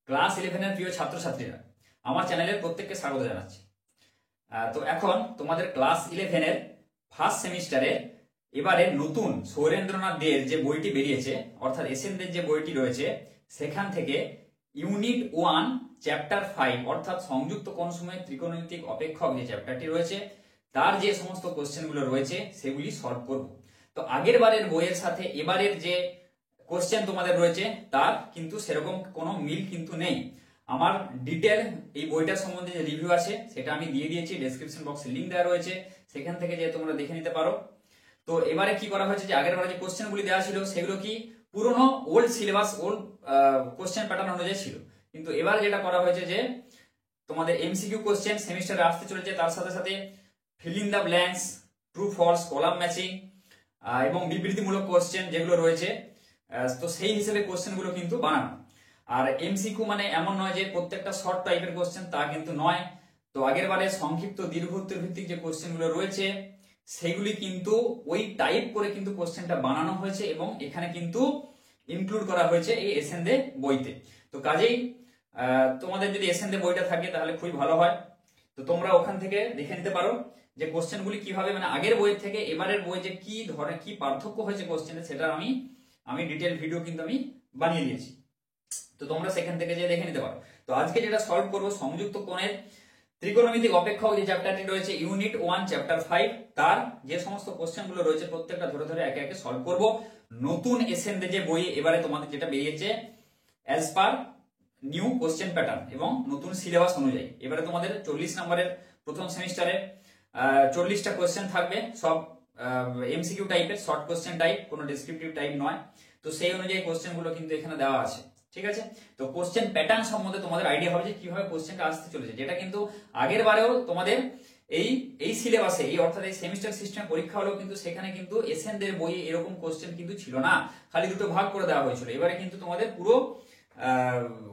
Class 11 এর প্রিয় ছাত্রছাত্রীরা, আমার চ্যানেলের প্রত্যেককে স্বাগত জানাচ্ছি। তো এখন তোমাদের ক্লাস 11 এর ফার্স্ট সেমিস্টারে এবারে নতুন সৌরেন্দ্রনাথ দের যে বইটি বেরিয়েছে, অর্থাৎ এসএনদের যে বইটি রয়েছে, সেখান থেকে ইউনিট 1 চ্যাপ্টার 5 অর্থাৎ সংযুক্ত কোণসমূহের ত্রিকোণমিতিক অপেক্ষক যে চ্যাপ্টারটি রয়েছে, তার যে সমস্ত কোশ্চেনগুলো রয়েছে সেগুলি সলভ করব। তো আগের বারের বইয়ের সাথে এবারের যে কোশ্চেন তোমাদের রয়েছে তার কিন্তু সেরকম কোনো মিল কিন্তু নেই। আমার ডিটেল এই বইটার সম্বন্ধে যে রিভিউ আছে সেটা আমি দিয়ে দিয়েছি, ডেসক্রিপশন বক্সে লিংক দেওয়া রয়েছে, সেখান থেকে যে তোমরা দেখে নিতে পারো। তো এবারে কি করা হয়েছে, যে আগের বারে যে কোশ্চেনগুলি দেওয়া ছিল সেগুলো কি পুরনো old syllabus, old question pattern অনুযায়ী ছিল, কিন্তু এবার যেটা করা হয়েছে যে তোমাদের এমসিকিউ কোশ্চেন সেমিস্টারে আসতে চলেছে, তার সাথে সাথে fill in the blanks, true false, column matching এবং বিবৃতিমূলক কোশ্চেন যেগুলো রয়েছে, তো সেই হিসেবে কোশ্চেনগুলো কিন্তু বানানো। আর এমসিকিউ মানে এমন নয় যে প্রত্যেকটা শর্ট টাইপের কোশ্চেন, তা কিন্তু নয়। তো আগের বারে সংক্ষিপ্ত দীর্ঘ উত্তর ভিত্তিক যে কোশ্চেনগুলো রয়েছে সেগুলি কিন্তু ওই টাইপ করে কিন্তু কোশ্চেনটা বানানো হয়েছে এবং এখানে কিন্তু ইনক্লুড করা হয়েছে এই এসএনদে বইতে। তো কাজেই তোমাদের যদি এসএনদে বইটা থাকে তাহলে খুবই ভালো হয়। তো তোমরা ওখান থেকে দেখে নিতে পারো যে কোশ্চেনগুলি কিভাবে, মানে আগের বইয়ের থেকে এবারের বই যে কি ধরনের কি পার্থক্য হয়েছে কোশ্চেনে, সেটা আমি ডিটেল ভিডিও কিন্তু আমি বানিয়ে দিয়েছি। তো তোমরা সেখান থেকে যে দেখে নিতে পারো। তো আজকে যেটা সলভ করবো, সংযুক্ত কোণের ত্রিকোণমিতিক অপেক্ষক যে চ্যাপ্টারটি রয়েছে ইউনিট 1 চ্যাপ্টার 5, তার যে সমস্ত কোশ্চেনগুলো রয়েছে প্রত্যেকটা ধরে ধরে একে একে সলভ করব। নতুন এসএনদে যে বই এবারে তোমাদের যেটা বেরিয়েছে as per new question pattern এবং নতুন সিলেবাস অনুযায়ী, এবারে তোমাদের 40 নম্বরের প্রথম সেমিস্টারে 40টা কোশ্চেন থাকবে, সব এমসিকিউ টাইপের, শর্ট কোশ্চেন টাইপ, কোনো ডেসক্রিপটিভ টাইপ নয়। তো সেই অনুযায়ী কোশ্চেনগুলো কিন্তু এখানে দেওয়া আছে, ঠিক আছে। তো কোশ্চেন প্যাটার্ন সম্বন্ধে তোমাদের আইডিয়া হবে যে কিভাবে কোশ্চেনটা আসতে চলেছে, যেটা কিন্তু আগের বারেও তোমাদের এই সিলেবাসে, এই অর্থাৎ এই সেমিস্টার সিস্টেম পরীক্ষা হলেও কিন্তু সেখানে কিন্তু এসএনদের বইয়ে এরকম কোশ্চেন কিন্তু ছিল না, খালি দুটো ভাগ করে দেওয়া হয়েছিল। এবারে কিন্তু তোমাদের পুরো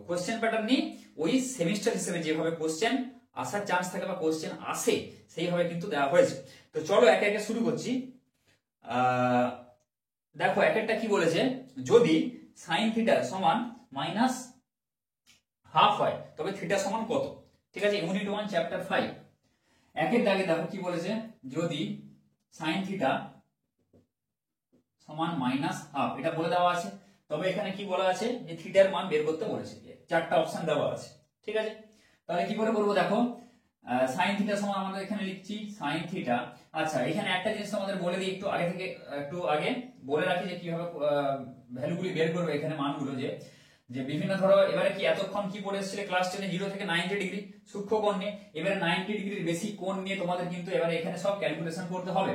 কোশ্চেন প্যাটার্ন নিয়ে ওই সেমিস্টার হিসেবে যেভাবে কোশ্চেন আসার চান্স থাকে বা কোশ্চেন আসে সেইভাবে কিন্তু দেওয়া হয়েছে। তো চলো একে একে শুরু করছি। দেখো এক একটা কি বলেছে, যদি সাইন থিটা সমান -½ হয় তবে থিটা সমান কত, ঠিক আছে। ইউনিট 1 চ্যাপ্টার 5 একের দাগে দেখো কি বলেছে, যদি সাইন থিটা সমান -½ এটা বলে দেওয়া আছে, তবে এখানে কি বলা আছে যে থিটার মান বের করতে বলেছে, চারটা অপশন দেওয়া আছে, ঠিক আছে। তাহলে কি করে করবো, দেখো সাইন থিটা সমান আমাদের এখানে লিখছি সাইন থিটা। আচ্ছা, এখানে একটা জিনিস আমাদের বলে দিই, একটু আগে বলে রাখি যে কিভাবে ভ্যালুগুলি বের করবে, এখানে মানগুলো যে বিভিন্ন, ধরো এবারে কি এতক্ষণ কি পড়ে এসেছিলে ক্লাস 10 0 থেকে 90 ডিগ্রি সূক্ষ্ম কোণ নিয়ে, এবারে 90 ডিগ্রির বেশি কোণ নিয়ে তোমাদের কিন্তু এবারে এখানে সব ক্যালকুলেশন করতে হবে।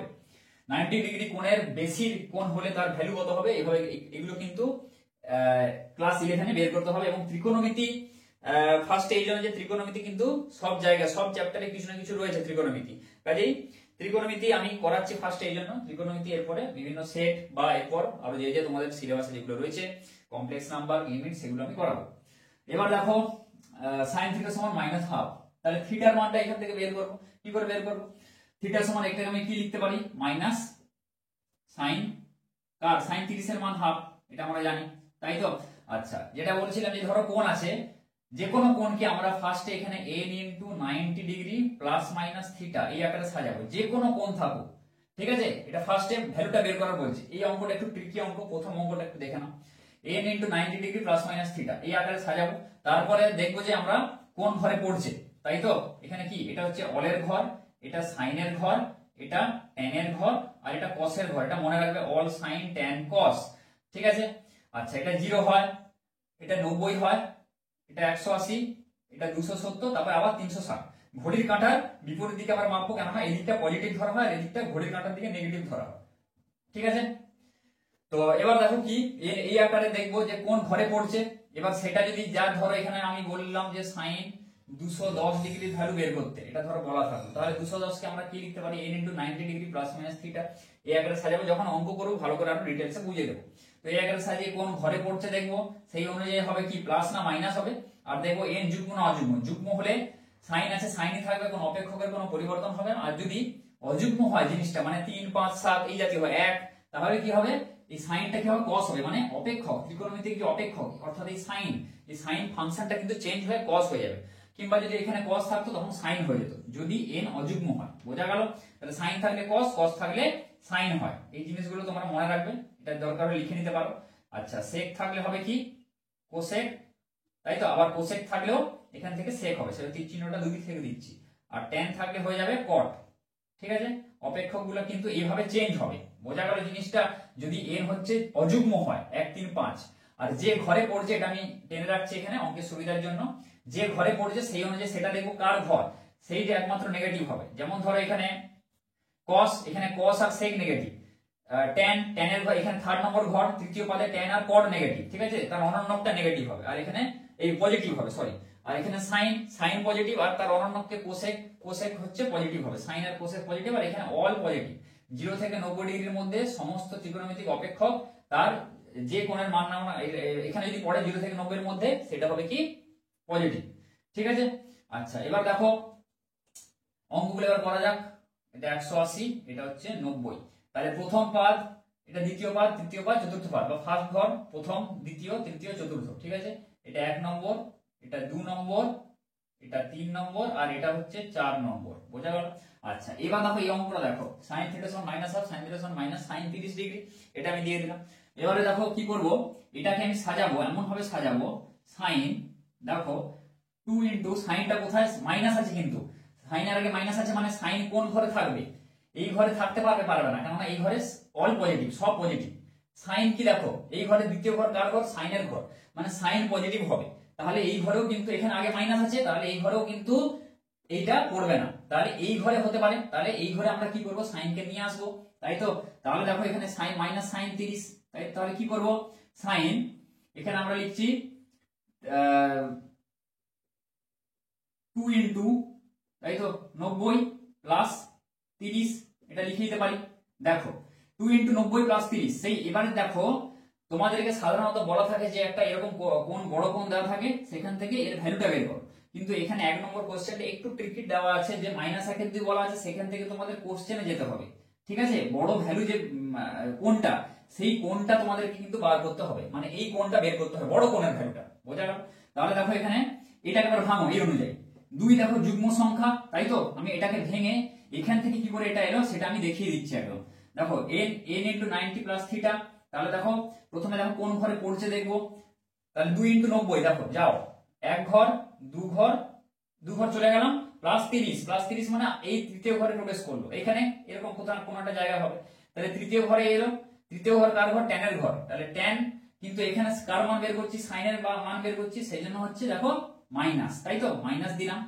90 ডিগ্রি কোণের বেশি কোণ হলে তার ভ্যালু কত হবে, এভাবে এগুলো কিন্তু ক্লাস 11 এ বের করতে হবে। এবং ত্রিকোণমিতি ফার্স্টে এই জন্য যে ত্রিকোণমিতি কিন্তু সব জায়গায় সব চ্যাপ্টারে কিছু না কিছু রয়েছে ত্রিকোণমিতি, কাজেই ত্রিকোণমিতি আমি করাচ্ছি ফার্স্টে এই জন্য। ত্রিকোণমিতি এরপরে বিভিন্ন সেট বা এরপর আরো যে তোমাদের সিলেবাসে যেগুলো রয়েছে কমপ্লেক্স নাম্বার, লিমিট, সেগুলো আমি করাবো। এবার দেখো সাইন থিটা সমান -½ তাহলে থিটার মানটা এখান থেকে বের করব। কি করে বের করব, থিটা সমান এটাকে আমি কি লিখতে পারি, মাইনাস সাইন 30 এর মান ½ এটা আমরা জানি, তাই তো। আচ্ছা, যেটা বলছিলাম যে ধরো কোণ আছে, যে কোনো কোণকে আমরা ফার্স্টে এখানে n * 90 degree plus minus theta এই আকারে সাজাবো, যে কোনো কোণ থাকুক, ঠিক আছে। এটা ফার্স্টে ভ্যালুটা বের করা বলছি। এই অঙ্কটা একটু ট্রিকি অঙ্ক, প্রথম অঙ্কটা একটু দেখে নাও। n * 90 degree plus minus theta এই আকারে সাজাবো, তারপরে দেখবো যে আমরা কোন ঘরে পড়ছে, তাই তো। এখানে কি, এটা হচ্ছে অলের ঘর, এটা সাইনের ঘর, এটা ট্যানের ঘর, আর এটা কসের ঘর। এটা মনে রাখবে, অল সাইন ট্যান কস, ঠিক আছে। আচ্ছা, এটা 0 হয়, এটা 90 হয়, এটা 180, এটা 270, তারপর আবার 360। ঘড়ির কাঁটার বিপরীত দিকে আবার মাপবো, কেননা এই দিকটা পজিটিভ ধরা হয় আর এই দিকটা ঘড়ির কাঁটার দিকে নেগেটিভ ধরা হয়, ঠিক আছে। তো এবার দেখো কি এই আকারে দেখবো যে কোন ঘরে পড়ছে। এবার সেটা যদি ধরো এখানে আমি বললাম যে সাইন 210 ডিগ্রি ভ্যালু বের করতে, এটা ধরো বলা থাকলো, তাহলে 210 কে আমরা কি লিখতে পারি, n * 90 degree plus minus theta এই আকারে সাজাবো। যখন অঙ্ক করবো ভালো করে আরো ডিটেইলসে বুঝিয়ে দেবো। তো এই আকারে সাজিয়ে কোন ঘরে পড়ছে দেখবো, সেই অনুযায়ী হবে কি প্লাস না মাইনাস হবে। আর দেখবো n যুগ্ম না অযুগ্ম, যুগ্ম হলে সাইন আছে সাইনই থাকবে, কোনো অপেক্ষকের কোনো পরিবর্তন হবে না। আর যদি অযুগ্ম হয় জিনিসটা, মানে 3, 5, 7 এই জাতীয় হয় 1, তাহলে কি হবে, এই সাইনটা কি হবে, কস হবে, মানে অপেক্ষক, ত্রিকোণমিতিক যে অপেক্ষক অর্থাৎ এই সাইন এই সাইন ফাংশনটা কিন্তু চেঞ্জ হয়ে কস হয়ে যাবে, কিংবা যদি এখানে কস থাকতো তখন সাইন হয়ে যেত, যদি এন অযুগ্ম হয়। বোঝা গেল? তাহলে সাইন থাকলে কস, কস থাকলে সাইন হয়। এই জিনিসগুলো তোমরা মনে রাখবে, এটা দরকার হলে লিখে নিতে পারো। আচ্ছা, সেক থাকলে হবে কি কোসেক, তাই তো। আবার কোসেক থাকলেও এখান থেকে সেক হবে, সেটা তীর চিহ্নটা দুদিক থেকে দিচ্ছি। আর ট্যান থাকলে হয়ে যাবে কট। ঠিক আছে, অপেক্ষক গুলো কিন্তু এইভাবে চেঞ্জ হবে। বোঝা গেল জিনিসটা? যদি এন হচ্ছে অযুগ্ম হয় 1 3 5, আর যে ঘরে পড়ছে, এটা আমি টেনে রাখছি এখানে অঙ্কের সুবিধার জন্য, যে ঘরে পড়ছে সেই অনুযায়ী সেটা দেখবো কার ঘর, সেই যে একমাত্র নেগেটিভ হবে। যেমন ধরো এখানে কস, এখানে কস আর সেক নেগেটিভ, ট্যান, ট্যানের ঘর এখানে 3rd নম্বর ঘর, তৃতীয় পদে ট্যান আর কট নেগেটিভ। ঠিক আছে, তার অনন্যকটা নেগেটিভ হবে, আর এখানে এই পজিটিভ হবে, সরি। আর এখানে সাইন, সাইন পজিটিভ, আর তার অনন্যককে কোসেক, কোসেক হচ্ছে পজিটিভ হবে। সাইন আর কোসেক পজিটিভ, আর এখানে অল পজিটিভ। 0 থেকে 90 ডিগ্রির মধ্যে সমস্ত ত্রিকোণমিতিক অপেক্ষক তার যে কোণের মান নাও না, এখানে যদি পড়ে 0 থেকে 90 এর মধ্যে, সেটা হবে কি পজিটিভ। ঠিক আছে। আচ্ছা, এবার দেখো অঙ্কগুলো এবার করা যাক। এটা 180, এটা হচ্ছে 90। তাহলে প্রথম পাদ, এটা দ্বিতীয় পাদ, তৃতীয় পাদ, চতুর্থ পাদ, বা ফার্স্ট ঘর, প্রথম, দ্বিতীয়, তৃতীয়, চতুর্থ। ঠিক আছে, এটা 1 নম্বর, এটা 2 নম্বর, এটা 3 নম্বর, আর এটা হচ্ছে 4 নম্বর। বোঝা গেল? আচ্ছা, এবার দেখো এই অঙ্কটা দেখো, sin θ minus half, sin θ minus sin 30 degree, এটা আমি দিয়ে দিলাম। এবারে দেখো কি করব, এটাকে আমি সাজাবো, এমন ভাবে সাজাবো, sin, দেখো 2 ইনটু সাইনটা কোথায় মাইনাস আছে, কিন্তু সাইনের আগে মাইনাস আছে, মানে সাইন কোন ঘরে থাকবে? এই ঘরে থাকতে পারবে না, কেননা এই ঘরে অল পজিটিভ, সব পজিটিভ। সাইন কি দেখো, এই ঘরে দ্বিতীয় ঘর কার ঘর? সাইনের ঘর, মানে সাইন পজিটিভ হবে। তাহলে এই ঘরেও কিন্তু এখানে আগে মাইনাস আছে, তাহলে এই ঘরেও কিন্তু এইটা পড়বে না, তাহলে এই ঘরে হতে পারে। তাহলে এই ঘরে আমরা কি করব, সাইনকে নিয়ে আসবো, তাই তো। তাহলে দেখো এখানে সাইন মাইনাস সাইন 30, তাই। তাহলে কি করব, সাইন এখানে আমরা লিখছি 2 ইনটু, তাই তো, 90 প্লাস 30, এটা লিখে দিতে পারি। দেখো 2 ইনটু 90 প্লাস 30, সেই এবারে দেখো তোমাদেরকে সাধারণত বলা থাকে যে একটা এরকম কোন বড় কোণ দেওয়া থাকে, সেখান থেকে এর ভ্যালুটা বের করো। কিন্তু এখানে 1 নম্বর কোশ্চেনটা একটু ট্রিকি দেওয়া আছে, যে -1 যদি বলা আছে, সেখান থেকে তোমাদের কোশ্চেনে যেতে হবে। ঠিক আছে, বড় ভ্যালু যে কোনটা, সেই কোণটা তোমাদেরকে কিন্তু বার করতে হবে, মানে এই কোণটা বের করতে হবে, বড় কোণের ভ্যালুটা। বোঝা গেল? তাহলে দেখো এখানে এটাকে এবার ভাঙো এই অনুযায়ী। 2 দেখো যুগ্ম সংখ্যা, তাই তো। আমি এটাকে ভেঙে এখান থেকে কি করে এটা এলো সেটা আমি দেখিয়ে দিচ্ছি একদম। দেখো n ইনটু 90 প্লাস থিটা, তাহলে দেখো প্রথমে দেখো কোন ঘরে পড়ছে দেখবো। তাহলে 2 ইনটু 90, দেখো যাও, 1 ঘর, 2 ঘর, 2 ঘর চলে গেলাম, প্লাস 30, প্লাস 30 মানে এই তৃতীয় ঘরে প্রবেশ করলো। এখানে এরকম কোথাও কোনো একটা জায়গা হবে, তাহলে তৃতীয় ঘরে এলো। তৃতীয় ঘর কার ঘর? ট্যানের ঘর, তাহলে ট্যান, কিন্তু এখানে কার মান বের করছি? সাইনের মান বের করছি, সেই জন্য হচ্ছে দেখো মাইনাস, তাই তো, মাইনাস দিলাম।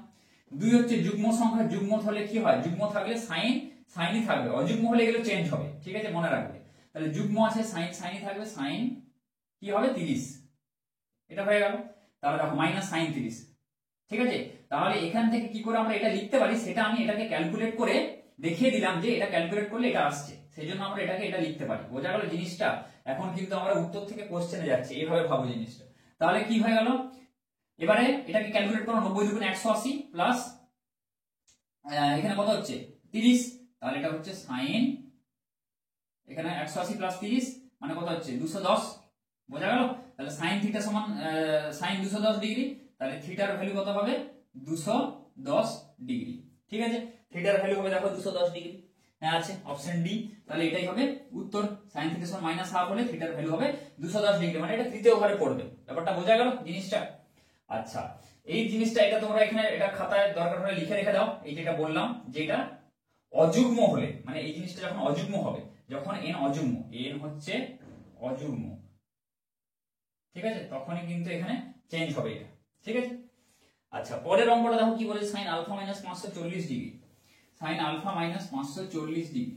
2 হচ্ছে যুগ্ম সংখ্যা, যুগ্ম হলে কি হয়? যুগ্ম থাকলে সাইন সাইনই থাকবে, অযুগ্ম হলে এগুলো চেঞ্জ হবে। ঠিক আছে, মনে রাখবে। তাহলে যুগ্ম আছে, সাইন সাইনই থাকবে, সাইন কি হবে 30, এটা হয়ে গেল। তাহলে দেখো মাইনাস সাইন 30। ঠিক আছে, তাহলে এখান থেকে কি করে আমরা এটা লিখতে পারি, সেটা আমি এটাকে ক্যালকুলেট করে দেখিয়ে দিলাম, যে এটা ক্যালকুলেট করলে এটা আসছে, সেই জন্য আমরা এটাকে এটা লিখতে পারি। বোঝা গেল জিনিসটা? এখন কিন্তু আমরা উত্তর থেকে কোশ্চেনে যাচ্ছি, এইভাবে ভাবো জিনিসটা। তাহলে কি হয়ে গেল, এবারে এটাকে ক্যালকুলেট করো, 90 দুগুণ 180 প্লাস এখানে কত হচ্ছে 30, তাহলে এটা হচ্ছে সাইন, এখানে 180 প্লাস 30 মানে কত হচ্ছে 210। বোঝা গেল? তাহলে সাইন থিটা সমান সাইন 210 ডিগ্রি, তাহলে থিটার ভ্যালু কত হবে? 210 ডিগ্রি। ঠিক আছে, থিটার ভ্যালু হবে দেখো 210 ডিগ্রি, হ্যাঁ আছে অপশন ডি। তাহলে এটাই হবে উত্তর, সাইন থিটা সমান মাইনাস হাফ হলে থিটার ভ্যালু হবে 210 ডিগ্রি, মানে এটা তৃতীয় ঘরে পড়বে। ব্যাপারটা বোঝা গেল জিনিসটা? আচ্ছা, এই জিনিসটা এটা তোমরা এখানে এটা খাতায় দরকার হলে লিখে রেখে দাও। এই যেটা বললাম, যেটা অযুগ্ম হলে, মানে এই জিনিসটা যখন অযুগ্ম হবে, যখন n অযুগ্ম, n হচ্ছে অযুগ্ম, ঠিক আছে, তখনই কিন্তু এখানে চেঞ্জ হবে এটা। ঠিক আছে, আচ্ছা পরের অঙ্কটা দেখো কি বলেছে, sine alpha minus 540 degree, sine alpha minus 540 degree.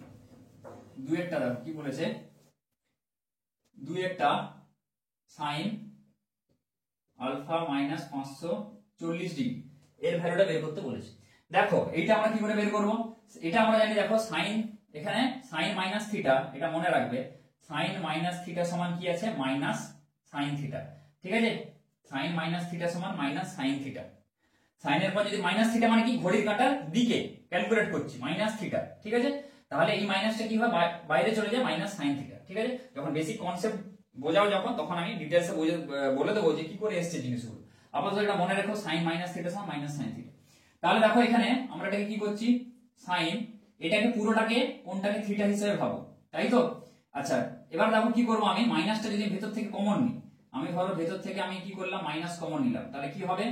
দুই একটা দেখো কি বলেছে, দুই একটা সাইন আলফা মাইনাস 540 ডিগ্রি এর ভ্যালুটা বের করতে বলেছে। দেখো এইটা আমরা কি করে বের করব, এটা আমরা জানি, দেখো সাইন, এখানে সাইন মাইনাস থিটা, এটা মনে রাখবে, সাইন মাইনাস থিটা সমান কি আছে? Minus sine theta. ঠিক আছে, সাইন মাইনাস থিটা সমান মাইনাস সাইন থিটা। সাইনের পর যদি মাইনাস থিটা মানে কি? ঘড়ির কাঁটার দিকে ক্যালকুলেট করছি, মাইনাস থিটা। ঠিক আছে, তাহলে এই মাইনাসটা কি হয়? বাইরে চলে যায়, মাইনাস সাইন থিটা। ঠিক আছে, যখন বেসিক কনসেপ্ট বোঝাও যখন, তখন আমি ডিটেলসে বলে দেবো যে কি করে এসছে জিনিসগুলো। আপাতত এটা মনে রেখো, সাইন মাইনাস থিটা সমান মাইনাস সাইন থিটা। তাহলে দেখো এখানে আমরা এটাকে কি করছি, সাইন, এটাকে পুরোটাকে কোনটাকে থিটা হিসেবে ভাবো, তাই তো। আচ্ছা, এবার দেখো কি করবো, আমি মাইনাসটা যদি ভেতর থেকে কমন নিই, আমি ধরো ভেতর থেকে আমি কি করলাম, মাইনাস কমন নিলাম, তাহলে কি হবে,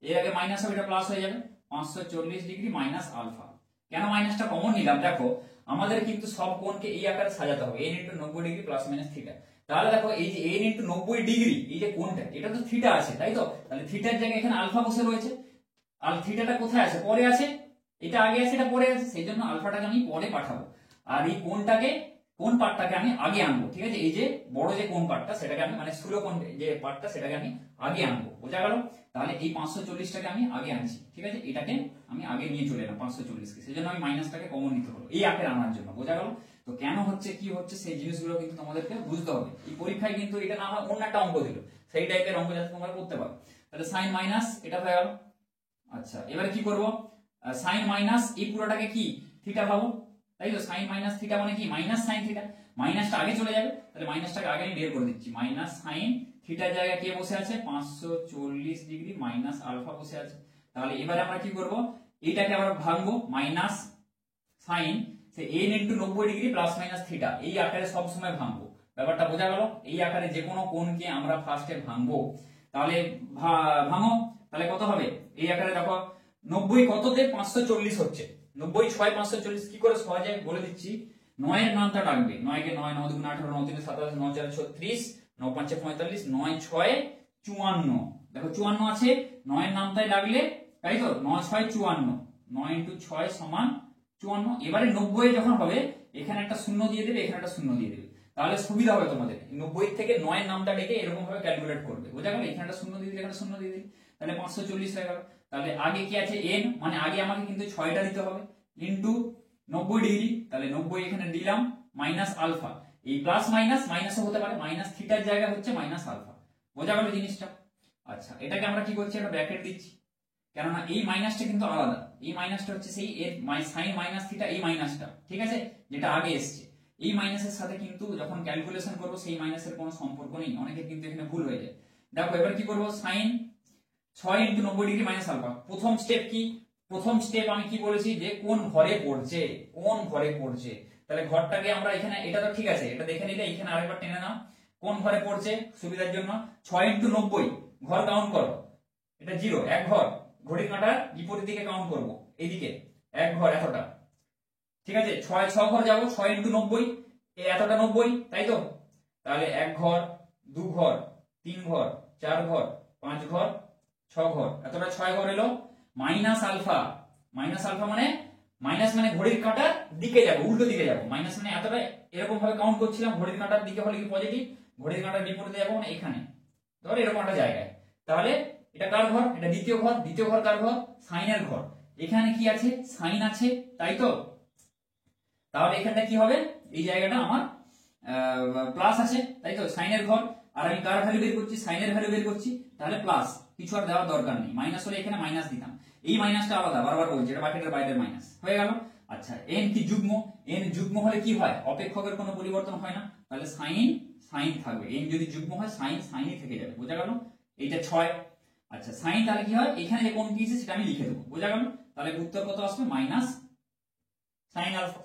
এর আগে মাইনাস হবে, এটা প্লাস হয়ে যাবে, 540 ডিগ্রি মাইনাস আলফা। কেন মাইনাসটা কমন নিলাম, দেখো আমাদের কিন্তু সব কোণকে এই আকারে সাজাতে হবে, n × 90 degree plus minus theta. তাহলে দেখো এই যে n × 90 ডিগ্রি, এই যে কোণটা, এটা তো থিটা আছে, তাই তো। তাহলে থিটার জায়গায় এখানে আলফা বসে রয়েছে, আর থিটাটা কোথায় আছে, পরে আছে, এটা আগে আছে, এটা পরে আছে, সেই জন্য আলফাটাকে আমি পরে পাঠাবো, আর এই কোন পার্টটাকে আমি আগে আনবো, ঠিক আছে। এই যে বড় যে কোন পার্টটা, সেটাকে আমি মানে স্থূল কোণ যে পার্টটা, সেটাকে আমি আগে আনবো, বোঝা গেল। তাহলে এই 540টাকে আমি আগে আনছি, ঠিক আছে, এটাকে আমি আগে নিয়ে চলে এলাম 540কে, সেই জন্য আমি মাইনাসটাকে কমন নিতে হলো এই আকারে আনার জন্য, বোঝা গেল। তো কেন হচ্ছে, কি হচ্ছে, সেই জিনিসগুলো কিন্তু তোমাদেরকে বুঝতে হবে। এই পরীক্ষায় কিন্তু এটা না হয় অন্য একটা অঙ্ক দিল, সেই টাইপের অঙ্ক যাতে তোমরা করতে পারো। তাহলে সাইন মাইনাস এটা হয়ে গেল। আচ্ছা, এবারে কি করব, সাইন মাইনাস এই পুরোটাকে কি থিটা ভাবো, তাই তো। সাইন মাইনাস থিটা মানে কি, মাইনাস সাইন থিটা, মাইনাসটা আগে চলে যাবে, তাহলে মাইনাসটাকে আগে আমি বের করে দিচ্ছি, মাইনাস সাইন থিটার জায়গায় কে বসে আছে, 540 ডিগ্রি মাইনাস আলফা বসে আছে। তাহলে এবারে আমরা কি করব, এইটাকে আবার ভাঙবো, minus sine n × 90 degree plus minus theta, এই আকারে সব সময় ভাঙবো, ব্যাপারটা বোঝা গেল। এই আকারে যে কোনো কোণকে আমরা ফার্স্টে ভাঙবো, তাহলে ভাঙো, তাহলে কত হবে, এই আকারে দেখো 90 কততে 540 হচ্ছে, 90 6 540 কি করে সহজে বলে দিচ্ছি, 9 এর নামটা ডাকবে, 9 কে 9 9 2 18 9 3 27 9 4 36 9 5 45 9 6 54, দেখো 54 আছে, 9 এর নামটাই ডাকলে, তাই তো, 9 6 54, 9 × 6 = 54। এবারে 90 যখন হবে, এখানে একটা শূন্য দিয়ে দেবে, এখানে একটা শূন্য দিয়ে দেবে, তাহলে সুবিধা হবে তোমাদের। 90 থেকে 9 এর নামটা ডেকে এরকম ভাবে ক্যালকুলেট করবে, বোঝা গেল। এখানে একটা শূন্য দিয়ে দিলে, এখানে শূন্য দিয়ে দিলে, তাহলে 540 হয়ে গেল। তাহলে আগে কি আছে, n, মানে আগে আমাকে কিন্তু 6টা দিতে হবে, ইনটু 90 ডিগ্রি, তাহলে 90 এখানে দিলাম, মাইনাস আলফা, এই প্লাস মাইনাস মাইনাসও হতে পারে, মাইনাস থিটার জায়গা হচ্ছে মাইনাস আলফা, বোঝা গেল জিনিসটা। আচ্ছা, এটাকে আমরা কি করছি, একটা ব্র্যাকেট দিচ্ছি, কেননা এই মাইনাসটা কিন্তু আলাদা, এই মাইনাসটা হচ্ছে সেই এর সাইন মাইনাস থিটা, এই মাইনাসটা, ঠিক আছে, যেটা আগে এসছে, এই মাইনাসের সাথে কিন্তু যখন ক্যালকুলেশন করব, সেই মাইনাসের কোনো সম্পর্ক নেই, অনেকের কিন্তু এখানে ভুল হয়ে যায়। দেখো এবার কি করব, সাইন 6 × 90 ডিগ্রি মাইনাস আলফা, প্রথম স্টেপ কি, প্রথম স্টেপ আমি কি বলেছি, যে কোন ঘরে পড়ছে, কোন ঘরে পড়ছে, তাহলে ঘরটাকে আমরা এখানে, এটা তো ঠিক আছে, এটা দেখে নিলে, এখানে আরেকবার টেনে নাও, কোন ঘরে পড়ছে সুবিধার জন্য, 6 × 90 ঘর কাউন্ট করো, এটা 0 এক ঘর, ঘড়ির কাঁটার বিপরীত দিকে কাউন্ট করব, এইদিকে এক ঘর এতটা, ঠিক আছে, 6 ঘর যাবো, 6 × 90 এতটা 90, তাই তো। তাহলে এক ঘর, 2 ঘর, 3 ঘর, 4 ঘর, 5 ঘর, 6 ঘর, এতটা 6 ঘর এলো, মাইনাস আলফা, মাইনাস আলফা মানে, মাইনাস মানে ঘড়ির কাঁটার দিকে যাবো, উল্টো দিকে যাবো, মাইনাস মানে এতটা এরকম ভাবে কাউন্ট করছিলাম, ঘড়ির কাঁটার দিকে হলে কি পজিটিভ, ঘড়ির কাঁটার বিপরীতে যাবো মানে এখানে, ধর এরকম একটা জায়গায়। তাহলে এটা কার ঘর, এটা দ্বিতীয় ঘর, দ্বিতীয় ঘর কার ঘর, সাইনের ঘর, এখানে কি আছে, সাইন আছে, তাই তো। তাহলে এখানটা কি হবে, এই জায়গাটা আমার প্লাস আছে, তাই তো, সাইনের ঘর, আর আমি কার ভ্যালু বের করছি, সাইনের ভ্যালু বের করছি, তাহলে প্লাস, কিছু আর দেওয়ার দরকার নেই, মাইনাস হলে এখানে মাইনাস দিতাম, এই মাইনাসটা আলাদা, বারবার বলছি, এটা ব্র্যাকেটের বাইরের মাইনাস হয়ে গেল। আচ্ছা, n কি যুগ্ম, n যুগ্ম হলে কি হয়, অপেক্ষকের কোনো পরিবর্তন হয় না, তাহলে সাইন সাইন থাকবে, n যদি যুগ্ম হয় সাইন সাইনই থেকে যাবে, বোঝা গেল। এইটা 6, আচ্ছা সাইন, তাহলে কি হয়, এখানে যে কোণ দিয়েছে সেটা আমি লিখে দেবো, বোঝা গেল। তাহলে উত্তর কত আসবে, মাইনাস সাইন আলফা,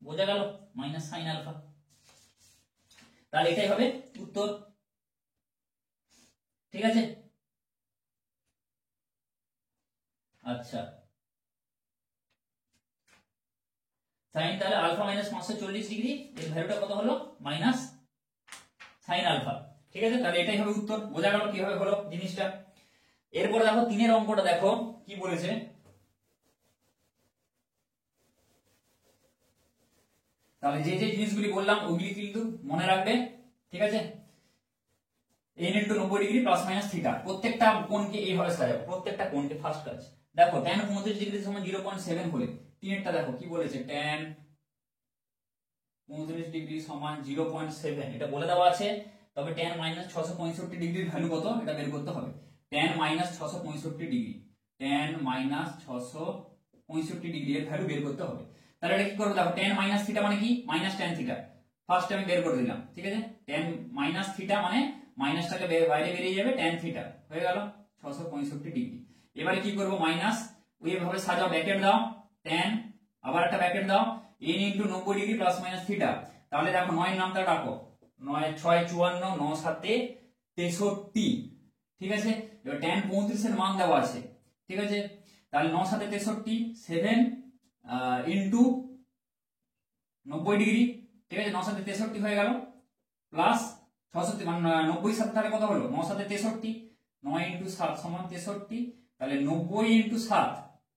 বোঝা গেল, মাইনাস সাইন আলফা, তাহলে এটাই হবে উত্তর, ঠিক আছে। আচ্ছা, সাইন তাহলে আলফা মাইনাস 540 ডিগ্রি, এর ভ্যালুটা কত হলো, মাইনাস সাইন আলফা, ঠিক আছে। তাহলে এটাই হবে উত্তর, বোঝা গেল কিভাবে হলো জিনিসটা। এরপর দেখো 3 এর অঙ্কটা দেখো কি বলেছে, তাহলে যে যে জিনিসগুলি বললাম ওগুলি কিন্তু মনে রাখবে, ঠিক আছে। n × 90 degree plus minus theta, প্রত্যেকটা কোণকে এইভাবে সাজাবো, প্রত্যেকটা কোণকে ফার্স্ট কাজ, দেখো tan 35 ডিগ্রি সমান 0.7 হলে, তিনেরটা দেখো কি বলেছে, tan 35 ডিগ্রি সমান 0.7, এটা বলে দেওয়া আছে, তবে tan - 665 ডিগ্রির ভ্যালু কত এটা বের করতে হবে, tan - 665 ডিগ্রি, tan - 665 ডিগ্রি এর ভ্যালু বের করতে হবে। তাহলে এটা কি করব, দেখো tan - থিটা মানে কি, মাইনাস tan থিটা, ফার্স্ট আমি বের করে দিলাম, ঠিক আছে। tan মাইনাস থিটা মানে মাইনাসটাকে বাইরে বেরিয়ে যাবে, tan থিটা হয়ে গেল 665 ডিগ্রি। এবারে কি করব, মাইনাস ওইভাবে সাজাও, ব্র্যাকেট দাও, tan আবার একটা ব্র্যাকেট দাও, n into 90 degree plus minus theta. তাহলে দেখো 9 এর নামটা ডাকো, 9 6 54, 9 7 63, ঠিক আছে। এবার tan 35 এর মান দেওয়া আছে, ঠিক আছে। তাহলে 9 7 63, 7 ইনটু 90 ডিগ্রি, ঠিক আছে। 9 7 63 হয়ে গেল প্লাস 66, মানে 90 সাথে তাহলে কত হলো, 9 7 63, 9 ইনটু 7 সমান 63, তাহলে 90 ইনটু 7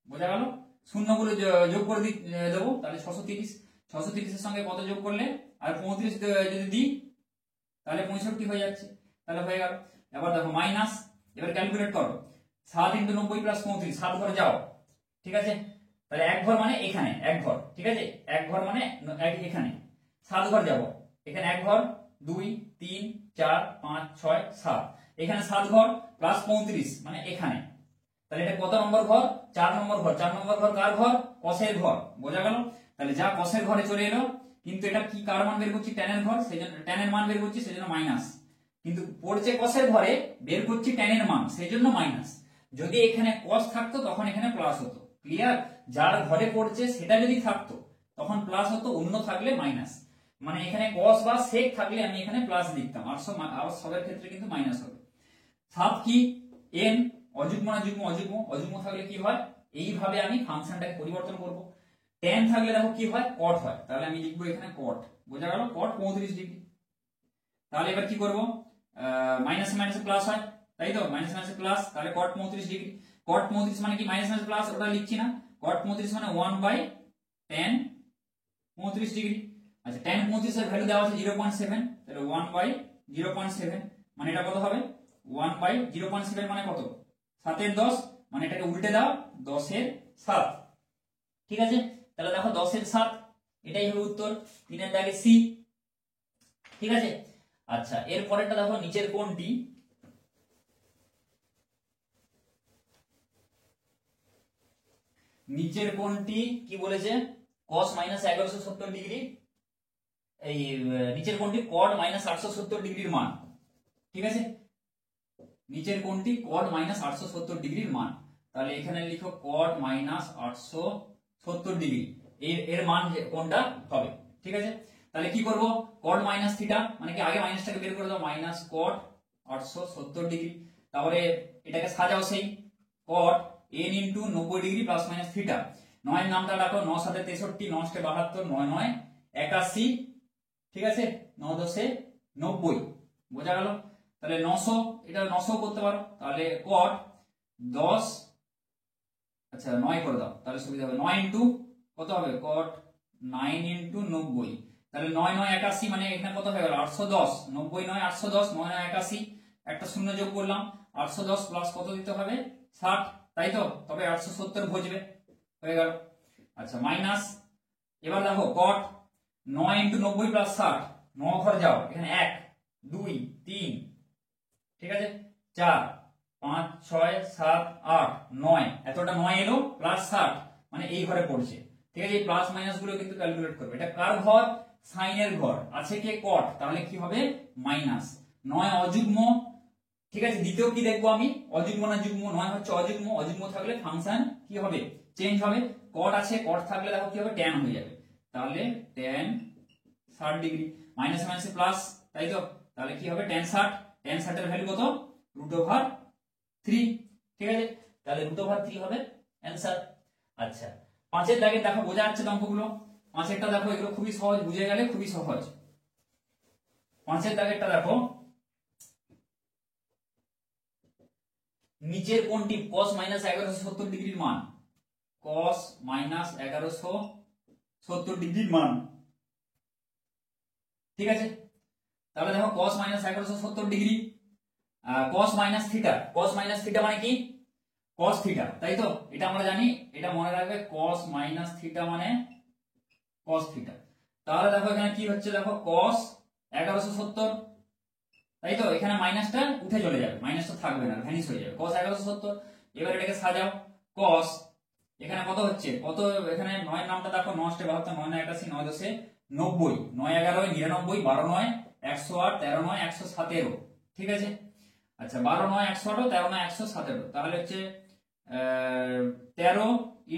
বোঝা গেল। শূন্যগুলো যোগ করে দেবো, তাহলে 630, 630 এর সঙ্গে কত যোগ করলে আর 35 যদি দিই তাহলে 65 হয়ে যাচ্ছে, তাহলে হয়ে গেল। এবার দেখো মাইনাস, এবার ক্যালকুলেট করো, 7 ইনটু 90 প্লাস 35, 7 ঘর যাও, ঠিক আছে। তাহলে এক ঘর মানে এখানে এক ঘর, ঠিক আছে। এক ঘর মানে এখানে 7 ঘর যাব, এখানে এক ঘর 2 3 4 5 6 7, এখানে 7 ঘর প্লাস 35 মানে এখানে, তাহলে এটা কত নম্বর ঘর, 4 নম্বর ঘর। 4 নম্বর ঘর কার ঘর, কসের ঘর, বোঝা গেল। তাহলে যা কসের ঘরে চলে এলো, কিন্তু এটা কি কার মান বের করছি, tan এর ঘর, সেজন্য tan এর মান বের করছি, সেজন্য মাইনাস। কিন্তু পড়ছে কসের ঘরে, বের করছি tan এর মান, সেজন্য মাইনাস। যদি এখানে কস থাকতো তখন এখানে প্লাস হতো, ক্লিয়ার। যার ঘরে পড়ছে সেটা যদি থাকতো তখন প্লাস হতো, অন্য থাকলে মাইনাস। মানে এখানে কস বা সেক থাকলে আমি এখানে প্লাস লিখতাম, আর সবের ক্ষেত্রে কিন্তু মাইনাস হবে। 7 কি n, অযুগ্ম না যুগ্ম, অযুগ্ম, অযুগ্ম থাকলে কি হয়, এইভাবে আমি ফাংশনটাকে পরিবর্তন করব। tan থাকলে দেখো কি হয়, cot হয়, তাহলে আমি লিখবো এখানে cot, বোঝা গেল, cot 35 ডিগ্রি। তাহলে এবার কি করব, মাইনাস মাইনাসে প্লাস হয়, তাই তো, মাইনাস মাইনাসে প্লাস, তাহলে cot 35 ডিগ্রি। cot 35 মানে কি, মাইনাস মাইনাস প্লাস, ওটা লিখছি না, cot 35 মানে 1/tan 35 ডিগ্রি। আচ্ছা, tan 35 এর ভ্যালু দেওয়া আছে 0.7, তাহলে 1/0.7 মানে এটা কত হবে, 1/0.7 মানে কত, 7 এর 10, মানে এটাকে উল্টে দাও, 10 এর 7, ঠিক আছে। তাহলে দেখো 10 এর 7, এটাই হবে উত্তর, 3 এর দাগে সি, ঠিক আছে। আচ্ছা, এর পরেরটা দেখো, নিচের কোণটি, নিচের কোণটি কি বলেছে, cos মাইনাস 1170 ডিগ্রি, এই নিচের কোণটি cot মাইনাস 870 ডিগ্রির মান, ঠিক আছে। নিচের কোণটি cot মাইনাস 870 ডিগ্রির মান, তাহলে এখানে লিখো cot মাইনাস 870 ডিগ্রি, এর মান কোনটা হবে, ঠিক আছে। তাহলে কি করব, cot মাইনাস থিটা মানে কি, আগে মাইনাসটাকে বের করে দাও, মাইনাস cot 870 ডিগ্রি, তারপরে এটাকে সাজাও, সেই cot n into 90 degree plus minus theta. 9 এর নামটা রাখো, 9 7 63, 9 7 72, 9 9 81, ঠিক আছে, 9 10 90, বোঝা গেল। তাহলে 900, এটা 900 করতে পারো, তাহলে cot 10, আচ্ছা 9 করে দাও, তাহলে সুবিধা হবে, 9 ইনটু কত হবে, cot 9 ইনটু 90, তাহলে 9 9 81 মানে এখানে কত হয়ে গেল 810, 90 9 810, 9 9 81, একটা শূন্য যোগ করলাম, 810 প্লাস কত দিতে হবে 60, তাই তো, তবে 870 বসবে, হয়ে গেল। আচ্ছা, মাইনাস, এবার দেখো cot 9 ইনটু 90 প্লাস 60, 9 ঘর যাও, এখানে 1 2 3, ঠিক আছে, 4 5 6 7 8 9, এতটা 9 এলো প্লাস 60 মানে এই ঘরে পড়ছে, ঠিক আছে। এই প্লাস মাইনাস গুলো কিন্তু ক্যালকুলেট করবে, এটা কার ঘর, সাইনের ঘর, আছে কে cot, তাহলে কি হবে মাইনাস। 9 অযুগ্ম, ঠিক আছে। দ্বিতীয় কি দেখবো আমি, অযুগ্ম না যুগ্ম, 9 হচ্ছে অযুগ্ম, অযুগ্ম থাকলে ফাংশন কি হবে, চেঞ্জ হবে। cot আছে, cot থাকলে দেখো কি হবে, tan হয়ে যাবে, তাহলে tan 60 ডিগ্রি, মাইনাস মাইনাসে প্লাস, তাই তো, তাহলে কি হবে tan 60, tan 60 এর ভ্যালু কত, √3, ঠিক আছে। তাহলে √3 হবে অ্যানসার। আচ্ছা, 5 এর দাগে দেখো, বোঝা যাচ্ছে তো অঙ্কগুলো, 5 এরটা দেখো, এগুলো খুবই সহজ, বুঝে গেলে খুবই সহজ। 5 এর দাগেরটা দেখো, নিচের কোণটি cos মাইনাস 1170 ডিগ্রির মান, cos মাইনাস 1170 ডিগ্রির মান, ঠিক আছে। তাহলে দেখো cos minus 1170 degree, cos minus theta, cos minus theta মানে কি, cos থিটা, তাই তো, এটা আমরা জানি, এটা মনে রাখবে, cos মাইনাস থিটা মানে cos থিটা। তাহলে দেখো এখানে কি হচ্ছে, দেখো cos 1170, তাই তো, এখানে মাইনাসটা উঠে চলে যাবে, মাইনাসটা থাকবে না, ভ্যানিশ হয়ে যাবে, cos 1170। এবার এটাকে সাজাও, cos এখানে কত হচ্ছে, কত, এখানে 9 এর নামটা দেখো, 9 7 72, 9 9 81, 9 10 90, 9 11 99, 12 9 108, 13 9 117, ঠিক আছে। আচ্ছা 12 9 108, 13 9 117, তাহলে হচ্ছে 13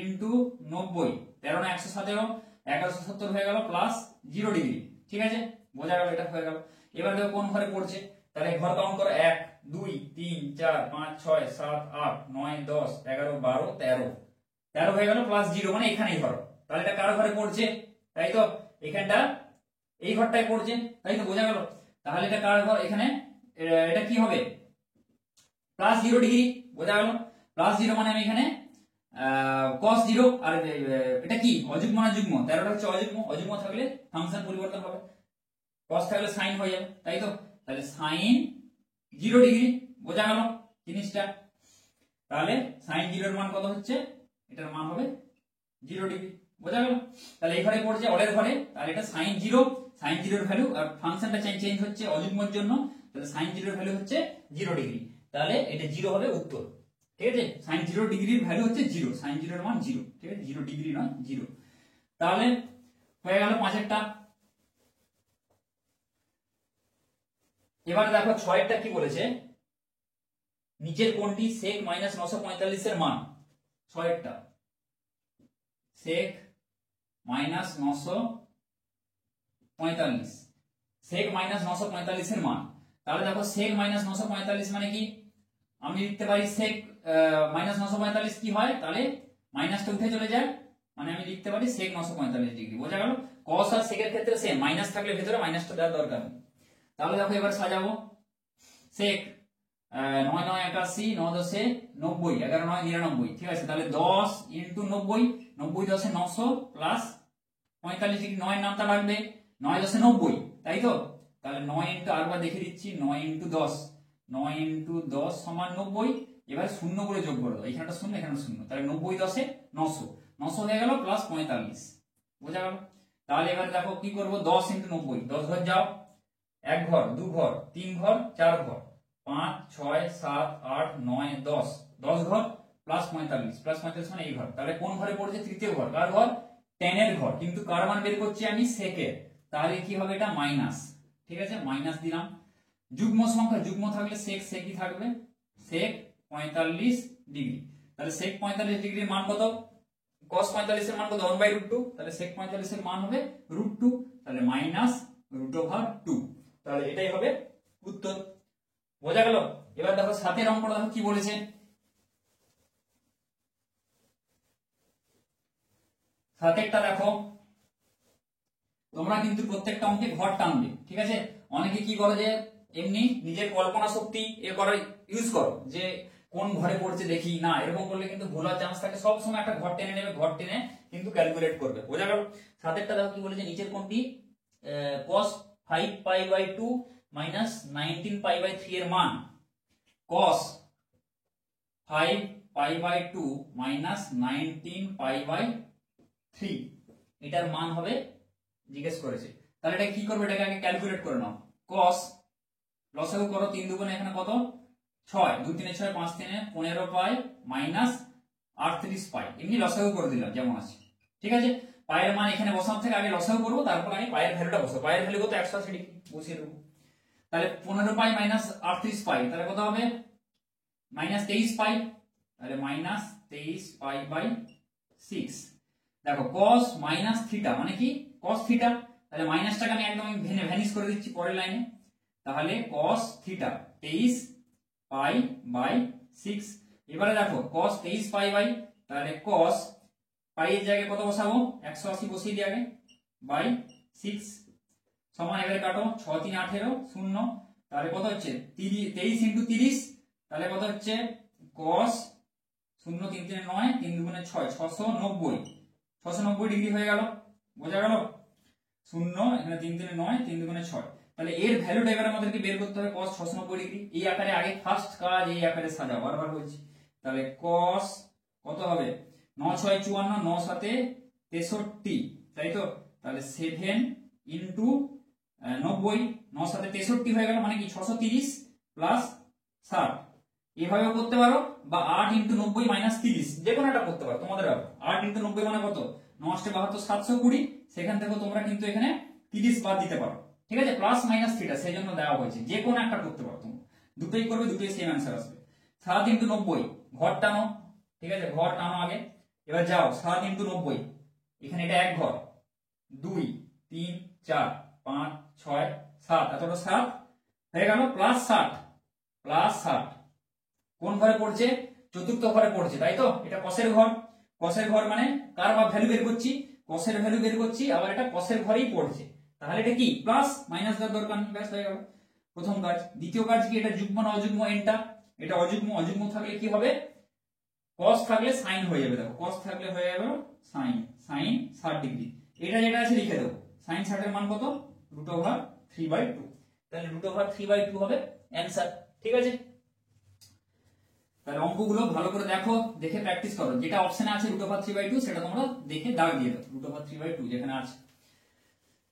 ইন্টু 90, 13 9 117, 1170 হয়ে গেল প্লাস 0 ডিগ্রি, ঠিক আছে, বোঝা গেল, এটা হয়ে গেল। এবার দেখো কোন ঘরে পড়ছে, তাহলে ঘর কাউন্ট করো 1 2 3 4 5 6 7 8 9 10 11 12 13, 13 হয়ে গেল প্লাস 0 মানে এখানেই ধরো, তাহলে এটা কার ঘরে পড়ছে, তাই তো, এখানটা এই ঘরটায় পড়ছে, তাই তো, বোঝা গেল। তাহলে এটা কার ঘর, এখানে এটা কি হবে, প্লাস 0 ডিগ্রি, বোঝা গেল। প্লাস 0 মানে আমি এখানে cos 0, আর এটা কি অযুগ্ম না যুগ্ম, 13টা হচ্ছে অযুগ্ম, অযুগ্ম থাকলে ফাংশন পরিবর্তন হবে, cos থাকলে sin হয়ে যাবে, তাই তো, তাহলে sin 0 ডিগ্রি, বোঝা গেল জিনিসটা। তাহলে sin 0 এর মান কত হচ্ছে, এটার মান হবে 0 ডিগ্রি, বোঝা গেল। তাহলে এই ঘরে পড়ছে অলের ঘরে, তাহলে এটা sin 0, sin 0 এর ভ্যালু, আর ফাংশনটা চেঞ্জ হচ্ছে অযুগ্মর জন্য, তাহলে sin 0 এর ভ্যালু হচ্ছে 0 ডিগ্রি, তাহলে এটা 0 হবে উত্তর, ঠিক আছে। sin 0 ডিগ্রির ভ্যালু হচ্ছে 0, sin 0 এর মান 0, ঠিক আছে, 0 ডিগ্রি নয় 0। তাহলে হয়ে গেল পাঁচেরটা। এবারে দেখো ছয়েরটা কি বলেছে, নিচের কোণটি sec মাইনাস 945 এর মান, ছয়েরটা sec মাইনাস 945, sec মাইনাস 945 এর মান। তাহলে দেখো sec মাইনাস 945 মানে কি, আমি লিখতে পারি sec মাইনাস 945 কি হয়, তাহলে মাইনাসটা উঠে চলে যায়, মানে আমি লিখতে পারি sec 945 ডিগ্রি, বোঝা গেল। cos আর sec এর ক্ষেত্রে সেম, মাইনাস থাকলে ভেতরে মাইনাসটা দেওয়ার দরকার নেই। তাহলে দেখো এবার সাজাবো, sec 9 9 81, 9 10 90, 11 9 99, ঠিক আছে, তাহলে 10 ইন্টু 90, 90 10 900 প্লাস 45 ডিগ্রি, 9 এর নামটা লাগবে, 9 10 90, তাই তো, তাহলে 9 ইন্টু, আরেকবার দেখে দিচ্ছি, 9 ইন্টু 10, 9 ইন্টু 10 সমান 90, এবার শূন্য করে যোগ করে দাও, এখানটা শূন্য এখানটা শূন্য, তাহলে 90 10 900, 900 হয়ে গেল প্লাস 45, বোঝা গেল। তাহলে এবার দেখো কি করব, 10 ইন্টু 90, 10 ঘর যাও, 1 ঘর 2 ঘর 3 ঘর 4 ঘর 5 6 7 8 9 10, 10 ঘর প্লাস 45, প্লাস 45 মানে এই ঘর, তাহলে কোন ঘরে পড়ছে, তৃতীয় ঘর, কার ঘর, tan এর ঘর, কিন্তু কার মান বের করছি আমি, sec এর, তাহলে কি হবে এটা মাইনাস, ঠিক আছে, মাইনাস দিলাম। যুগ্ম সংখ্যা, যুগ্ম থাকলে sec secই থাকবে, sec 45 ডিগ্রি, তাহলে sec 45 ডিগ্রির মান কত, cos 45 এর মান কত, 1/√2, তাহলে sec 45 এর মান হবে √2, তাহলে মাইনাস √2, তাহলে এটাই হবে উত্তর, বোঝা গেল। এবার দেখো 7 এর অঙ্কটা দেখো কি বলেছে, 7 এরটা দেখো, তোমরা কিন্তু প্রত্যেকটা অঙ্কে ঘর টানবে, ঠিক আছে। অনেকে কি করে যে এমনি নিজের কল্পনা শক্তি এ করে ইউজ করো, যে কোন ঘরে পড়ছে দেখি না, এরকম করলে কিন্তু ভুলার চান্স থাকে, সব সময় একটা ঘর টেনে নেবে, ঘর টেনে কিন্তু ক্যালকুলেট করবে, বোঝা গেল। 7 এরটা দেখো কি বলেছে, নিচের কোনটি cos 5 pi by 2 minus 19 pi by 3 এর মান, cos 5 pi by 2 minus 19 pi by 3, এটার মান হবে জিজ্ঞেস করেছে। তাহলে এটা কি করবে, এটাকে আগে ক্যালকুলেট করে নাও, cos লসাগু করো, 3 দুগুণে এখানে কত 6, 2 3 6 5 3 15 পাই মাইনাস 38 পাই, এমনি লসাগু করে দিলাম যেমন আছে, ঠিক আছে। পায়ের মান এখানে বসানোর থেকে আগে লসাগু করবো, তারপর আমি পায়ের ভ্যালুটা বসাবো, পায়ের ভ্যালু কত 180 ডিগ্রি বসিয়ে দেবো, তাহলে 15 পাই মাইনাস 38 পাই, তাহলে কত হবে মাইনাস 23 পাই, তাহলে মাইনাস 23 পাই বাই 6। দেখো cos মাইনাস থিটা মানে কি, cos থিটা, তাহলে মাইনাসটাকে আমি একদম ভ্যানিশ করে দিচ্ছি পরের লাইনে, তাহলে cos থিটা 23 পাই বাই 6। এবারে দেখো cos 23 পাই বাই, তাহলে cos পাই এর জায়গায় কত বসাবো, 180 বসিয়ে দিই আগে, বাই 6 সমান, এবারে কাটো, 6 3 18 0, তাহলে কত হচ্ছে 23 ইন্টু 30, তাহলে কত হচ্ছে cos 0 3 3 9 3 2 6 690, 690 ডিগ্রি হয়ে গেল, বোঝা গেল। 0 এখানে 3 3 9 3 2 6, তাহলে এর ভ্যালুটা এবার আমাদেরকে বের করতে হবে, cos 690 ডিগ্রি, এই আকারে আগে ফার্স্ট কাজ এই আকারে সাজাও, বারবার বলছি, তাহলে cos কত হবে 9 6 54, 9 7 63, তাই তো, তাহলে 7 ইন্টু 90, 9 7 63 হয়ে গেল, মানে কি 630 প্লাস 60, এভাবেও করতে পারো, বা 8 ইন্টু 90 মাইনাস 30, যে কোনো একটা করতে পারো তোমাদের। 8 ইন্টু 90 মানে কত, 9 72 720, সেখান থেকে তোমরা কিন্তু এখানে 30 বাদ দিতে পারো, ঠিক আছে, প্লাস মাইনাস থিটা সেই জন্য দেওয়া হয়েছে, যে কোনো একটা করতে পারো তোমরা, দুটোই করবে, দুটোই সেম অ্যান্সার আসবে। 7 × 90 ঘর টানো, ঠিক আছে, ঘর টানো আগে, এবার যাও 7 × 90, এখানে এটা এক ঘর, 2 3 4 5 6 7, এতটা 7 হয়ে গেল, প্লাস 60 কোন ঘরে পড়ছে, চতুর্থ ঘরে পড়ছে, তাই তো, এটা কসের ঘর, কসের ঘর মানে কার বা ভ্যালু বের করছি, কসের ভ্যালু বের করছি, আবার এটা কসের ঘরেই পড়ছে, তাহলে এটা কি প্লাস মাইনাস দেওয়ার দরকার নেই, ব্যাস হয়ে গেল প্রথম কাজ। দ্বিতীয় কাজ কি, এটা যুগ্ম না অযুগ্ম এনটা, এটা অযুগ্ম, অযুগ্ম থাকলে কি হবে, কস থাকলে সাইন হয়ে যাবে, দেখো কস থাকলে হয়ে যাবে সাইন, সাইন 60 ডিগ্রি, এটা যেটা আছে লিখে দেবো, সাইন 60 এর মান কত, √3/2, তাহলে √3/2 হবে অ্যানসার, ঠিক আছে। তাহলে অঙ্কগুলো ভালো করে দেখো, দেখে প্র্যাকটিস করো, যেটা অপশনে আছে √3/2 সেটা তোমরা দেখে দাগ দিয়ে দাও, √3/2 যেখানে আছে,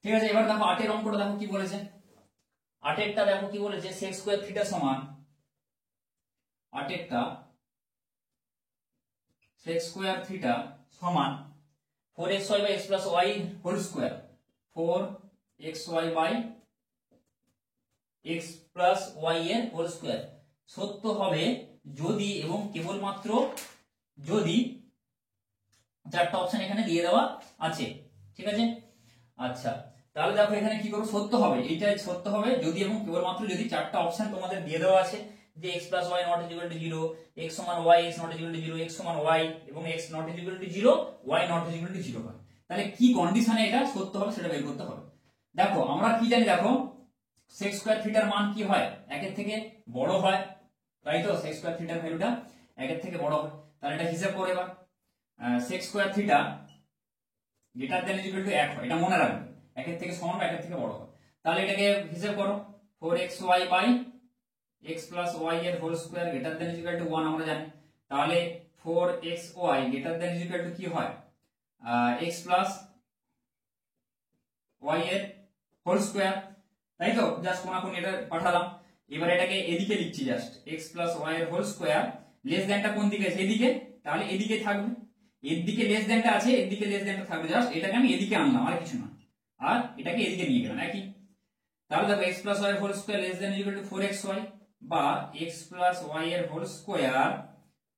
ঠিক আছে। এবার দেখো 8 এর অঙ্কটা দেখো কি বলেছে, 8 এরটা দেখো কি বলেছে, sec² থিটা সমান, 8 এরটা sec² থিটা সমান 4xy x + y whole square, 4xy x + y এর হোল স্কয়ার সত্য হবে যদি এবং কেবলমাত্র যদি, চারটা অপশন এখানে দিয়ে দেওয়া আছে, ঠিক আছে। আচ্ছা, তাহলে দেখো এখানে কি করব, সত্য হবে, এইটাই সত্য হবে যদি এবং কেবলমাত্র যদি চারটা অপশন তোমাদের দিয়ে দেওয়া আছে, যে x + y ≠ 0, x সমান y, x ≠ 0, x সমান y এবং x ≠ 0, y ≠ 0 হয়, তাহলে কি কন্ডিশনে এটা সত্য হবে সেটা বের করতে হবে। দেখো আমরা কি জানি, দেখো sec² থিটার মান কি হয়, একের থেকে বড় হয়, তাই তো, sec² থিটার ভ্যালুটা একের থেকে বড় হয়, তাহলে এটা হিসাব করে, এবার sec² theta greater than equal to 1 হয়, এটা মনে রাখবে, একের থেকে সমান বা একের থেকে বড় হয়, তাহলে এটাকে হিসাব করো, 4xy x + y এর whole square greater than equal to 1 আমরা জানি, তাহলে 4xy greater than equal two কি হয়, x + y এর হোল স্কয়ার, তাই তো, জাস্ট কোনাকুনি এটা পাঠালাম, এবার এটাকে এদিকে লিখছি, জাস্ট x + y এর হোল স্কয়ার, লেস দ্যানটা কোন দিকে আছে, এদিকে, তাহলে এদিকে থাকবে, এর দিকে লেস দ্যানটা আছে, এর দিকে লেস দ্যানটা থাকবে, জাস্ট এটাকে আমি এদিকে আনলাম আর কিছু না, আর এটাকে এদিকে নিয়ে গেলাম একই, তাহলে দেখো x + y এর whole square less than equal to 4xy, বা x + y এর whole square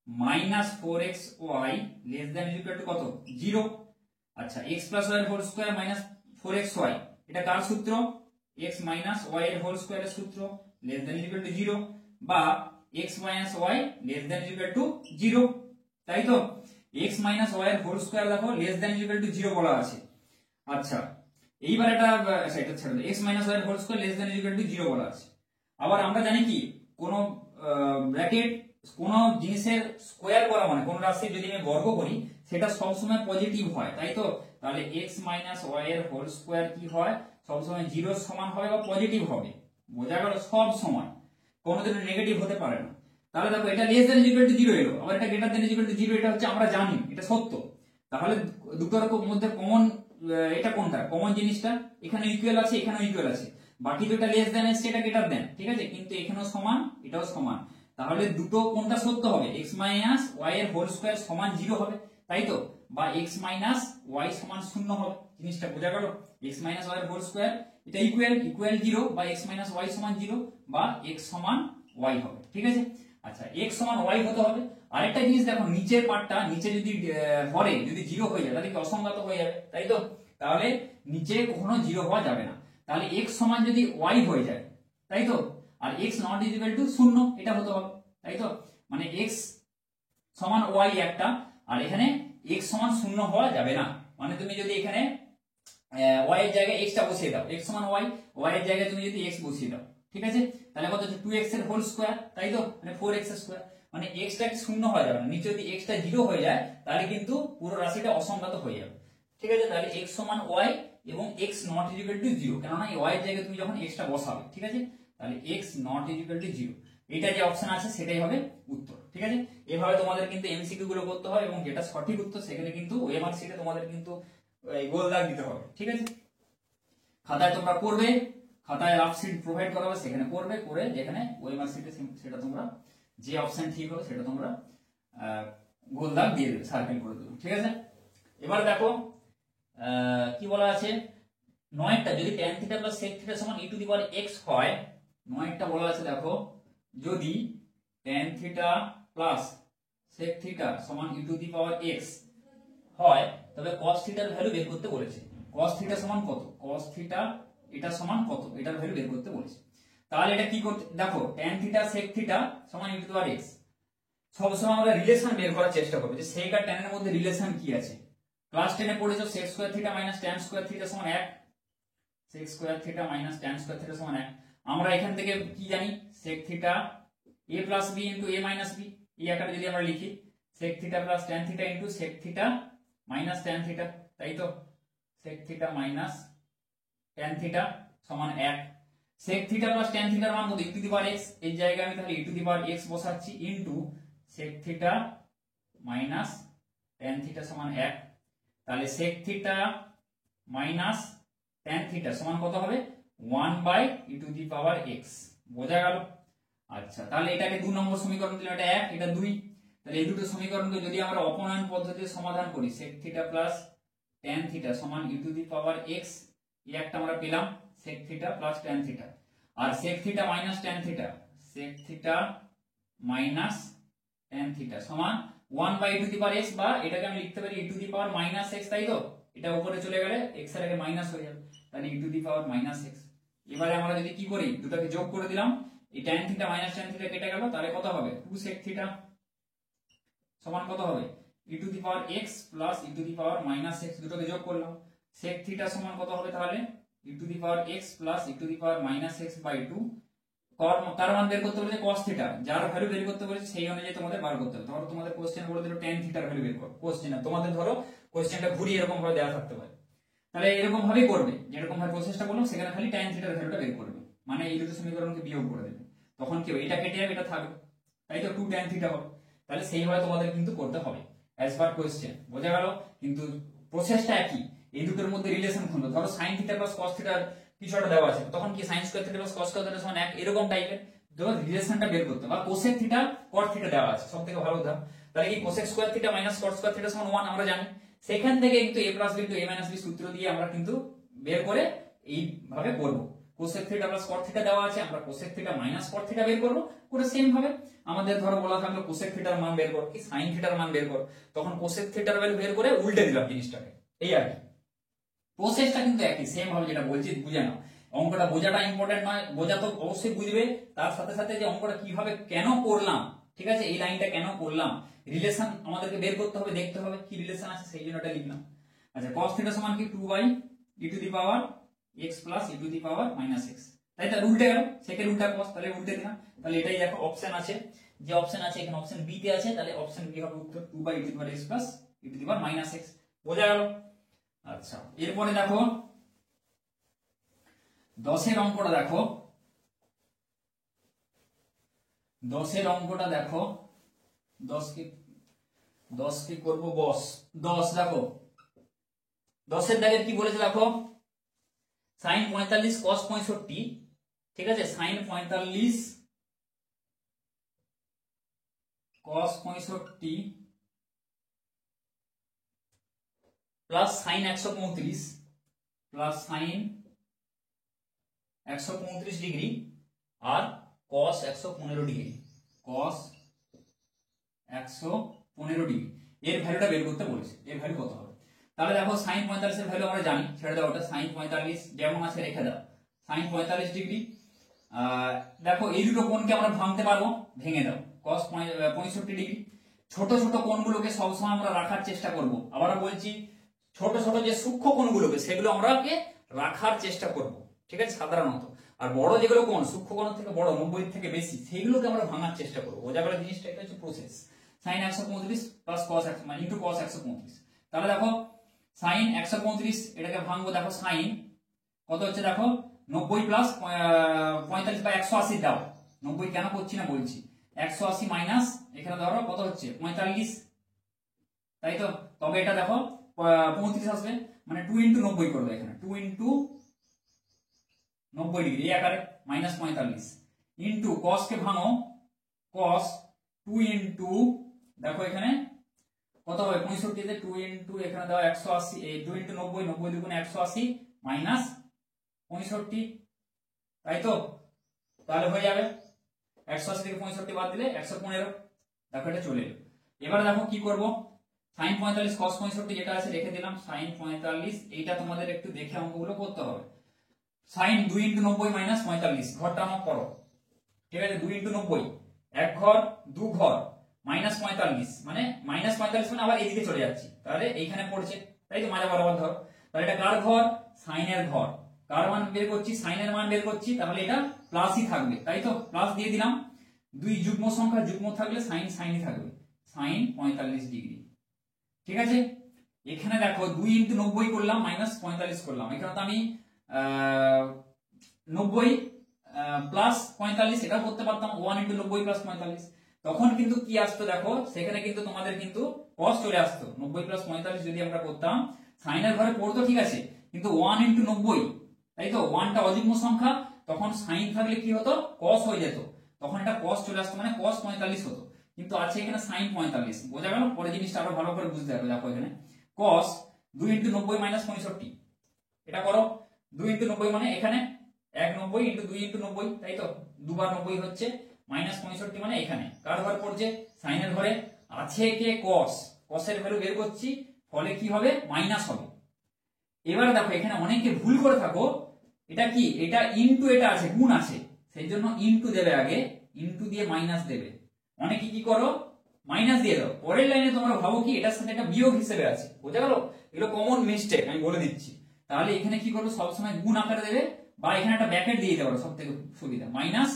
minus 4xy less than equal to কত, 0। আচ্ছা, x + y এর হোল স্কয়ার মাইনাস 4xy, এটা কার সূত্র, x - y এর হোল স্কয়ারের সূত্র, লেস দ্যান ইকুয়াল টু 0, বা x - y less than equal to 0, তাই তো, x - y এর হোল স্কয়ার দেখো লেস দ্যান ইকুয়াল টু 0 বলা আছে। আচ্ছা, এইবার এটা সেটা ছেড়ে দাও, x - y এর whole square less than equal to 0 বলা আছে। আবার আমরা জানি কি, কোন ব্র্যাকেট, কোন জিনিসের স্কয়ার করা মানে কোন রাশির যদি আমি বর্গ করি সেটা সবসময় পজিটিভ হয়, তাই তো, তাহলে x - y এর হোল স্কয়ার কি হয়, সবসময় 0 এর সমান হবে বা পজিটিভ হবে, বোঝা গেল, সব সময়, কোনোদিনও নেগেটিভ হতে পারে না। তাহলে দেখো এটা লেস দ্যান ইকুয়াল টু 0 এলো, আবার এটা গ্রেটার দ্যান ইকুয়াল টু 0, এটা হচ্ছে আমরা জানি এটা সত্য, তাহলে দুটোর মধ্যে কমন এটা কোনটা, কমন জিনিসটা, এখানে ইকুয়াল আছে, এখানে ইকুয়াল আছে, বাকি দুটো লেস দ্যান এসছে, এটা গ্রেটার দ্যান, ঠিক আছে, কিন্তু এখানেও সমান, এটাও সমান, তাহলে দুটো কোনটা সত্য হবে, x - y এর হোল স্কয়ার সমান 0 হবে, তাই তো, বা x - y সমান 0 হবে, জিনিসটা বোঝা গেল, x - y এর হোল স্কয়ার এটা ইকুয়াল 0, বা x - y সমান 0, বা x সমান y হবে, ঠিক আছে। আচ্ছা, x সমান y হতে হবে। আরেকটা জিনিস দেখো, নিচের পার্টটা, নিচে যদি হরে যদি 0 হয়ে যায় তাহলে কি অসংজ্ঞাত হয়ে যাবে, তাই তো, তাহলে নিচে কখনো 0 হওয়া যাবে না, তাহলে x সমান যদি y হয়ে যায়, তাই তো, আর x নট ইকুয়াল টু 0 এটা হতে হবে, তাই তো, মানে x সমান y একটা, আর এখানে x সমান 0 হওয়া যাবে না, মানে তুমি যদি এখানে y এর জায়গায় x টা বসিয়ে দাও, x সমান y, y এর জায়গায় তুমি যদি x বসিয়ে দাও, ঠিক আছে, তাহলে কত হচ্ছে 2x এর হোল স্কয়ার, তাই তো, মানে 4x স্কয়ার, মানে x টা 0 হয়ে যাবে না, নিচে যদি x টা 0 হয়ে যায় তাহলে কিন্তু পুরো রাশিটা অসংজ্ঞাত হয়ে যাবে, ঠিক আছে। তাহলে x সমান y এবং x নট ইকুয়াল টু 0, কেননা y এর জায়গায় তুমি যখন x টা বসাবে, ঠিক আছে, তাহলে x নট ইকুয়াল টু 0, এটা যে অপশন আছে সেটাই হবে উত্তর, ঠিক আছে। এভাবে তোমাদের কিন্তু এমসিকিউ গুলো করতে হয়, এবং যেটা সঠিক উত্তর সেখানে কিন্তু ওএমআর শিটে তোমাদের কিন্তু গোল দাগ দিতে হবে, ঠিক আছে। খাতায় তোমরা করবে, খাতায় রাফ শিট প্রোভাইড করা হবে, সেখানে করবে, করে যেখানে ওএমআর শিটে সেটা তোমরা যে অপশন ঠিক হবে সেটা তোমরা গোল দাগ দিয়ে দেবে, সার্কেল করে দেবে, ঠিক আছে। এবার দেখো কি বলা আছে, 9টা যদি tan theta plus sec theta সমান e to the power x হয়, 9টা বলা আছে দেখো, যদি tan theta plus sec theta সমান e to the power x হয়, তবে cos থিটার ভ্যালু বের করতে বলেছে। cos থিটা সমান কত, cos থিটা এটা সমান কত, এটার ভ্যালু বের করতে বলেছে। তাহলে এটা কি করতে, দেখো tan থিটা sec থিটা সমান e to the power x, সবসময় আমরা রিলেশন বের করার চেষ্টা করব যে sec আর tan এর মধ্যে রিলেশন কি আছে। ক্লাস 10 এ পড়েছো sec square theta minus tan square theta সমান 1, sec square theta minus tan square theta সমান 1। আমরা এখান থেকে কি জানি, sec theta a plus b into a minus b, এই আকারে যদি আমরা লিখি sec theta plus tan theta into sec theta minus tan theta, তাই তো, sec theta minus tan theta সমান 1। sec থিটা প্লাস tan থিটার মান কত, e to the power x, এই জায়গায় আমি তাহলে e to the power x বসাচ্ছি into sec theta minus tan theta সমান 1। তাহলে sec theta minus tan theta সমান কত হবে, 1 by e to the power x, বোঝা গেল। আচ্ছা, তাহলে এটাকে 2 নম্বর সমীকরণ দিলাম, এটা 1 এটা 2, তাহলে এই দুটো সমীকরণকে যদি আমরা অপনয়ন পদ্ধতিতে সমাধান করি, sec theta plus tan theta সমান e to the power x, এই একটা আমরা পেলাম sec theta plus tan theta, আর sec theta minus tan theta, sec theta minus tan theta সমান 1 by e to the power x, বা এটাকে আমি লিখতে পারি e to the power minus x, তাই তো, এটা উপরে চলে গেলে x এর আগে মাইনাস হয়ে যাবে, তাহলে e to the power minus x। এবারে আমরা যদি কি করি, দুটোকে যোগ করে দিলাম, এই tan theta minus tan theta কেটে গেল, তাহলে কত হবে 2 sec থিটা সমান কত হবে e to the power x প্লাস e to the power minus x, দুটোকে যোগ করলাম, sec থিটা সমান কত হবে তাহলে e to the power x প্লাস e to the power minus x by 2। কার মান বের করতে বলেছে, cos থিটা, যার ভ্যালু বের করতে বলেছে সেই অনুযায়ী তোমাদের বার করতে হবে। ধরো তোমাদের কোশ্চেন বলে দিল tan থিটার ভ্যালু বের করো, কোশ্চেন তোমাদের ধরো কোশ্চেনটা ঘুরিয়ে এরকম ভাবে দেওয়া থাকতে পারে, তাহলে এরকম ভাবেই করবে, যেরকম ভাবে প্রসেসটা বললাম সেখানে খালি tan থিটার ভ্যালুটা বের করবে, মানে এই দুটো সমীকরণকে বিয়োগ করে দেবে, তখন কি হবে, এটা কেটে যাবে এটা থাকবে, তাই তো 2 tan থিটা হবে। তাহলে সেইভাবে তোমাদের কিন্তু করতে হবে অ্যাজ পার কোশ্চেন, বোঝা গেল। কিন্তু প্রসেসটা একই, এই দুটোর মধ্যে রিলেশন খুঁজো। ধরো sin থিটা প্লাস cos থিটার কিছু একটা দেওয়া আছে, তখন কি sin square theta plus cos square theta সমান 1, এরকম টাইপের ধরো রিলেশনটা বের করতে, বা cosec থিটা cot থিটা দেওয়া আছে, সবথেকে ভালো উদাহরণ। তাহলে কি cosec square theta minus cot square theta সমান 1 আমরা জানি, সেখান থেকে কিন্তু a plus b to a minus b সূত্র দিয়ে আমরা কিন্তু বের করে এইভাবে করব। cosec theta plus cot theta দেওয়া আছে, আমরা cosec theta minus cot theta বের করব, করে সেম ভাবে আমাদের ধরো বলা থাকলো cosec থিটার মান বের করো, কি sin থিটার মান বের করো, তখন cosec থিটার ভ্যালু বের করে উল্টে দিলাম জিনিসটাকে, এই আর কি। প্রসেসটা কিন্তু একই, সেম ভাবে যেটা বলছি বুঝে নাও। অঙ্কটা বোঝাটা ইম্পর্টেন্ট নয়, বোঝা তো অবশ্যই বুঝবে, তার সাথে সাথে যে অঙ্কটা কিভাবে কেন করলাম, ঠিক আছে, এই লাইনটা কেন করলাম, রিলেশন আমাদেরকে বের করতে হবে, দেখতে হবে কি রিলেশন আছে, সেই জন্য এটা লিখলাম। আচ্ছা, cos থিটা সমান কি 2 by e to the power x প্লাস e to the power minus x, তাই তো, উল্টে গেল, সেকেন্ড উল্টা cos, তাহলে উল্টে দিলাম, তাহলে এটাই দেখো অপশন আছে, যে অপশন আছে এখানে অপশন বি তে আছে, তাহলে অপশন বি হবে উত্তর 2 by e to the power x প্লাস e to the power minus x, বোঝা গেল। আচ্ছা, এরপরে দেখো 10 এর অঙ্কটা দেখো, 10 এর অঙ্কটা দেখো, 10 কি করব বস, 10 দেখো, 10 এর দাগের কি বলেছে দেখো, sin 45 cos 65, ঠিক আছে, sin 45 cos 65 plus sin 135 plus sin 135 degree আর cos 115 ডিগ্রি, cos 115 ডিগ্রি, এর ভ্যালুটা বের করতে বলেছে, এর ভ্যালু কত হবে। তাহলে দেখো sin 45 এর ভ্যালু আমরা জানি, ছেড়ে দাও ওটা, sin 45 যেমন আছে রেখে দাও, sin 45 ডিগ্রি, দেখো এই দুটো কোণকে আমরা ভাঙতে পারবো, ভেঙে দাও, cos 65 ডিগ্রি। ছোট ছোট কোণগুলোকে সবসময় আমরা রাখার চেষ্টা করব, আবার বলছি ছোট ছোট যে সূক্ষ্ম কোণগুলোকে সেগুলো আমরা রাখার চেষ্টা করব, ঠিক আছে, সাধারণত। আর বড় যেগুলো কোণ, সূক্ষ্ম কোণ থেকে বড় 90 থেকে বেশি, সেইগুলোকে আমরা ভাঙার চেষ্টা করব, বোঝা গেল জিনিসটা, এটা হচ্ছে প্রসেস। sin 135 প্লাস cos 1 মানে ইনটু cos 135, তাহলে দেখো sin 135 এটাকে ভাঙবো, দেখো sin কত হচ্ছে, দেখো 90 প্লাস 45 বা 180 দাও, 90 কেন করছি না বলছি, 180 মাইনাস এখানে ধরো কত হচ্ছে 45, তাই তো, তবে এটা দেখো 35 আসবে, মানে 2 ইনটু 90 করবে, এখানে 2 ইনটু 90 ডিগ্রি এই আকারে মাইনাস 45 ইনটু cos কে ভাঙো, cos 2 ইনটু দেখো এখানে কত হবে 65 তে 2 ইনটু এখানে দাও 180, এই 2 ইনটু 90, 90 দুগুণে 180 মাইনাস 65, তাই তো? তাহলে হয়ে যাবে 180 থেকে 65 বাদ দিলে 115। দেখো এটা চলে এলো। এবার দেখো কি করব, sin 45 cos 65 যেটা আছে রেখে দিলাম, sin 45 এইটা তোমাদের একটু দেখে অঙ্কগুলো করতে হবে। sin 2 ইনটু 90 মাইনাস 45 ঘরটা আমার করো, ঠিক আছে? 2 ইনটু 90 এক ঘর, দু ঘর, মাইনাস 45 মানে মাইনাস 45 মানে আবার এদিকে চলে যাচ্ছি, তাহলে এইখানে পড়ছে, তাই তো? মাজা বরাবর ধর, তাহলে এটা কার ঘর? সাইনের ঘর। কার মান বের করছি? সাইনের মান বের করছি, তাহলে এটা প্লাসই থাকবে, তাই তো? প্লাস দিয়ে দিলাম। দুই যুগ্ম সংখ্যা যুগ্ম থাকলে সাইন সাইনই থাকবে, সাইন 45 ডিগ্রি, ঠিক আছে? এখানে দেখো 2 ইনটু 90 করলাম মাইনাস 45 করলাম, এখানে তো আমি 90 প্লাস 45 এটাও করতে পারতাম, 1 ইনটু 90 প্লাস 45, তখন কিন্তু কি আসতো দেখো, সেখানে কিন্তু তোমাদের কিন্তু cos চলে আসতো। 90 প্লাস 45 যদি আমরা করতাম, সাইনের ঘরে পড়তো ঠিক আছে, কিন্তু 1 ইনটু 90, তাই তো? 1টা অযুগ্ম সংখ্যা, তখন সাইন থাকলে কি হতো? cos হয়ে যেত, তখন এটা cos চলে আসতো, মানে cos 45 হতো, কিন্তু আছে এখানে sin 45। বোঝা গেল? পরে জিনিসটা আরো ভালো করে বুঝতে হবে। দেখো এখানে cos 2 ইনটু 90 মাইনাস 65, এটা করো। 2 ইনটু 90 মানে এখানে 190 ইনটু 2 ইনটু 90, তাই তো? দুবার 90 হচ্ছে, মাইনাস 65 মানে এখানে কার ঘর পড়ছে? সাইনের ঘরে। আছে কে? cos, cos এর ভ্যালু বের করছি, ফলে কি হবে? মাইনাস হবে। এবার দেখো এখানে অনেকে ভুল করে থাকো, এটা কি? এটা ইনটু, এটা আছে গুণ আছে, সেই জন্য ইনটু দেবে আগে, ইনটু দিয়ে মাইনাস দেবে। অনেকে কি করো? মাইনাস দিয়ে দাও, পরের লাইনে তোমরা ভাবো কি এটার সাথে একটা বিয়োগ হিসেবে আছে। বোঝা গেল? এগুলো কমন মিস্টেক, আমি বলে দিচ্ছি। তাহলে এখানে কি করবো? সবসময় গুণ আকারে দেবে, বা এখানে একটা ব্র্যাকেট দিয়ে দিতে পারো, সব থেকে সুবিধা। মাইনাস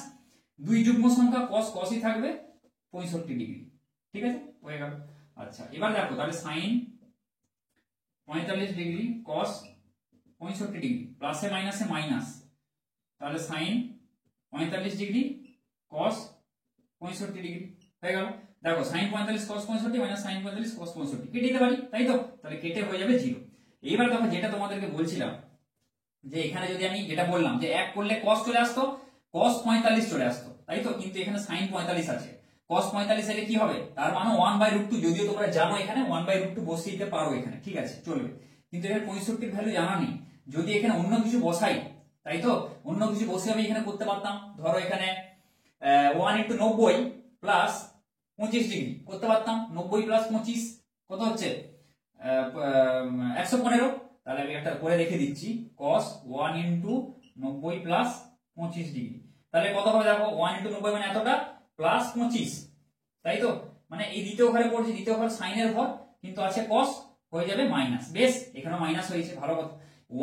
দুই যুগ্ম সংখ্যা cos cosই থাকবে 65 ডিগ্রি, ঠিক আছে? হয়ে গেল। আচ্ছা এবার দেখো তাহলে সাইন 45 ডিগ্রি cos 65 ডিগ্রি, প্লাসে মাইনাসে মাইনাস, তাহলে সাইন 45 ডিগ্রি cos 65 ডিগ্রি হয়ে গেল। দেখো sine 45 cos 65 minus sine 45 cos 65 কেটে দিতে পারি, তাই তো? তাহলে কেটে হয়ে যাবে 0। এইবার দেখো যেটা তোমাদেরকে বলছিলাম, যে এখানে যদি আমি যেটা বললাম যে এক করলে cos চলে আসতো, cos 45 চলে আসতো, তাই তো? কিন্তু এখানে sin 45 আছে, cos 45 এলে কি হবে? তার মানে 1/√2, যদিও তোমরা জানো এখানে 1/√2 বসিয়ে দিতে পারো এখানে, ঠিক আছে, চলবে। কিন্তু এখানে 65 ভ্যালু জানা নেই, যদি এখানে অন্য কিছু বসাই, তাই তো? অন্য কিছু বসে আমি এখানে করতে পারতাম। ধরো এখানে 1 ইনটু 90 প্লাস 25 ডিগ্রি করতে পারতাম। 90 প্লাস 25 কত হচ্ছে? 115। তাহলে আমি একটা করে রেখে দিচ্ছি, cos 1 ইনটু 90 প্লাস 25 ডিগ্রি, তাহলে কত হবে দেখো? 1 ইনটু 90 মানে এতটা, প্লাস 25, তাই তো? মানে এই দ্বিতীয় ঘরে পড়ছে, দ্বিতীয় ঘর সাইনের ঘর, কিন্তু আছে cos, হয়ে যাবে মাইনাস। বেশ, এখানে মাইনাস হয়েছে, ভালো কথা।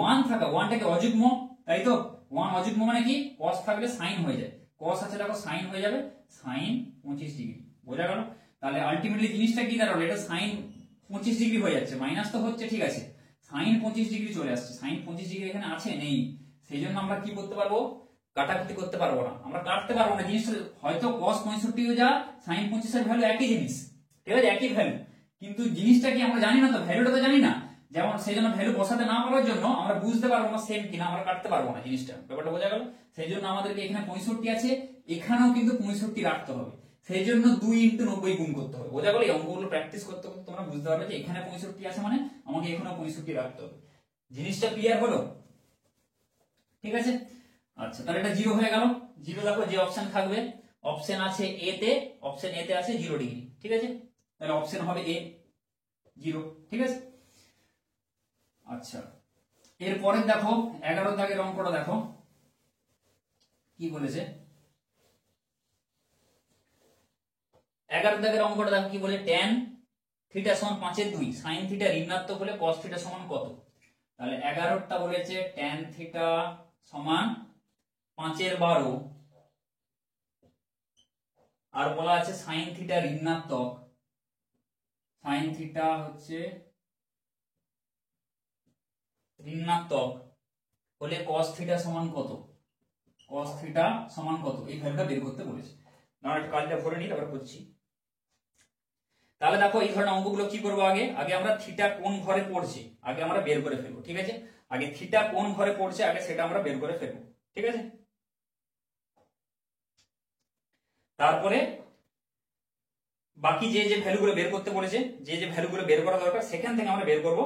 1 থাকা, 1টাকে অযুগ্ম, তাই তো? 1 অযুগ্ম মানে কি? cos থাকলে সাইন হয়ে যায়, cos আছে দেখো সাইন হয়ে যাবে, সাইন 25 ডিগ্রি। বোঝা গেল? তাহলে আলটিমেটলি জিনিসটা কি দাঁড়ালো? এটা সাইন 25 ডিগ্রি হয়ে যাচ্ছে, মাইনাস তো হচ্ছে, ঠিক আছে, সাইন 25 ডিগ্রি চলে আসছে। সাইন 25 ডিগ্রি এখানে আছে, নেই, সেই জন্য আমরা কি করতে পারবো? কাটাকুটি করতে পারবো না, আমরা কাটতে পারবো না জিনিসটা। হয়তো cos 65 যা সাইন 25 এর ভ্যালু একই জিনিস, ঠিক আছে, একই ভ্যালু, কিন্তু জিনিসটা কি আমরা জানি না, তো ভ্যালুটা তো জানি না, যেমন সেই জন্য ভ্যালু বসাতে না পারার জন্য আমরা বুঝতে পারবো না সেম কিনা, আমরা কাটতে পারবো না জিনিসটা। ব্যাপারটা বোঝা গেল? সেই জন্য আমাদেরকে এখানে 65 আছে, এখানেও কিন্তু 65 রাখতে হবে, সেই জন্য 2 ইনটু 90 গুণ করতে হবে। বোঝা গেল? এই অঙ্কগুলো প্র্যাকটিস করতে করতে তোমরা বুঝতে পারবে যে এখানে 65 আছে মানে আমাকে এখানেও 65 রাখতে হবে। জিনিসটা ক্লিয়ার হলো? ঠিক আছে। আচ্ছা তাহলে এটা 0 হয়ে গেল। 0 দেখো যে অপশন থাকবে, অপশন আছে এ তে, অপশন এ তে আছে 0 ডিগ্রি, ঠিক আছে, তাহলে অপশন হবে এ 0, ঠিক আছে। আচ্ছা এরপরে দেখো 11 দাগের অঙ্কটা দেখো কি বলেছে। 11 দাগের অঙ্কটা দেখো কি বলে, tan থিটা সমান 5/2 sin থিটা ঋণাত্মক হলে cos থিটা সমান কত? তাহলে 11টা বলেছে tan থিটা সমান 5/12, আর বলা আছে sin থিটা ঋণাত্মক, sin থিটা হচ্ছে ঋণাত্মক হলে cos থিটা সমান কত? cos থিটা সমান কত? এই ভ্যালুটা বের করতে বলেছে। না একটা কালটা ভরে নিই, তারপর করছি। তাহলে দেখো এই ধরনের অঙ্কগুলো কি করবো, আগে আগে আমরা থিটা কোন ঘরে পড়ছে আগে আমরা বের করে ফেলবো, ঠিক আছে। আগে থিটা কোন ঘরে পড়ছে আগে সেটা আমরা বের করে ফেলবো, ঠিক আছে। তারপরে বাকি যে যে ভ্যালুগুলো বের করতে বলেছে, যে যে ভ্যালুগুলো বের করা দরকার সেখান থেকে আমরা বের করব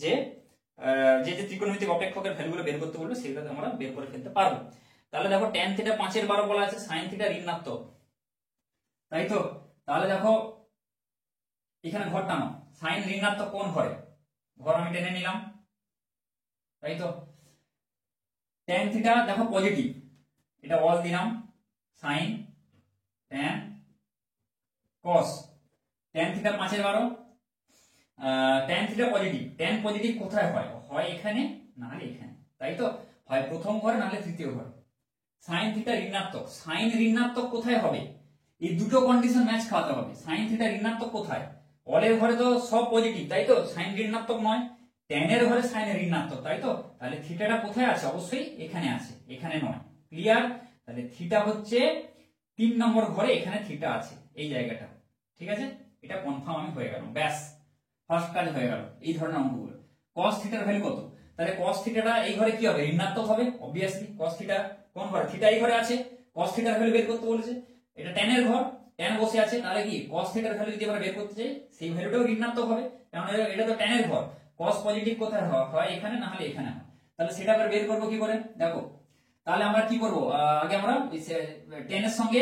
যে যে যে ত্রিকোণমিতিক অপেক্ষকের ভ্যালুগুলো বের করতে বলবে সেগুলো আমরা বের করে ফেলতে পারবো। তাহলে দেখো tan থিটা 5/12 বলা আছে, sin থিটা ঋণাত্মক, তাই তো? তাহলে দেখো এখানে ঘর টানো, sin ঋণাত্মক কোন ঘরে, ঘর আমি টেনে নিলাম, তাই তো? tan থিটা দেখো পজিটিভ, এটা অল দিলাম, sin tan cos tan theta 5/12, tan theta positive, tan positive কোথায় হয়, হয় এখানে না হলে এখানে, তাই তো? হয় প্রথম ঘরে না হলে তৃতীয় ঘরে। sin থিটা ঋণাত্মক, sin ঋণাত্মক কোথায় হবে, এই দুটো কন্ডিশন ম্যাচ খাওয়াতে হবে। sin থিটা ঋণাত্মক কোথায়, অলের ঘরে তো সব পজিটিভ, তাই তো? sin ঋণাত্মক নয়, tan এর ঘরে sin ঋণাত্মক, তাই তো? তাহলে থিটাটা কোথায় আছে, অবশ্যই এখানে আছে, এখানে নয়। ক্লিয়ার? তাহলে থিটা হচ্ছে 3 নম্বর ঘরে, এখানে থিটা আছে এই জায়গাটা, ঠিক আছে? এটা কনফার্ম আমি হয়ে গেল, ব্যাস ফার্স্ট কাজ হয়ে গেল এই ধরনের অঙ্কগুলো। cos থিটার ভ্যালু কত, তাহলে cos থিটাটা এই ঘরে কি হবে, ঋণাত্মক হবে অবভিয়াসলি। cos থিটা কোন ঘরে, থিটা এই ঘরে আছে, cos থিটার ভ্যালু বের করতে বলেছে, এটা tan এর ঘর, tan বসে আছে, তাহলে কি cos থিটার ভ্যালু যদি আমরা বের করতে চাই সেই ভ্যালুটাও ঋণাত্মক হবে, কারণ এটা তো tan এর ঘর। cos পজিটিভ কোথায় হয়, এখানে না হলে এখানে হয়, তাহলে সেটা আবার বের করব কি করে দেখো। তাহলে আমরা কি করব, আগে আমরা tan এর সঙ্গে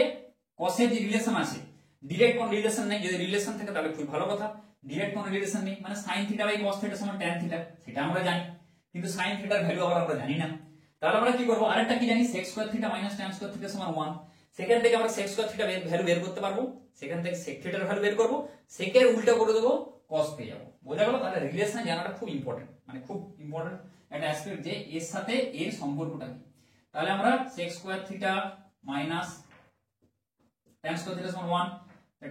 cos এর যে রিলেশন আছে, ডিরেক্ট কোন রিলেশন নেই, যদি রিলেশন থাকে তাহলে খুব ভালো কথা, ডিরেক্ট কোন রিলেশন নেই, মানে sin theta by cos theta সমান tan থিটা, সেটা আমরা জানি, কিন্তু sin থিটার ভ্যালু আবার আমরা জানি না। তাহলে আমরা কি করব, আরেকটা কি জানি, sec square theta minus tan square theta সমান 1, সেখান থেকে আমরা sec স্কয়ার থিটা ভ্যালু বের করতে পারবো, সেখান থেকে sec থিটার ভ্যালু বের করব, sec এর উল্টা করে দেব, cos পেয়ে যাব। বোঝা গেল? তাহলে রিলেশন জানাটা খুব ইম্পর্টেন্ট, মানে খুব ইম্পর্টেন্ট একটা অ্যাসপেক্ট যে এর সাথে এর সম্পর্কটা কি। তাহলে আমরা sec square theta minus tan square theta সমান 1,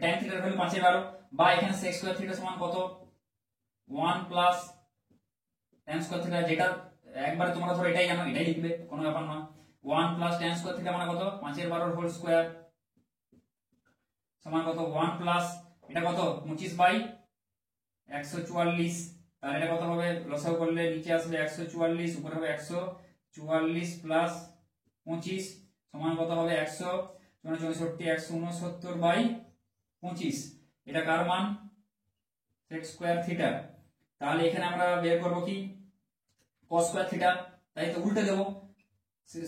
tan থিটার ভ্যালু 5/12, বা এখানে sec স্কয়ার থিটা সমান কত, 1 প্লাস tan স্কয়ার থিটা, যেটা একবারে তোমরা ধরো এটাই জানো, এটাই লিখবে, কোনো ব্যাপার না। 1 প্লাস tan স্কয়ার থিটা মানে কত, 5/12 হোল স্কয়ার সমান কত, 1 প্লাস এটা কত, 25/144, তাহলে এটা কত হবে, লসাগু করলে নিচে আসবে 144, উপরে হবে 144 প্লাস 25 সমান কত হবে, 164/169/25, এটা কার মান, sec স্কয়ার থিটা। তাহলে এখানে আমরা বের করব কি, cos স্কয়ার থিটা, তাই তো উল্টে দেব,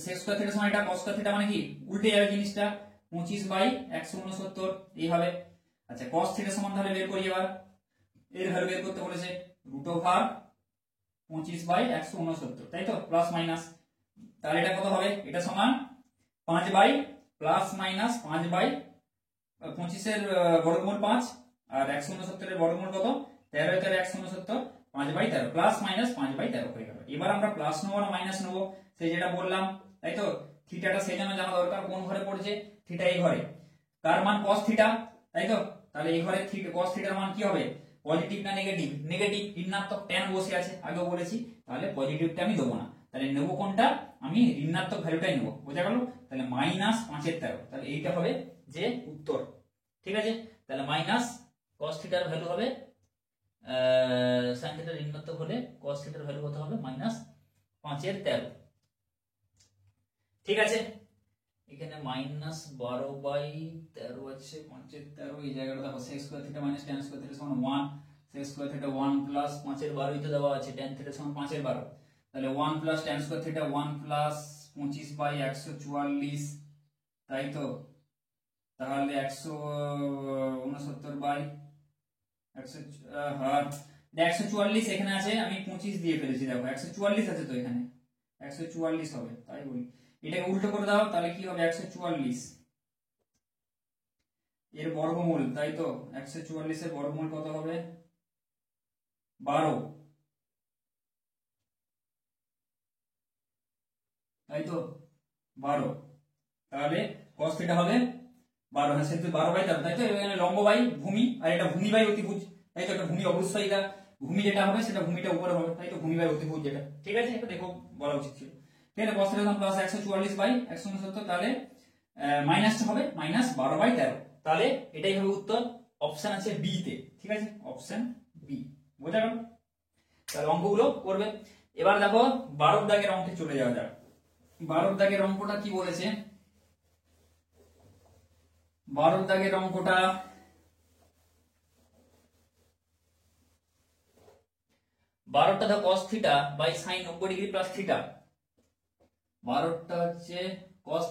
sec স্কয়ার থিটা সমান এটা, cos স্কয়ার থিটা মানে কি উল্টে যাবে জিনিসটা, 25/169 এই হবে। আচ্ছা cos থিটা সমান তাহলে বের করি, এবার এর ভ্যালু বের করতে বলেছে, √25/169, তাই তো, প্লাস মাইনাস, তাহলে এটা কত হবে, এটা সমান 5 প্লাস মাইনাস 5/25 এর বর্গমূল 5 আর 169 এর বর্গমূল কত, 13 13 169, 5/13 প্লাস মাইনাস 5/13 হয়ে গেল। এবার আমরা প্লাস নেবো না মাইনাস নেবো, সেই যেটা বললাম, তাই তো? থিটাটা সেই জন্য জানা দরকার, কোন ঘরে পড়ছে, থিটা এই ঘরে, কার মান cos থিটা, তাই তো? তাহলে এই ঘরে cos থিটার মান কি হবে, পজিটিভ না নেগেটিভ, নেগেটিভ, ঋণাত্মক, tan বসে আছে আগেও বলেছি, তাহলে পজিটিভটা আমি দেবো না, তাহলে নেব কোনটা, আমি ঋণাত্মক ভ্যালুটাই নেব। বোঝা গেল? তাহলে -5/13, তাহলে এইটা হবে যে উত্তর, ঠিক আছে? তাহলে মাইনাস cos থিটার ভ্যালু হবে, sin থিটার ঋণাত্মক হলে cos থিটার ভ্যালু কত হবে, -5/13, ঠিক আছে? এখানে -12/13 আছে, 5/13 এই জায়গাটা দেখো, sec square theta minus tan square theta সমান 1, sec স্কয়ার থিটা 1 প্লাস 5/12 তো দেওয়া আছে, tan থিটা সমান 5/12, তাহলে 1 plus tan square theta 1 plus 25/144, তাই তো? তাহলে 169/144 এখানে আছে, আমি 25 দিয়ে ফেলেছি, দেখো 144 আছে তো, এখানে 144 হবে, তাই বলি, এটাকে উল্টো করে দাও, তাহলে কি হবে, 144 এর বর্গমূল, তাই তো? 144 এর বর্গমূল কত হবে, 12, তাই তো? 12, তাহলে cos থিটা হবে 12, হ্যাঁ সেটা 12/13, তাই তো? এখানে লম্ব বাই ভূমি, আর এটা ভূমি বাই অতিভুজ, তাই তো? এটা ভূমি, অবশ্যই এটা ভূমি যেটা হবে সেটা ভূমিটা উপরে হবে, তাই তো? ভূমি বাই অতিভুজ যেটা, ঠিক আছে? এটা দেখো বলা উচিত ছিল, ঠিক আছে? cos থিটা প্লাস 144/169, তাহলে মাইনাসটা হবে -12/13, তাহলে এটাই হবে উত্তর, অপশন আছে বি তে, ঠিক আছে? অপশন বি, বোঝা গেল? তাহলে অঙ্কগুলো করবে। এবার দেখো 12 দাগের অঙ্কে চলে যাওয়া যাক। 12 দাগের অঙ্কটা কি বলেছে, 12 দাগের অঙ্কটা 12টা দেখো cos theta by sin 90 degree plus theta, 12টা হচ্ছে cos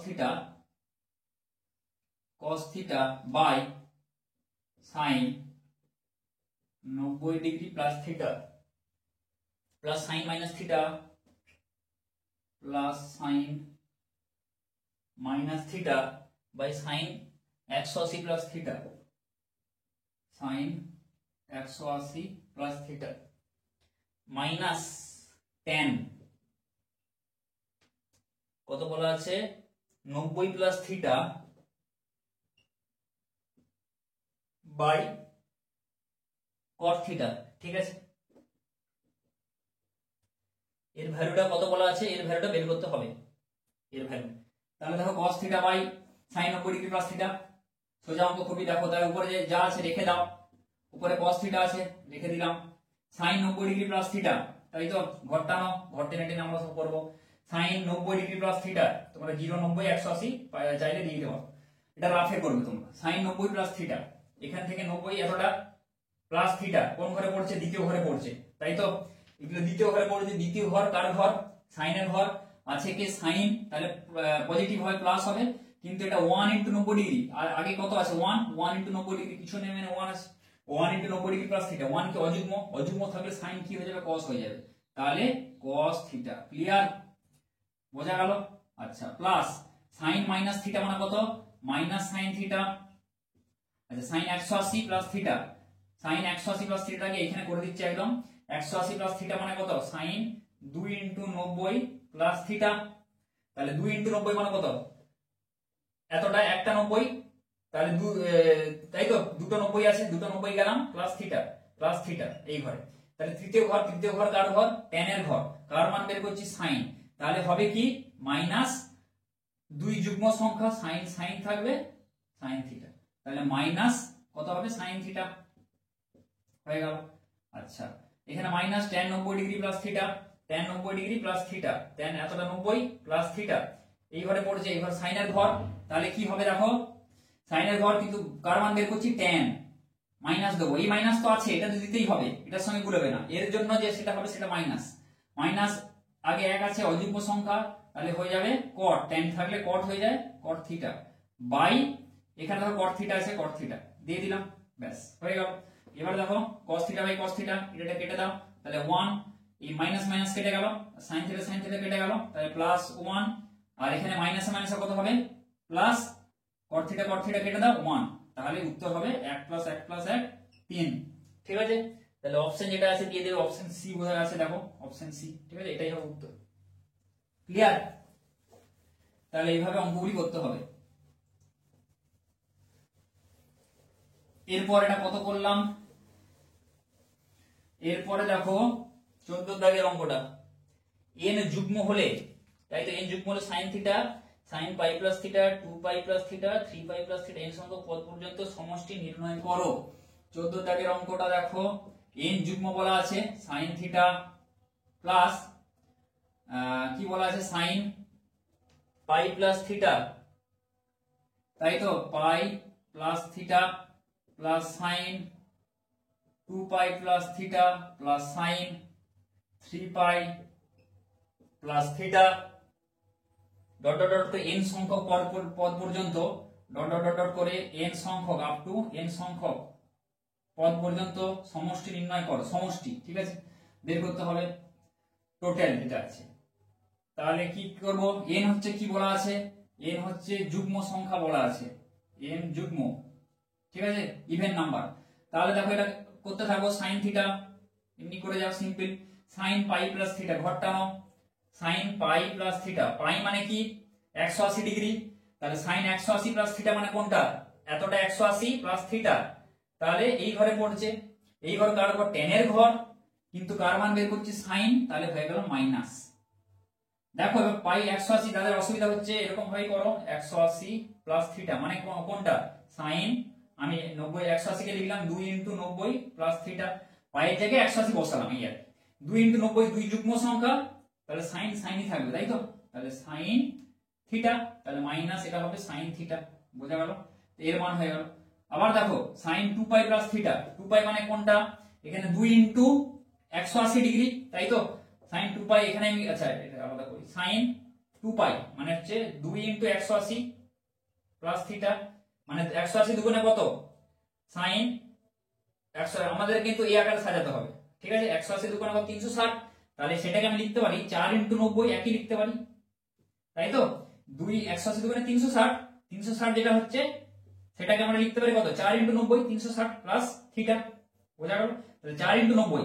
theta by sin 90 degree plus theta plus sin minus theta plus sin minus theta by sin 180 plus theta, sin 180 plus theta minus tan কত বলা আছে 90 plus theta by cot theta. ঠিক আছে, এর ভ্যালুটা কত বলা আছে, এর ভ্যালুটা বের করতে হবে, এর ভ্যালু। তাহলে দেখো cos theta by sin 90 degree plus theta, সোজা অঙ্ক খুবই, দেখো তার উপরে যে যা আছে রেখে দাও, উপরে cos থিটা আছে রেখে দিলাম, sin 90 ডিগ্রি প্লাস থিটা, তাই তো ঘর টানো, ঘর টেনে টেনে আমরা সব করবো। sin 90 ডিগ্রি প্লাস থিটা তোমরা 0 90 180 চাইলে দিয়ে দেবো, এটা রাফে করবে তোমরা। sin 90 প্লাস থিটা, এখান থেকে 90 এতটা প্লাস থিটা কোন ঘরে পড়ছে, দ্বিতীয় ঘরে পড়ছে, তাই তো এগুলো দ্বিতীয় ঘরে পড়ছে। দ্বিতীয় ঘর কার ঘর, সাইন এর ঘর, আছে কি সাইন, তাহলে পজিটিভ হবে প্লাস হবে, কিন্তু এটা 1 * 90 ডিগ্রি, আর আগে কত আছে 1 1 * 90 ডিগ্রি, কিছু নেই মানে 1 আছে, 1 * 90 ডিগ্রি প্লাস থিটা, 1 কি অযুগ্ম, অযুগ্ম থাকলে সাইন কি হয়ে যাবে, cos হয়ে যাবে, তাহলে cos থিটা। ক্লিয়ার, বোঝা গেল? আচ্ছা, প্লাস সাইন মাইনাস থিটা মানে কত, মাইনাস সাইন থিটা, আচ্ছা sine 180 plus theta, sine 180 plus থিটাকে এখানে করে দিচ্ছি একদম, 180 প্লাস থিটা মানে কত, সাইন 2 * 90 প্লাস থিটা, তাহলে 2 * 90 মানে কত, এতটা একটা 90, তাহলে তাই তো দুটো 90 আছে, দুটো 90 গেলাম প্লাস থিটা এই ঘরে। তাহলে তৃতীয় ঘর কার ঘর, tan এর ঘর, কার মান বের করছি সাইন, তাহলে হবে কি মাইনাস 2 যুগ্ম সংখ্যা সাইন থাকবে সাইন থিটা, তাহলে মাইনাস কত হবে সাইন থিটা হয়ে গেল। আচ্ছা, এখানে minus tan 90 degree plus theta, tan 90 degree plus theta, tan এতটা 90 প্লাস থিটা, এই ঘরে পড়ছে, এই ঘর সাইনের ঘর, তাহলে কি হবে দেখো, সাইনের ঘর কিন্তু কার মান বের করছি tan, মাইনাস দেবো, এই মাইনাস তো আছে, এটা তো দিতেই হবে, এটার সঙ্গে গুলোবে না, এর জন্য যে সেটা হবে সেটা মাইনাস আগে এক আছে অযুগ্ম সংখ্যা, তাহলে হয়ে যাবে cot, tan থাকলে cot হয়ে যায় cot থিটা বাই, এখানে দেখো cot থিটা আছে cot থিটা দিয়ে দিলাম, ব্যাস হয়ে গেল। এবার দেখো cos theta by cos theta, এটা কেটে দাও, তাহলে 1, এই মাইনাস মাইনাস কেটে গেল, sin থিটা কেটে গেল, তাহলে প্লাস 1, আর এখানে মাইনাসে মাইনাসে কত হবে প্লাস, cot থিটা কেটে দাও 1, তাহলে উত্তর হবে 1 + 1 + 1 3। ঠিক আছে, তাহলে অপশন যেটা আছে দিয়ে দেবে, অপশন সি বোঝা আছে, দেখো অপশন সি, ঠিক আছে, এটাই হবে উত্তর। ক্লিয়ার, তাহলে এইভাবে অঙ্কগুলি করতে হবে। এরপর এটা কত করলাম, এরপরে দেখো 14 দাগের অঙ্কটা, n যুগ্ম হলে, তাই তো n যুগ্ম হলে sin theta, sin π + theta, 2π + theta, 3π + theta, n সংখ্যক পদ পর্যন্ত সমষ্টি নির্ণয় করো। 14 দাগের অঙ্কটা দেখো, n যুগ্ম বলা আছে sin থিটা প্লাস কি বলা আছে sin π + থিটা, তাই তো π + theta plus sin 2π + theta plus sin 3π + theta, dot dot dot করে n সংখ্যক পদ পর্যন্ত, ডট ডট ডট করে n সংখ্যক আপ টু n সংখ্যক পদ পর্যন্ত সমষ্টি নির্ণয় করো, সমষ্টি, ঠিক আছে, বের করতে হবে টোটাল যেটা আছে। তাহলে কি করব, n হচ্ছে কি বলা আছে, n হচ্ছে যুগ্ম সংখ্যা বলা আছে, n যুগ্ম, ঠিক আছে, ইভেন নাম্বার। তাহলে দেখো এটা করতে থাকো, sin থিটা এমনি করে যাও সিম্পল, sin π + থিটা ঘর টানো, sin π + থিটা, π মানে কি 180 ডিগ্রি, তাহলে sin 180 + থিটা মানে কোনটা, এতটা 180 + থিটা, তাহলে এই ঘরে পড়ছে, এই ঘর কার ঘর, tan এর ঘর, কিন্তু কার মান বের করছি sin, তাহলে হয়ে গেল মাইনাস। দেখো এবার পাই 180, তাদের অসুবিধা হচ্ছে, এরকম ভাবে করো 180 + থিটা মানে কোনটা, sin, আমি 90 180 কে লিখলাম 2 * 90 + থিটা, পায়ের জায়গায় 180 বসালাম, এই আর 2 * 90 দুই যুগ্ম সংখ্যা, তাহলে সাইনই থাকবে, তাই তো, তাহলে sin থিটা, তাহলে মাইনাস এটা হবে sin থিটা, বোঝা গেল, এর মান হয়ে গেল। আবার দেখো sin 2π + থিটা, 2π মানে কোনটা, এখানে 2 * 180 ডিগ্রি, তাই তো sin 2 পাই এখানে আমি আচ্ছা এটা আলাদা করি, sin 2 পাই মানে হচ্ছে 2 * 180 প্লাস থিটা, মানে 180 দুগুণে কত sin 100, আমাদের কিন্তু এই আকারে সাজাতে হবে, ঠিক আছে। 180 দুগুণে কত 360, তাহলে সেটাকে আমি লিখতে পারি 4 * 90, একই লিখতে পারি, তাই তো 180 দুগুণে 360, 360 যেটা হচ্ছে সেটাকে আমরা লিখতে পারি কত 4 * 90, 360 প্লাস থিটা, বোঝা গেল। তাহলে 4 * 90,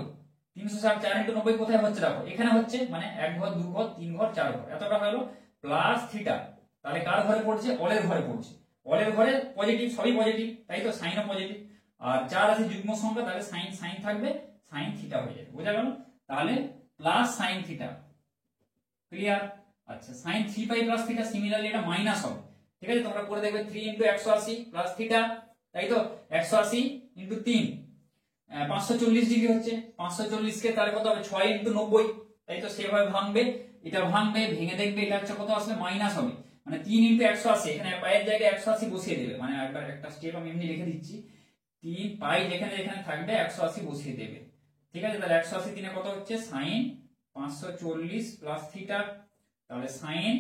360, 4 * 90 কোথায় হচ্ছে দেখো এখানে হচ্ছে, মানে 1 ঘর 2 ঘর 3 ঘর 4 ঘর এতটা হলো প্লাস থিটা, তাহলে কার ঘরে পড়ছে অলের ঘরে পড়ছে, অলের ঘরে পজিটিভ, সবই পজিটিভ, তাই তো সাইনও পজিটিভ, আর 4 আছে যুগ্ম সংখ্যা, তাহলে সাইন সাইন থাকবে, সাইন থিটা হয়ে যাবে, বোঝা গেল। তাহলে প্লাস সাইন থিটা, ক্লিয়ার। আচ্ছা sine 3 pi plus theta, similarly এটা মাইনাস হবে, ঠিক আছে। তোমরা করে দেখবে 3 * 180 প্লাস থিটা, তাই তো 180 * 3 540 ডিগ্রি হচ্ছে, 540 কে তাহলে কত হবে 6 * 90, তাই তো সেভাবে ভাঙবে, এটা ভাঙবে, ভেঙে দেখবে এটা হচ্ছে কত আসলে মাইনাস হবে, মানে 3 * 180, এখানে পাইয়ের জায়গায় 180 বসিয়ে দেবে, মানে একবার একটা স্টেপ আমি এমনি লিখে দিচ্ছি, 3 পাই যেখানে যেখানে থাকবে 180 বসিয়ে দেবে, ঠিক আছে। তাহলে 180 3 কত হচ্ছে sin 540 প্লাস থিটা, তাহলে sin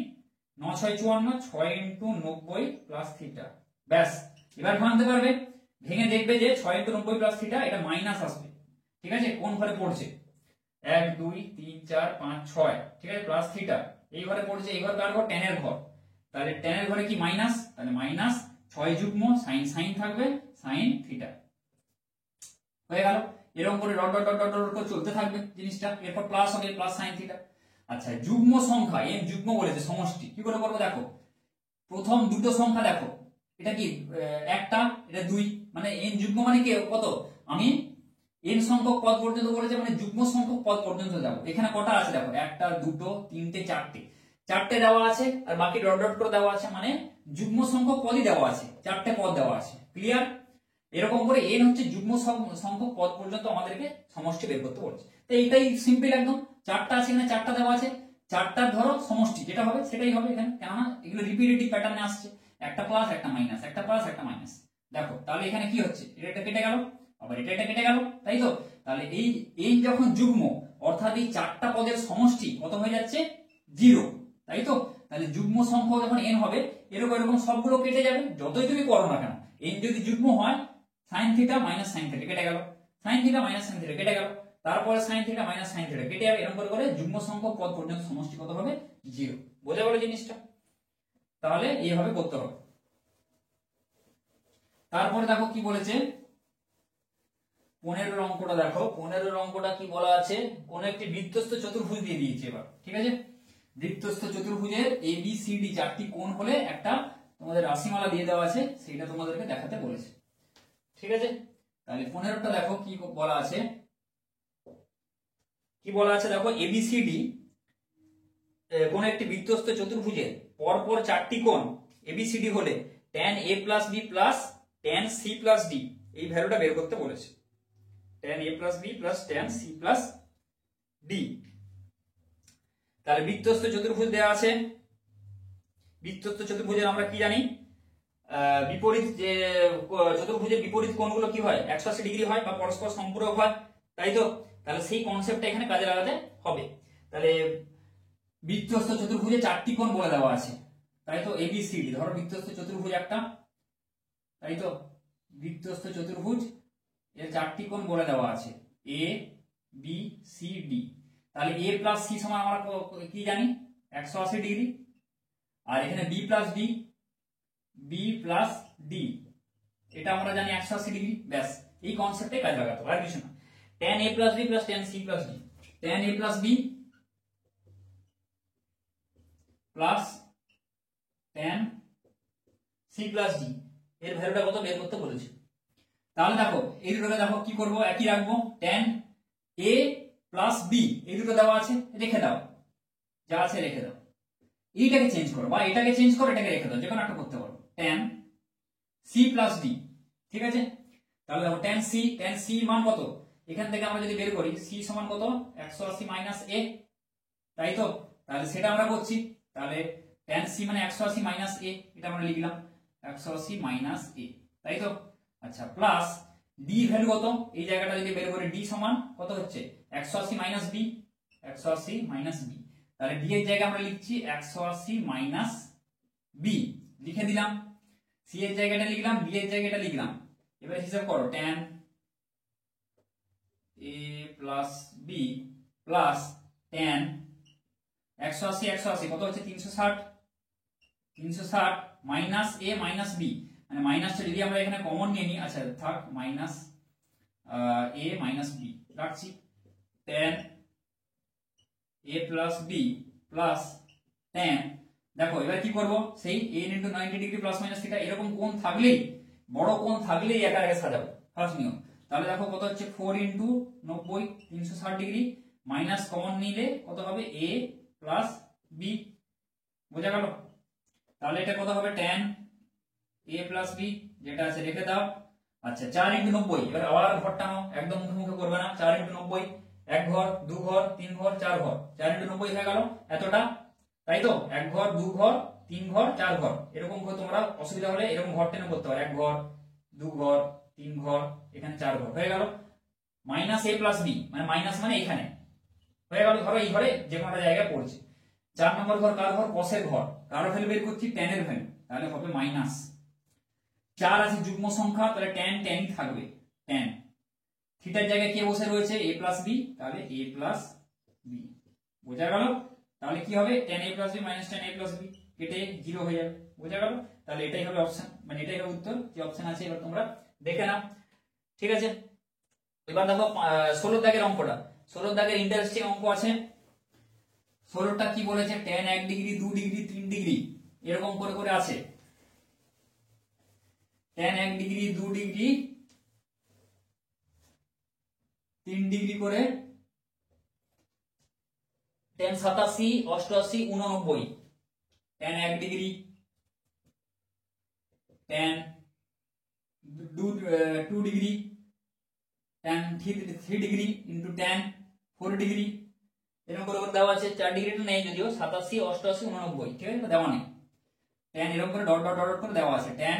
9 6 54, 6 * 90 প্লাস থিটা, ব্যাস। এবার ভাঙতে পারবে, ভেঙে দেখবে যে 6 * 90 প্লাস থিটা এটা মাইনাস আসবে, ঠিক আছে। কোন ঘরে পড়ছে 1 2 3 4 5 6, ঠিক আছে, প্লাস থিটা এই ঘরে পড়ছে, এই ঘর কার ঘর tan এর ঘর, তাহলে tan এর ঘরে কি মাইনাস, তাহলে মাইনাস 6 যুগ্ম sin sin থাকবে sin থিটা, হয়ে গেল। এরকম করে dot dot dot dot dot করে চলতে থাকবে জিনিসটা, এরপর প্লাস হবে প্লাস sin থিটা। আচ্ছা যুগ্ম সংখ্যা n যুগ্ম বলেছে সমষ্টি, কি করে করব দেখো, প্রথম দুটো সংখ্যা দেখো, এটা কি একটা, এটা 2, মানে n যুগ্ম মানে কি কত, আমি n সংখ্যক পদ পর্যন্ত বলেছে, মানে যুগ্ম সংখ্যক পদ পর্যন্ত যাব। এখানে কটা আছে দেখো, একটা দুটো তিনটে চারটে, চারটে দেওয়া আছে, আর বাকি ডট ডট করে দেওয়া আছে, মানে যুগ্ম সংখ্যক পদই দেওয়া আছে, চারটে পদ দেওয়া আছে, ক্লিয়ার। এরকম করে n হচ্ছে যুগ্ম সংখ্যক পদ পর্যন্ত আমাদেরকে সমষ্টি বের করতে বলছে, তো এইটাই সিম্পল একদম, চারটা আছে এখানে, চারটা দেওয়া আছে, চারটার ধরো সমষ্টি যেটা হবে সেটাই হবে এখানে, কেননা এগুলো রিপিটেটিভ প্যাটার্নে আসছে, একটা প্লাস একটা মাইনাস, একটা প্লাস একটা মাইনাস, দেখো তাহলে এখানে কি হচ্ছে, এটা কেটে গেল, আবার এটা কেটে গেল, তাই তো। তাহলে এই n যখন যুগ্ম, অর্থাৎ এই চারটা পদের সমষ্টি কত হয়ে যাচ্ছে 0, তাই তো। তাহলে যুগ্ম সংখ্যা যখন n হবে, এরকম এরকম সবগুলো কেটে যাবে, যতই তুমি করো না কেন, n যদি যুগ্ম হয় sin theta minus sin theta কেটে গেল, sin theta minus sin theta কেটে গেল, তারপরে sin theta minus sin theta কেটে যাবে, এরকম করে করে যুগ্ম সংখ্যক পদ পর্যন্ত সমষ্টি কত হবে 0, বোঝা গেল জিনিসটা। তাহলে এইভাবে করতে হবে। তারপরে দেখো কি বলেছে 15 অঙ্কটা দেখো, 15 অঙ্কটা কি বলা আছে, কোন একটি বৃত্তস্থ চতুর্ভুজ দিয়ে দিয়েছে এবার, ঠিক আছে। বৃত্তস্থ চতুর্ভুজের ABCD চারটি কোণ হলে একটা তোমাদের রাশিমালা দিয়ে দেওয়া আছে, সেটা তোমাদেরকে দেখাতে বলেছে, ঠিক আছে। তাহলে 15টা দেখো কি বলা আছে, কি বলা আছে দেখো, ABCD কোন একটি বৃত্তস্থ চতুর্ভুজের পরপর চারটি কোণ ABCD হলে tan A plus B plus tan C plus D এই ভ্যালুটা বের করতে বলেছে, tan A plus B plus tan C plus D। তাহলে বৃত্তস্থ চতুর্ভুজ দেওয়া আছে, বৃত্তস্থ চতুর্ভুজের আমরা কি জানি, বিপরীত যে চতুর্ভুজের বিপরীত কোণগুলো কি হয় 180 ডিগ্রি হয় বা পরস্পর সম্পূরক হয়, তাই তো। তাহলে সেই কনসেপ্টটা এখানে কাজে লাগাতে হবে। তাহলে বৃত্তস্থ চতুর্ভুজে চারটি কোণ বলে দেওয়া আছে, তাই তো ABCD, ধরো বৃত্তস্থ চতুর্ভুজ একটা, তাই তো বৃত্তস্থ চতুর্ভুজ এর চারটি কোণ বলে দেওয়া আছে A B C D। তাহলে A প্লাস C সমান আমরা কি জানি 180 ডিগ্রি, আর এখানে B plus D, B plus D এটা আমরা জানি 180 ডিগ্রি, ব্যাস এই কনসেপ্টে কাজে লাগাতে হবে, আর কিছু না। tan A plus B plus tan C plus D, tan A plus B plus tan C plus D এর ভ্যালুটা কত বের করতে বলেছে। তাহলে দেখো এই দুটোকে দেখো কি করব, একই রাখবো, tan A plus B এই দুটো দেওয়া আছে, রেখে দাও, যা আছে রেখে দাও, এইটাকে চেঞ্জ করো বা এটাকে চেঞ্জ করো, এটাকে রেখে দাও, যে কোনো একটা করতে পারো, tan C plus D, ঠিক আছে। তাহলে দেখো tan C মান কত, এখান থেকে আমরা যদি বের করি C সমান কত 180 মাইনাস A, তাই তো। তাহলে সেটা আমরা করছি, তাহলে tan C মানে 180 মাইনাস A, এটা আমরা লিখলাম 180 মাইনাস A, তাই তো। আচ্ছা প্লাস ডি ভ্যালু কত, এই জায়গাটা যদি বের করে ডি সমান কত হচ্ছে 180 মাইনাস বি, 180 মাইনাস বি। তাহলে ডি এর জায়গায় আমরা লিখছি 180 মাইনাস বি, লিখে দিলাম। সি এর জায়গাটা লিখলাম, ডি এর জায়গাটা লিখলাম। এবারে হিসাব করো tan a plus b plus tan 180 180 কত হচ্ছে 360, 360 মাইনাস a মাইনাস বি, মানে মাইনাসটা যদি আমরা এখানে কমন নিয়ে নিই, আচ্ছা থাক মাইনাস a মাইনাস বি রাখছি, tan a plus b plus tan, দেখো এবার কি করব, সেই a * 90 degree plus minus theta, এরকম কোণ থাকলেই, বড় কোণ থাকলেই একা একা সাজাবো, ফার্স্ট নিয়ম। তাহলে দেখো কত হচ্ছে 4 * 90 360 ডিগ্রি, মাইনাস কমন নিলে কত হবে a প্লাস বি, বোঝা গেল? তাহলে এটা কত হবে tan a প্লাস বি, যেটা আছে রেখে দাও। আচ্ছা 4 * 90, এবার আবার ঘর টানো, একদম মুখে মুখে করবে না, 4 * 90, এক ঘর দু ঘর তিন ঘর চার ঘর, 4 * 90 হয়ে গেল এতটা, তাই তো? এক ঘর দু ঘর তিন ঘর চার ঘর, এরকম করে তোমরা অসুবিধা হলে এরকম ঘর টেনে করতে পারো, এক ঘর দু ঘর তিন ঘর, এখানে চার ঘর হয়ে গেল। মাইনাস a প্লাস বি, মানে মাইনাস মানে এখানে হয়ে গেল, ধরো এই ঘরে যে কোনো জায়গায় পড়ছে। 4 নম্বর ঘর কার ঘর, কসের ঘর, কার ভ্যালু বের করছি tan এর ভ্যালু, তাহলে হবে মাইনাস 4 আছে যুগ্ম সংখ্যা, তাহলে tan tan থাকবে, tan থিটার জায়গায় কে বসে রয়েছে a প্লাস বি, তাহলে a প্লাস বি, বোঝা গেল? তাহলে কি হবে tan a plus b minus tan a plus b, কেটে 0 হয়ে যাবে, বোঝা গেল? তাহলে এটাই হবে অপশন, মানে এটাই হবে উত্তর, যে অপশন আছে এবার তোমরা দেখে নাও, ঠিক আছে? এবার দেখো 16 দাগের অঙ্কটা, 16 দাগের ইন্টারেস্টিং অঙ্ক আছে। 16টা কি বলেছে, tan 1 ডিগ্রি 2 ডিগ্রি 3 ডিগ্রি এরকম করে করে আছে, tan 1 ডিগ্রি 2 ডিগ্রি 3 ডিগ্রি করে tan 87 88 89, tan 1 degree, tan 2 degree, tan 3 degree into tan 4 degree, এরকম করে করে দেওয়া আছে। 4 ডিগ্রিটা নেই যদিও, 87 88 89, ঠিক আছে, দেওয়া নেই। tan এরকম করে ডট ডট ডট করে দেওয়া আছে, tan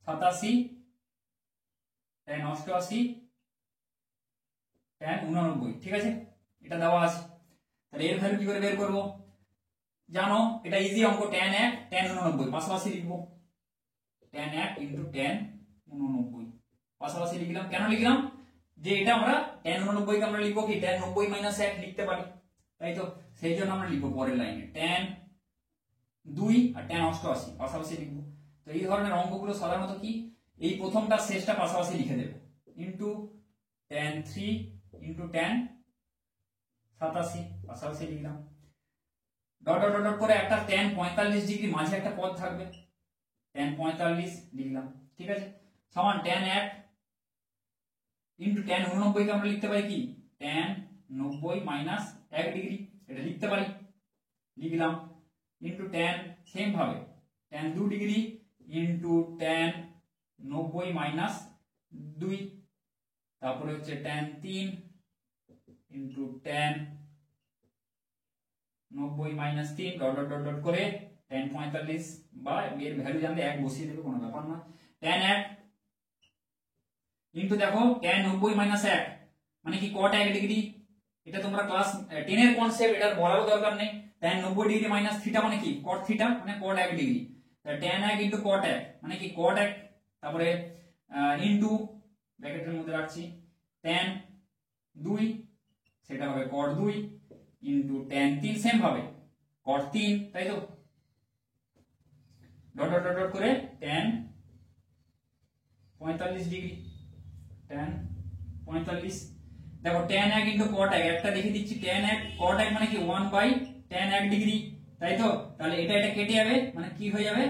87 tan 88 tan 89, ঠিক আছে, এটা দেওয়া আছে। তাহলে এর ভ্যালু কি করে বের করব, জানো এটা ইজি অঙ্ক, tan 1 tan 89 পাশাপাশি লিখবো, tan 1 ইনটু tan 89 পাশাপাশি লিখলাম। কেন লিখলাম, যে এটা আমরা tan 89 কে আমরা লিখবো কি tan 90 মাইনাস 1 লিখতে পারি, তাই তো? সেই জন্য আমরা লিখবো পরের লাইনে tan 2 আর tan 88 পাশাপাশি লিখবো। তো এই ধরনের অঙ্কগুলো সাধারণত কি এই প্রথমটা শেষটা পাশাপাশি লিখে দেবে, ইনটু tan 3 ইনটু tan 87 পাশাপাশি লিখলাম, ডট ডট ডট করে একটা tan 45 ডিগ্রি মাঝে একটা পদ থাকবে, tan 45 লিখলাম, ঠিক আছে, সমান tan 1 ইনটু tan 89 কে আমরা লিখতে পারি কি tan 90 মাইনাস 1 ডিগ্রি, এটা লিখতে পারি, লিখলাম, ইনটু tan সেম ভাবে tan 2 degree into tan 90 minus 2, তারপরে হচ্ছে tan 3 into tan 90 minus 3 dot dot dot dot করে tan 45 বা এর ভ্যালু জানলে 1 বসিয়ে দেবে, কোনো ব্যাপার না। tan 1 ইনটু দেখো tan 90 মাইনাস 1 মানে কি cot 1 ডিগ্রি, এটা তোমরা ক্লাস 10 এর কনসেপ্ট, এটা বলার দরকার নেই। tan 90 ডিগ্রি মাইনাস থিটা মানে কি cot থিটা, মানে cot 1 ডিগ্রি, তাহলে tan 1 ইনটু cot 1 মানে কি cot 1, তারপরে ইনটু ব্র্যাকেটের মধ্যে রাখছি tan 2 সেটা হবে cot 2 ইনটু tan 3 সেম ভাবে cot 3, তাই তো? ডট ডট ডট করে tan 45 ডিগ্রি, tan 45, দেখো tan 1 ইনটু cot 1 একটা লিখে দিচ্ছি, tan 1 cot 1 মানে কি 1 বাই tan 1 ডিগ্রি, তাই তো? তাহলে এটা এটা কেটে যাবে, মানে কি হয়ে যাবে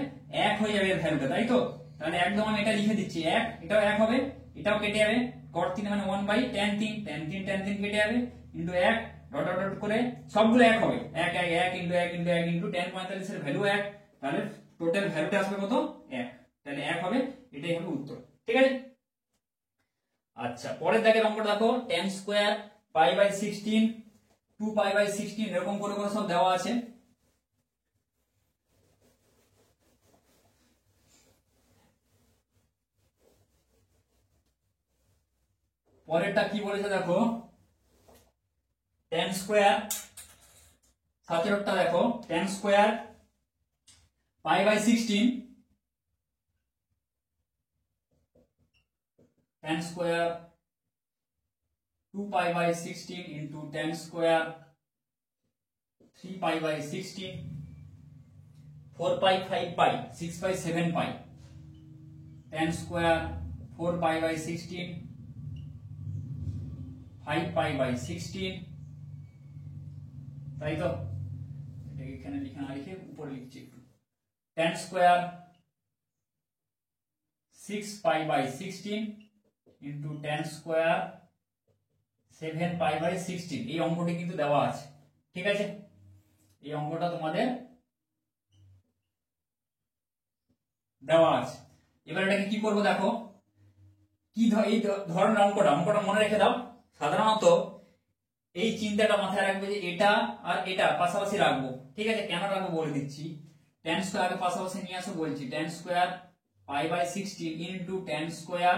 1 হয়ে যাবে এর ভ্যালুটা, তাই তো? তাহলে একদম আমি এটা লিখে দিচ্ছি 1, এটাও 1 হবে, এটাও কেটে যাবে, cot 3 মানে 1 বাই tan 3, tan 3 tan 3 কেটে যাবে, ইনটু 1 ডট ডট ডট করে সবগুলো 1 হবে, 1 1 1 ইনটু 1 ইনটু 1 ইনটু tan 45 এর ভ্যালু 1, তাহলে টোটাল ভ্যালুটা আসবে কত 1, তাহলে 1 হবে, এটাই হবে উত্তর, ঠিক আছে? আচ্ছা পরের দাগের অঙ্কটা দেখো, tan square pi by 16 2 pi by 16 এরকম করে করে সব দেওয়া আছে। পরেরটা কি বলেছে দেখো, tan স্কয়ার 17টা দেখো tan square pi by 16 tan square 2 pi by 16 into tan square 3 pi by 16 4 pi 5 pi 6 pi 7 pi tan square 4 pi by 16 5 pi by 16, তাই তো? এটাকে এখানে লিখে না লিখে উপরে লিখছি একটু। tan square 6 pi by 16 into tan square 7 pi by 16, এই অঙ্কটি কিন্তু দেওয়া আছে, ঠিক আছে? এই অঙ্কটা তোমাদের দেওয়া আছে। এবার এটাকে কি করব দেখো, কি এই ধরনের অঙ্কটা মনে রেখে দাও। সাধারণত এই চিন্তাটা মাথায় রাখবে যে এটা আর এটা পাশাপাশি রাখবো, ঠিক আছে? কেন রাখবো বলে দিচ্ছি। tan স্কয়ার পাশাপাশি নিয়ে আসো বলছি, tan square pi by 16 into tan square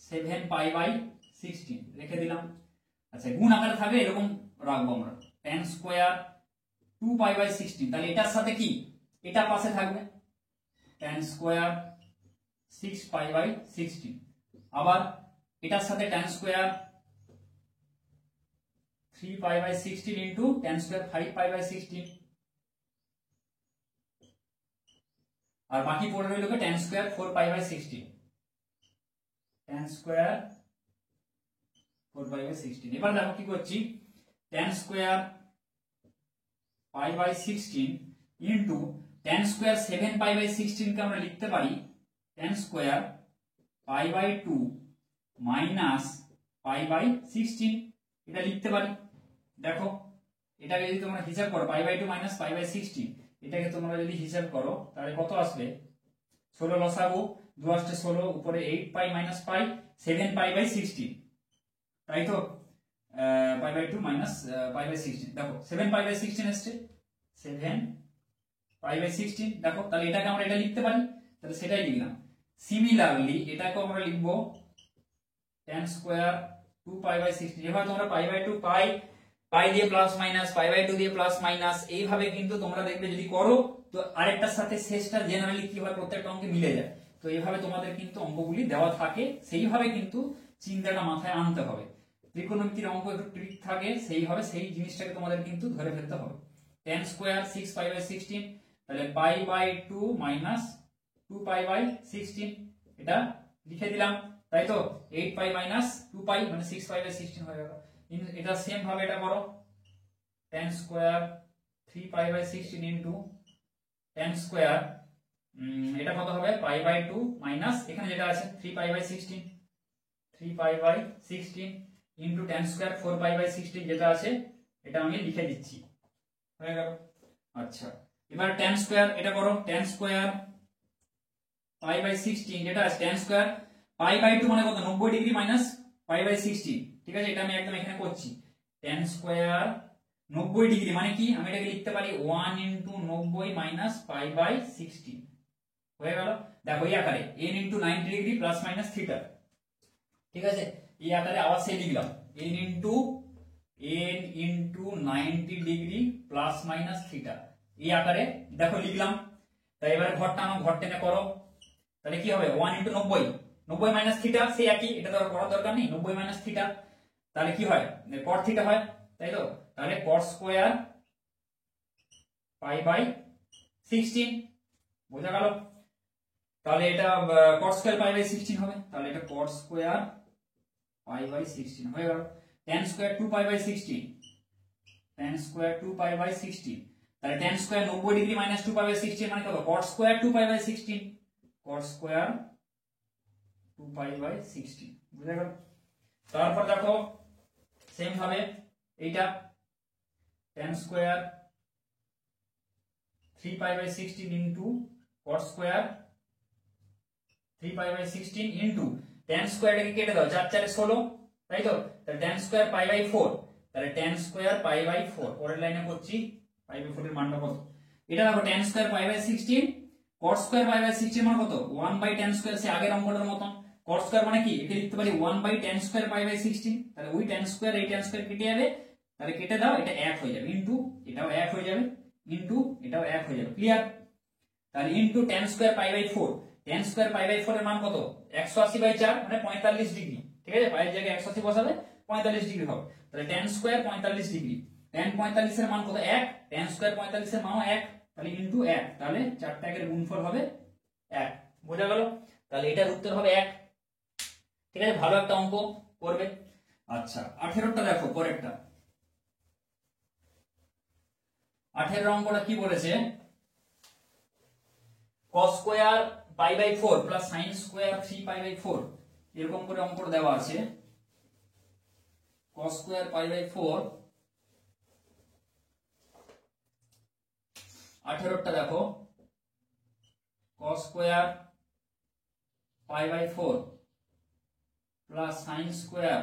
7 pi by 16 রেখে দিলাম। আচ্ছা, গুণ আকারে থাকবে এরকম রাখবো আমরা, tan স্কয়ার 2 পাই বাই 16, তাহলে এটার সাথে কি এটা পাশে থাকবে, tan স্কয়ার 6 পাই বাই 16, আবার এটার সাথে tan square 3 pi by 16 into tan square 5 pi by 16, আর বাকি পড়ে রইল tan square 4 pi by 16, tan square 4 pi by 16। এবার দেখো কি করছি, tan square pi by 16 into tan square 7 pi by 16 কে আমরা লিখতে পারি tan square pi by 2 minus pi by 16, এটা লিখতে পারি। দেখো এটাকে যদি তোমরা হিসাব করো, pi by 2 minus pi by 16, এটাকে তোমরা যদি হিসাব করো তাহলে কত আসবে, 16 লসাগু 2 আসছে 16, উপরে 8 pi minus pi 7 pi by 16, তাই তো? Pi by 2 minus pi by 16, দেখো 7 পাই বাই 16 আসছে, 7 পাই বাই 16, দেখো তাহলে এটাকে আমরা এটা লিখতে পারি, তাহলে সেটাই লিখলাম। সিমিলারলি এটাকে আমরা লিখবো tan স্কয়ার 2 পাই বাই 16, এবার তোমরা পাই বাই 2 পাই পাই দিয়ে প্লাস মাইনাস, পাই বাই 2 দিয়ে প্লাস মাইনাস, এইভাবে কিন্তু তোমরা দেখবে যদি করো তো আরেকটার সাথে শেষটা জেনারেলি কি হয়, প্রত্যেকটা অঙ্কে মিলে যায়। তো এইভাবে তোমাদের কিন্তু অঙ্কগুলি দেওয়া থাকে, সেইভাবে কিন্তু চিন্তাটা মাথায় আনতে হবে। ত্রিকোণমিতির অঙ্ক একটু ট্রিক থাকে, সেইভাবে সেই জিনিসটাকে তোমাদের কিন্তু ধরে ফেলতে হবে। tan স্কয়ার 6 পাই বাই 16, তাহলে pi by 2 minus 2 pi by 16, এটা লিখে দিলাম, তাই তো? 8 পাই মাইনাস 2 পাই মানে 6 পাই বাই 16 হয়ে গেল। এটা সেম ভাবে এটা করো, tan square 3 pi by 16 into tan square এটা কত হবে, পাই বাই 2 মাইনাস এখানে যেটা আছে 3 pi by 16, 3 pi by 16 into tan square 4 pi by 16 যেটা আছে এটা আমি লিখে দিচ্ছি, হয়ে গেল। আচ্ছা, এবার tan স্কয়ার এটা করো, tan স্কয়ার পাই বাই 16 যেটা আছে, tan স্কয়ার পাই বাই 2 মানে কত, 90 ডিগ্রি মাইনাস পাই বাই 16, ঠিক আছে? এটা আমি একদম এখানে করছি, tan স্কয়ার 90 ডিগ্রি মানে কি, আমি এটাকে লিখতে পারি 1 ইনটু 90 মাইনাস পাই বাই 16, হয়ে গেল। দেখো এই আকারে n into 90 degree plus minus theta, ঠিক আছে? এই আকারে আবার সেই লিখলাম n into 90 degree plus minus theta, এই আকারে দেখো লিখলাম। তাই এবারে ঘর টানো, ঘর টেনে করো, তাহলে কি হবে 1 ইনটু 90, 90 মাইনাস থিটা সেই একই, এটা তো আর করার দরকার নেই, 90 মাইনাস থিটা, তাহলে কি হয় cot থিটা হয়, তাই তো? তাহলে cot স্কয়ার পাই বাই 16, বোঝা গেল? তাহলে এটা cot স্কয়ার পাই বাই 16 হবে, তাহলে এটা cot স্কয়ার পাই বাই 16 হয়ে গেল। tan square 2 pi by 16, tan square 2 pi by 16, তাহলে tan square 90 degree minus 2 pi by 16 মানে কত, cot square 2 pi by 16, cot square 2 pi by 16, বুঝা গেল? তারপর দেখো সেম ভাবে এইটা tan square 3 pi by 16 into cot square 3 pi by 16 into tan স্কয়ারটাকে কেটে দাও, 4 4 16, তাই তো? তাহলে tan স্কয়ার পাই বাই 4, তাহলে tan স্কয়ার পাই বাই 4, পরের লাইনে করছি পাই বাই 4 এর মানটা কত, এটা দেখো tan square pi by 16 cot square pi by 16 মানে কত, 1 বাই tan স্কয়ার, সে আগের অঙ্কটার মতন, cot স্কয়ার মানে কি, একে লিখতে পারি 1/tan স্কয়ার পাই বাই 16, তাহলে ওই tan স্কয়ার এই tan স্কয়ার কেটে যাবে, তাহলে কেটে দাও, এটা 1 হয়ে যাবে, ইনটু এটাও 1 হয়ে যাবে, ইনটু এটাও 1 হয়ে যাবে, ক্লিয়ার। তাহলে into tan square pi by 4, tan square pi by 4 এর মান কত, 180/4 মানে 45 ডিগ্রি, ঠিক আছে, পাইয়ের জায়গায় 180 বসাবে 45 ডিগ্রি হবে, তাহলে tan স্কয়ার 45 ডিগ্রি, tan 45 এর মান কত 1, tan স্কয়ার 45 এর মানও 1, তাহলে ইনটু 1, তাহলে চারটা একের গুণফল হবে 1, বোঝা গেল। তাহলে এটার উত্তর হবে 1, ঠিক আছে, ভালো একটা অঙ্ক করবে। আচ্ছা 18টা দেখো, পরেরটা 18 অঙ্কটা কি বলেছে, cos square pi by 4 plus sin square 3 pi by 4, এরকম করে অঙ্ক দেওয়া আছে। cos স্কয়ার পাই বাই 4, 18টা দেখো, cos square pi by 4 plus sin square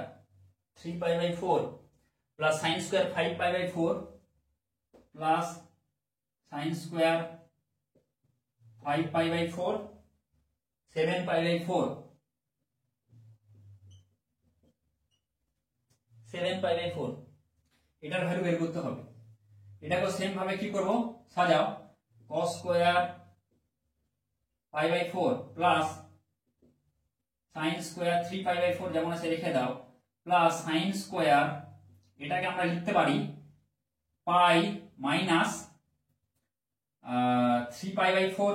3 pi by 4 plus sin square 5 pi by 4 plus sin square 5 pi by 4 7 pi by 4 7 pi by 4, এটার value বের করতে হবে। এটাকে সেম ভাবে কি করব, সাজাও, cos square pi by 4 plus sin square 3 pi by 4 যেমন আছে রেখে দাও, প্লাস sin স্কয়ার, এটাকে আমরা লিখতে পারি pi minus 3 pi by 4,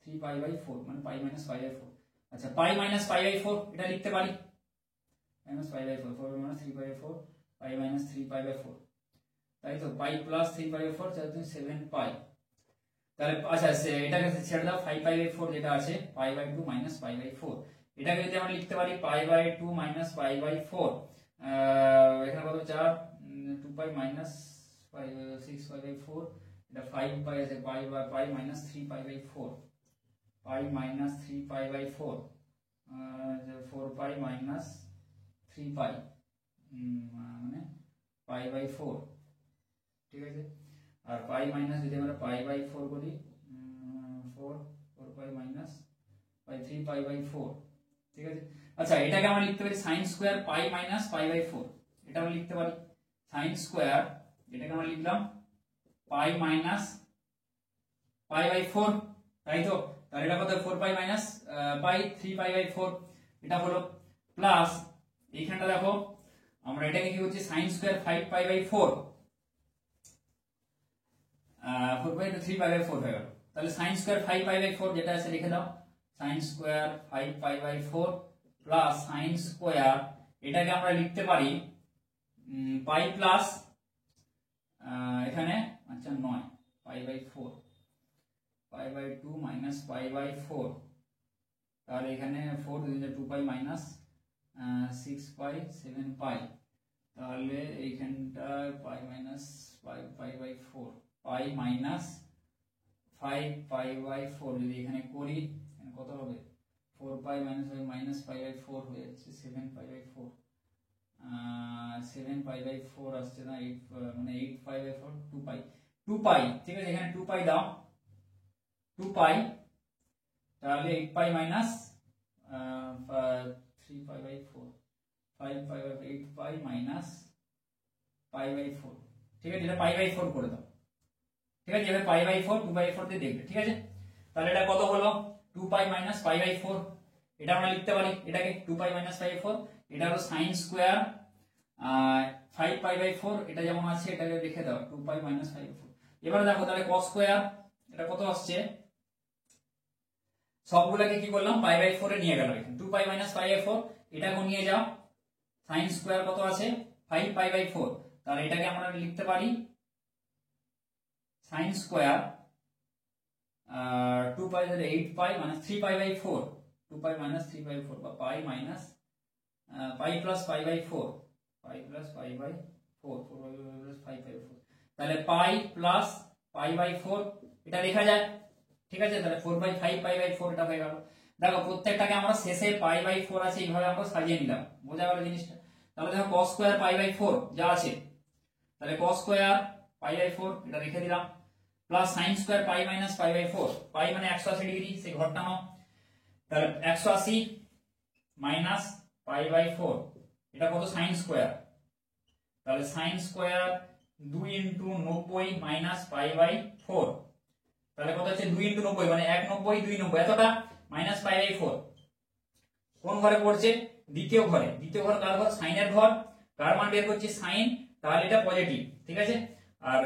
3 pi by 4 মানে পাই মাইনাস পাই বাই 4, আচ্ছা পাই মাইনাস পাই বাই 4 এটা লিখতে পারি minus pi by 4, 4 minus 3 pi by 4, pi minus 3 pi by 4, তাই তো, পাই প্লাস 3 পাই বাই 4 তাহলে 7 পাই, তাহলে আচ্ছা এটাকে ছেড়ে দাও, 5 পাই বাই 4 যেটা আছে pi by 2 minus pi by 4, এটাকে যদি আমরা লিখতে পারি pi by 2 minus pi by 4, এখানে কত 4, 2 পাই মাইনাস 6 পাই বাই 4, এটা 5 পাই আছে, pi minus 3 pi by 4, pi minus 3 pi by 4, 4 pi minus 3 pi মানে পাই বাই 4, ঠিক আছে, আর পাই মাইনাস যদি আমরা পাই বাই 4 করি 4 pi minus pi 3 pi by 4, ঠিক আছে। আচ্ছা এটাকে আমরা লিখতে পারি sin square pi minus pi by 4, এটা আমরা লিখতে পারি sin স্কয়ার, এটাকে আমরা লিখলাম পাই মাইনাস পাই বাই 4, তাই তো, তাহলে এটা কত 4 pi minus pi 3 pi by 4, এটা হলো, প্লাস এইখানটা দেখো আমরা এটাকে কি হচ্ছে sin square 5 pi by 4, 4 pi 3 pi by 4 হয়ে গেল, তাহলে sin স্কয়ার 5 পাই বাই 4 যেটা আছে লিখে দাও, sin square 5 pi by 4 plus sin square, এটাকে আমরা লিখতে পারি পাই প্লাস এখানে আচ্ছা 9 pi by 4, pi by 2 minus pi by 4, তাহলে এখানে 4 2 পাই মাইনাস 6 পাই 7 পাই, তাহলে এইখানটা pi minus 5 pi by 4, pi minus 5 pi by 4 যদি এখানে করি কত হবে, 4 পাই মাইনাস পাই বাই 4 হয়ে যাচ্ছে 7 পাই বাই 4, 7 পাই বাই 4 আসছে না, 8 মানে 8 পাই বাই 4, 2 পাই, 2 পাই, ঠিক আছে, এখানে 2 পাই দাও, 2 পাই, তাহলে 8 pi minus 3 pi by 4, 5 pi by 8 pi minus pi by 4, ঠিক আছে, এটা পাই বাই 4 করে দাও, ঠিক আছে, এবার পাই বাই 4 2 বাই 4 দিয়ে দেখবে, ঠিক আছে, তাহলে এটা কত হলো 2 পাই মাইনাস পাই বাই 4, এটা আমরা লিখতে পারি এটাকে 2 পাই মাইনাস পাই বাই 4, এটা হলো sin স্কয়ার 5 পাই বাই 4, এটা যেমন আছে এটাকে লিখে দাও 2 পাই মাইনাস 5 বাই 4, এবারে দেখো তাহলে cos স্কয়ার এটা কত আসছে, সবগুলোকে কি করলাম পাই বাই 4 এ নিয়ে গেলাম, এখানে 2 পাই মাইনাস পাই বাই 4 এটাকে নিয়ে যাও, sin স্কয়ার কত আছে 5 পাই বাই 4, তাহলে এটাকে আমরা লিখতে পারি sin square 2 pi 8 pi minus 3 pi by 4, 2 pi minus 3 pi 4 বা pi minus pi plus pi by 4, pi plus pi by 4, 4 pi plus 5 pi 4, তাহলে পাই প্লাস পাই বাই 4 এটা লেখা যায়, ঠিক আছে, তাহলে 4 বাই 5 পাই বাই 4 এটা হয়ে গেল। দেখো প্রত্যেকটাকে আমরা শেষে পাই বাই 4 আছে এইভাবে আমরা সাজিয়ে নিলাম, বোঝা গেল জিনিসটা। তাহলে দেখো cos স্কয়ার পাই বাই 4 যা আছে, তাহলে cos স্কয়ার পাই বাই 4 এটা রেখে দিলাম, plus sin square pi minus pi by 4, pi মানে 180 ডিগ্রি, সেই ঘরটা নাও, তাহলে 180 মাইনাস পাই বাই 4, এটা কত সাইন স্কোয়ার, তাহলে sine square 2 into 90 minus pi by 4, তাহলে কত হচ্ছে 2 ইন্টু 90 মানে 190 290 এতটা মাইনাস পাই বাই 4। কোন ঘরে পড়ছে? দ্বিতীয় ঘরে। দ্বিতীয় ঘর কার ঘর? সাইনের ঘর। কার মান বের করছি? সাইন, তাহলে এটা পজিটিভ, ঠিক আছে। আর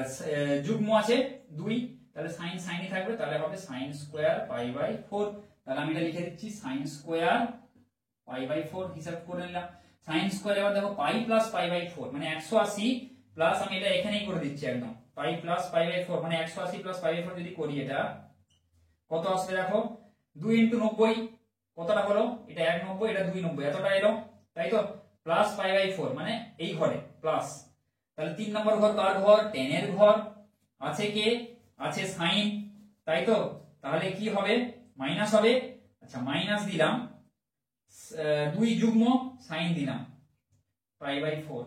যুগ্ম আছে 2, তাহলে সাইন সাইনই থাকবে, তাহলে হবে সাইন স্কোয়ার পাই বাই 4। তাহলে আমি এটা লিখে দিচ্ছি সাইন স্কোয়ার পাই বাই 4 হিসাব করে নিলাম। সাইন স্কোয়ার এবার দেখো পাই প্লাস পাই বাই 4 মানে 180 প্লাস, আমি এটা এখানেই করে দিচ্ছি একদম, পাই প্লাস পাই বাই 4 মানে 180 প্লাস পাই বাই 4 যদি করি এটা কত আসবে দেখো, 2 ইন্টু 90 কতটা হলো, এটা 190 এটা 290 এতটা এলো, তাই তো, প্লাস পাই বাই 4 মানে এই ঘরে প্লাস। তাহলে 3 নম্বর ঘর কার ঘর? tan এর ঘর। আছে কে? আছে সাইন, তাই তো, তাহলে কি হবে? মাইনাস হবে। আচ্ছা মাইনাস দিলাম, 2 যুগ্ম সাইন দিলাম পাই বাই 4,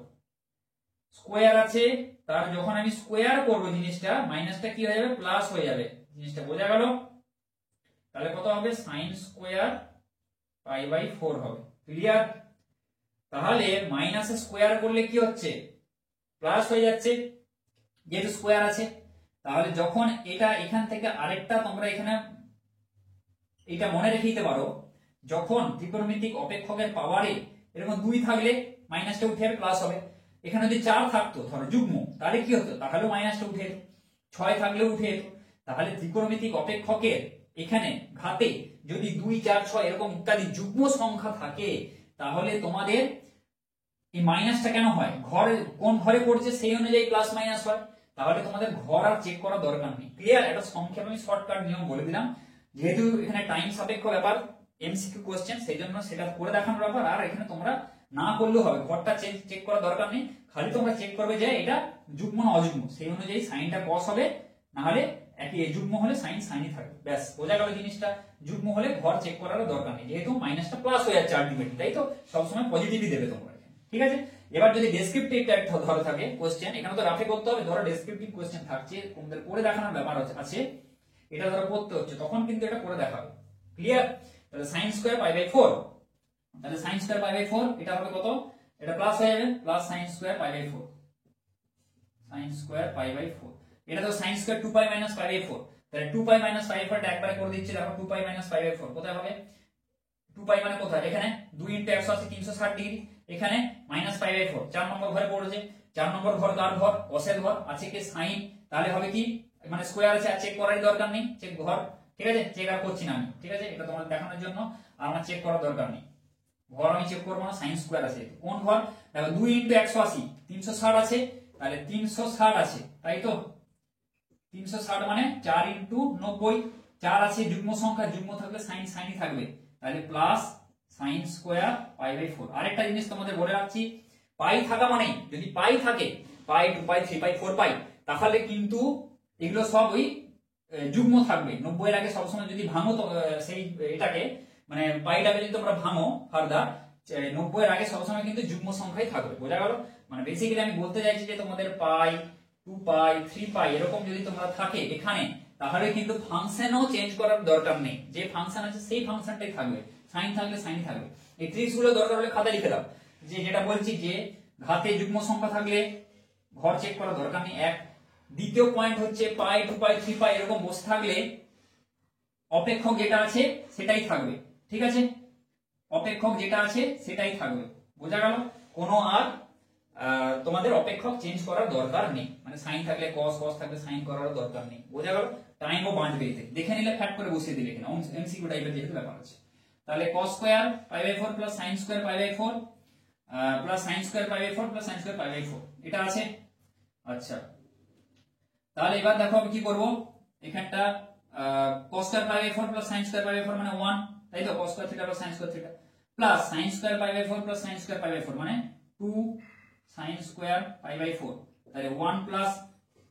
স্কোয়ার আছে, তার যখন আমি স্কোয়ার করব জিনিসটা মাইনাসটা কি হয়ে যাবে? প্লাস হয়ে যাবে, জিনিসটা বোঝা গেল? তাহলে কত হবে? সাইন স্কোয়ার পাই বাই 4 হবে। ক্লিয়ার? তাহলে মাইনাস স্কোয়ার করলে কি হচ্ছে? প্লাস হয়ে যাচ্ছে, যেহেতু স্কোয়ার আছে। তাহলে যখন এটা এখান থেকে আরেকটা তোমরা এখানে এটা মনে রেখে দিতে পারো, যখন ত্রিকোণমিতিক অপেক্ষকের পাওয়ারে এরকম 2 থাকলে মাইনাসটা উঠে প্লাস হবে। এখানে যদি 4 থাকতো ধরো যুগ্ম, তাহলে কি হতো? তাহলেও মাইনাসটা উঠে যেত, 6 থাকলেও উঠে যেত। তাহলে ত্রিকোণমিতিক অপেক্ষকের এখানে ঘাতে যদি 2 4 6 এরকম ইত্যাদি যুগ্ম সংখ্যা থাকে, তাহলে তোমাদের এই মাইনাসটা কেন হয়? ঘর কোন ঘরে পড়ছে সেই অনুযায়ী প্লাস মাইনাস হয়। তাহলে তোমাদের ঘর আর চেক করার দরকার নেই। ক্লিয়ার? এটা সংক্ষেপে আমি শর্টকাট নিয়ম বলে দিলাম, যেহেতু এখানে টাইম সাপেক্ষ ব্যাপার, এমসিকিউ কোশ্চেন, সেই জন্য সেটা করে দেখানোর ব্যাপার। আর এখানে তোমরা না করলেও হবে, ঘরটা চেক করার দরকার নেই, খালি তোমরা চেক করবে যে এটা যুগ্ম না অযুগ্ম, সেই অনুযায়ী সাইনটা কস হবে, না হলে একই যুগ্ম হলে সাইন সাইনই থাকবে। ব্যাস বোঝা গেল জিনিসটা। যুগ্ম হলে ঘর চেক করার দরকার নেই, যেহেতু মাইনাসটা প্লাস হয়ে যাচ্ছে আলটিমেটলি, তাই তো, সবসময় পজিটিভই দেবে তোমরা, ঠিক আছে। এবার যদি ডেসক্রিপটিভ ধরে থাকে কোশ্চেন, এখানে তো রাফে করতে হবে, ধরো ডেসক্রিপটিভ কোশ্চেন থাকছে, তোমাদের করে দেখানোর ব্যাপার আছে, এটা ধরো করতে হচ্ছে, তখন কিন্তু এটা করে দেখাবে। ক্লিয়ার? তাহলে sin স্কয়ার পাই বাই 4, তাহলে sin স্কয়ার পাই বাই 4 এটা হবে কত? এটা প্লাস হয়ে যাবে, plus sin square pi by 4, sin square pi by 4, এটা তো sin square 2 pi minus pi by 4, তাহলে 2 পাই মাইনাস পাই বাই 4 টা একবারে করে দিচ্ছি, দেখো 2 পাই মাইনাস পাই বাই 4 কোথায় হবে? 2 পাই মানে কোথায়? এখানে 2 * 180 360 ডিগ্রি, এখানে মাইনাস পাই বাই 4 4 নম্বর ঘরে পড়েছে। 4 নম্বর ঘর কার ঘর? cos-এর ঘর। আছে কি sin, তাহলে হবে কি, মানে স্কয়ার আছে, আর চেক করার দরকার নেই, চেক ঘর, ঠিক আছে, চেক আর করছি না আমি, ঠিক আছে, এটা তোমাদের দেখানোর জন্য, আর আমার চেক করার দরকার নেই, ঘর আমি চেক করব না, sin স্কয়ার আছে। কোন ঘর? দেখো 2 * 180 360 আছে, তাহলে 360 আছে, তাই তো, 360 মানে 4 * 90, 4 আছে যুগ্ম সংখ্যা, যুগ্ম থাকলে সাইন সাইনই থাকবে, তাহলে plus sin square pi by 4। আরেকটা জিনিস তোমাদের বলে রাখছি, পাই থাকা মানে, যদি পাই থাকে, পাই 2 পাই 3 পাই 4 পাই, তাহলে কিন্তু এগুলো সব ওই যুগ্ম থাকবে। 90 এর আগে সবসময় যদি ভাঙো তো সেই এটাকে, মানে পাইটাকে যদি তোমরা ভাঙো ফার্দার, 90 এর আগে সবসময় কিন্তু যুগ্ম সংখ্যাই থাকবে। বোঝা গেল? মানে বেসিক্যালি আমি বলতে চাইছি যে তোমাদের পাই 2 পাই 3 পাই এরকম যদি তোমরা থাকে এখানে, তাহলে কিন্তু ফাংশনও চেঞ্জ করার দরকার নেই, যে ফাংশন আছে সেই ফাংশনটাই থাকবে, সাইন থাকলে সাইনই থাকবে। এই ট্রিক্স গুলো দরকার হলে খাতায় লিখে দাও, যে যেটা বলছি যে ঘাতে যুগ্ম সংখ্যা থাকলে ঘর চেক করার দরকার নেই, এক। দ্বিতীয় পয়েন্ট হচ্ছে পাই 2 পাই 3 পাই এরকম বসে থাকলে অপেক্ষক যেটা আছে সেটাই থাকবে, ঠিক আছে, অপেক্ষক যেটা আছে সেটাই থাকবে। বোঝা গেল? কোনো আর তোমাদের অপেক্ষক চেঞ্জ করার দরকার নেই, মানে সাইন থাকলে cos, cos থাকলে সাইন করার দরকার নেই। বোঝা গেল? টাইমও বাঁচবে, এতে দেখে নিলে ফ্যাক্ট করে বসিয়ে দিলে, কিনা এমসিকিউ টাইপের যেহেতু ব্যাপার আছে। তাহলে cos square pi by 4 plus sin square pi by 4 plus sin square pi by 4 plus sin square pi by 4, এটা আছে। আচ্ছা, তাহলে এবার দেখো আমি কি করব, এখানটা cos square pi by 4 plus sin square pi by 4 মানে 1, তাই তো, cos square theta plus sin square theta, plus sin square pi by 4 plus sin square pi by 4 মানে 2 sin স্কয়ার পাই বাই 4, তাহলে 1 plus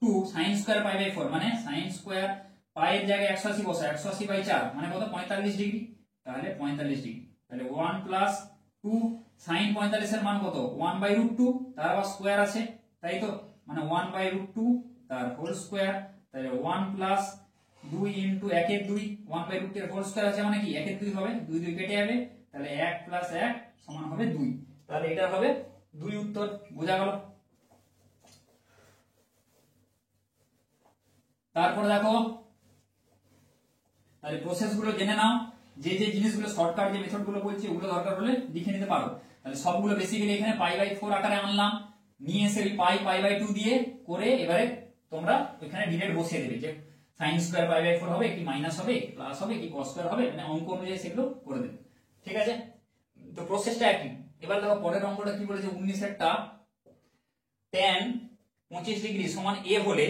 2 sin square pi by 4 মানে sin square পাই এর জায়গায় 180 বসা, 180 by 4 মানে কত? 45 ডিগ্রি, তাহলে 45 ডিগ্রি, তাহলে 1 প্লাস 2 sin 45 এর মান কত? 1/√2, তার আবার স্কয়ার আছে, তাই তো, মানে 1/√2 তার হোল স্কয়ার, তাহলে 1 প্লাস 2 ইনটু 1 এর 2, 1/√2 এর হোল স্কয়ার আছে মানে কি 1 এর 2 হবে, 2 2 কেটে যাবে, তাহলে 1 প্লাস 1 সমান হবে 2, তাহলে এটা হবে 2 উত্তর। বোঝা গেল? তারপরে দেখো, তাহলে প্রসেস গুলো জেনে নাও, যে যে জিনিসগুলো শর্টকাট যে মেথড গুলো বলছি ওগুলো দরকার হলে লিখে নিতে পারো। তাহলে সবগুলো বেসিক্যালি এখানে π/4 আকারে আনলাম, নিয়ে এসে ওই π/2 দিয়ে করে এবারে তোমরা ওখানে ডিরেক্ট বসিয়ে দেবে যে sin স্কয়ার π/4 হবে কি মাইনাস হবে প্লাস হবে কি cos স্কয়ার হবে, মানে অঙ্ক অনুযায়ী সেগুলো করে দেবে। ঠিক আছে, তো প্রসেসটা একই। এবার দেখো পরের অঙ্কটা কি বলেছে, 19 এরটা, tan 25 ডিগ্রি সমান a হলে,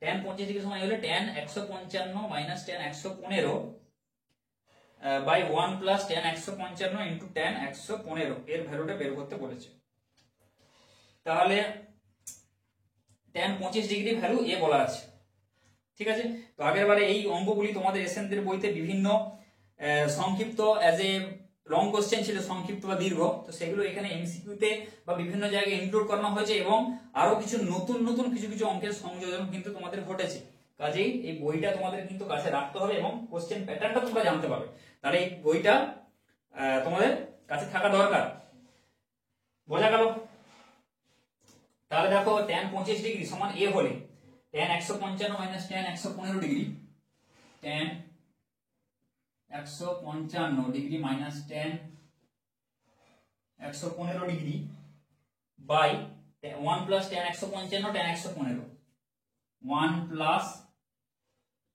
tan 25 ডিগ্রি সমান a হলে tan 155 minus tan 115 by 1 plus tan 155 into tan 115 এর ভ্যালুটা বের করতে বলেছে। তাহলে tan 25 ডিগ্রি ভ্যালু a বলা আছে। ঠিক আছে, তো আগের বারে এই অঙ্কগুলি তোমাদের এসএনদের বইতে বিভিন্ন সংক্ষিপ্ত অ্যাজ এ লং কোশ্চেন ছিল, সংক্ষিপ্ত বা দীর্ঘ, তো সেগুলো এখানে এমসিকিউ তে বা বিভিন্ন জায়গায় ইনক্লুড করানো হয়েছে এবং আরো কিছু নতুন নতুন কিছু অঙ্কের সংযোজন কিন্তু তোমাদের ঘটেছে। কাজেই এই বইটা তোমাদের কিন্তু কাছে রাখতে হবে এবং কোশ্চেন প্যাটার্নটা তোমরা জানতে পারবে। তাহলে এই বইটা তোমাদের কাছে থাকা দরকার। বোঝা গেল? তাহলে দেখো tan 25 ডিগ্রি সমান a হলে tan 155 minus tan 115 degree, tan 155 degree minus tan 115 degree by 1 plus tan 155 tan 115, 1 plus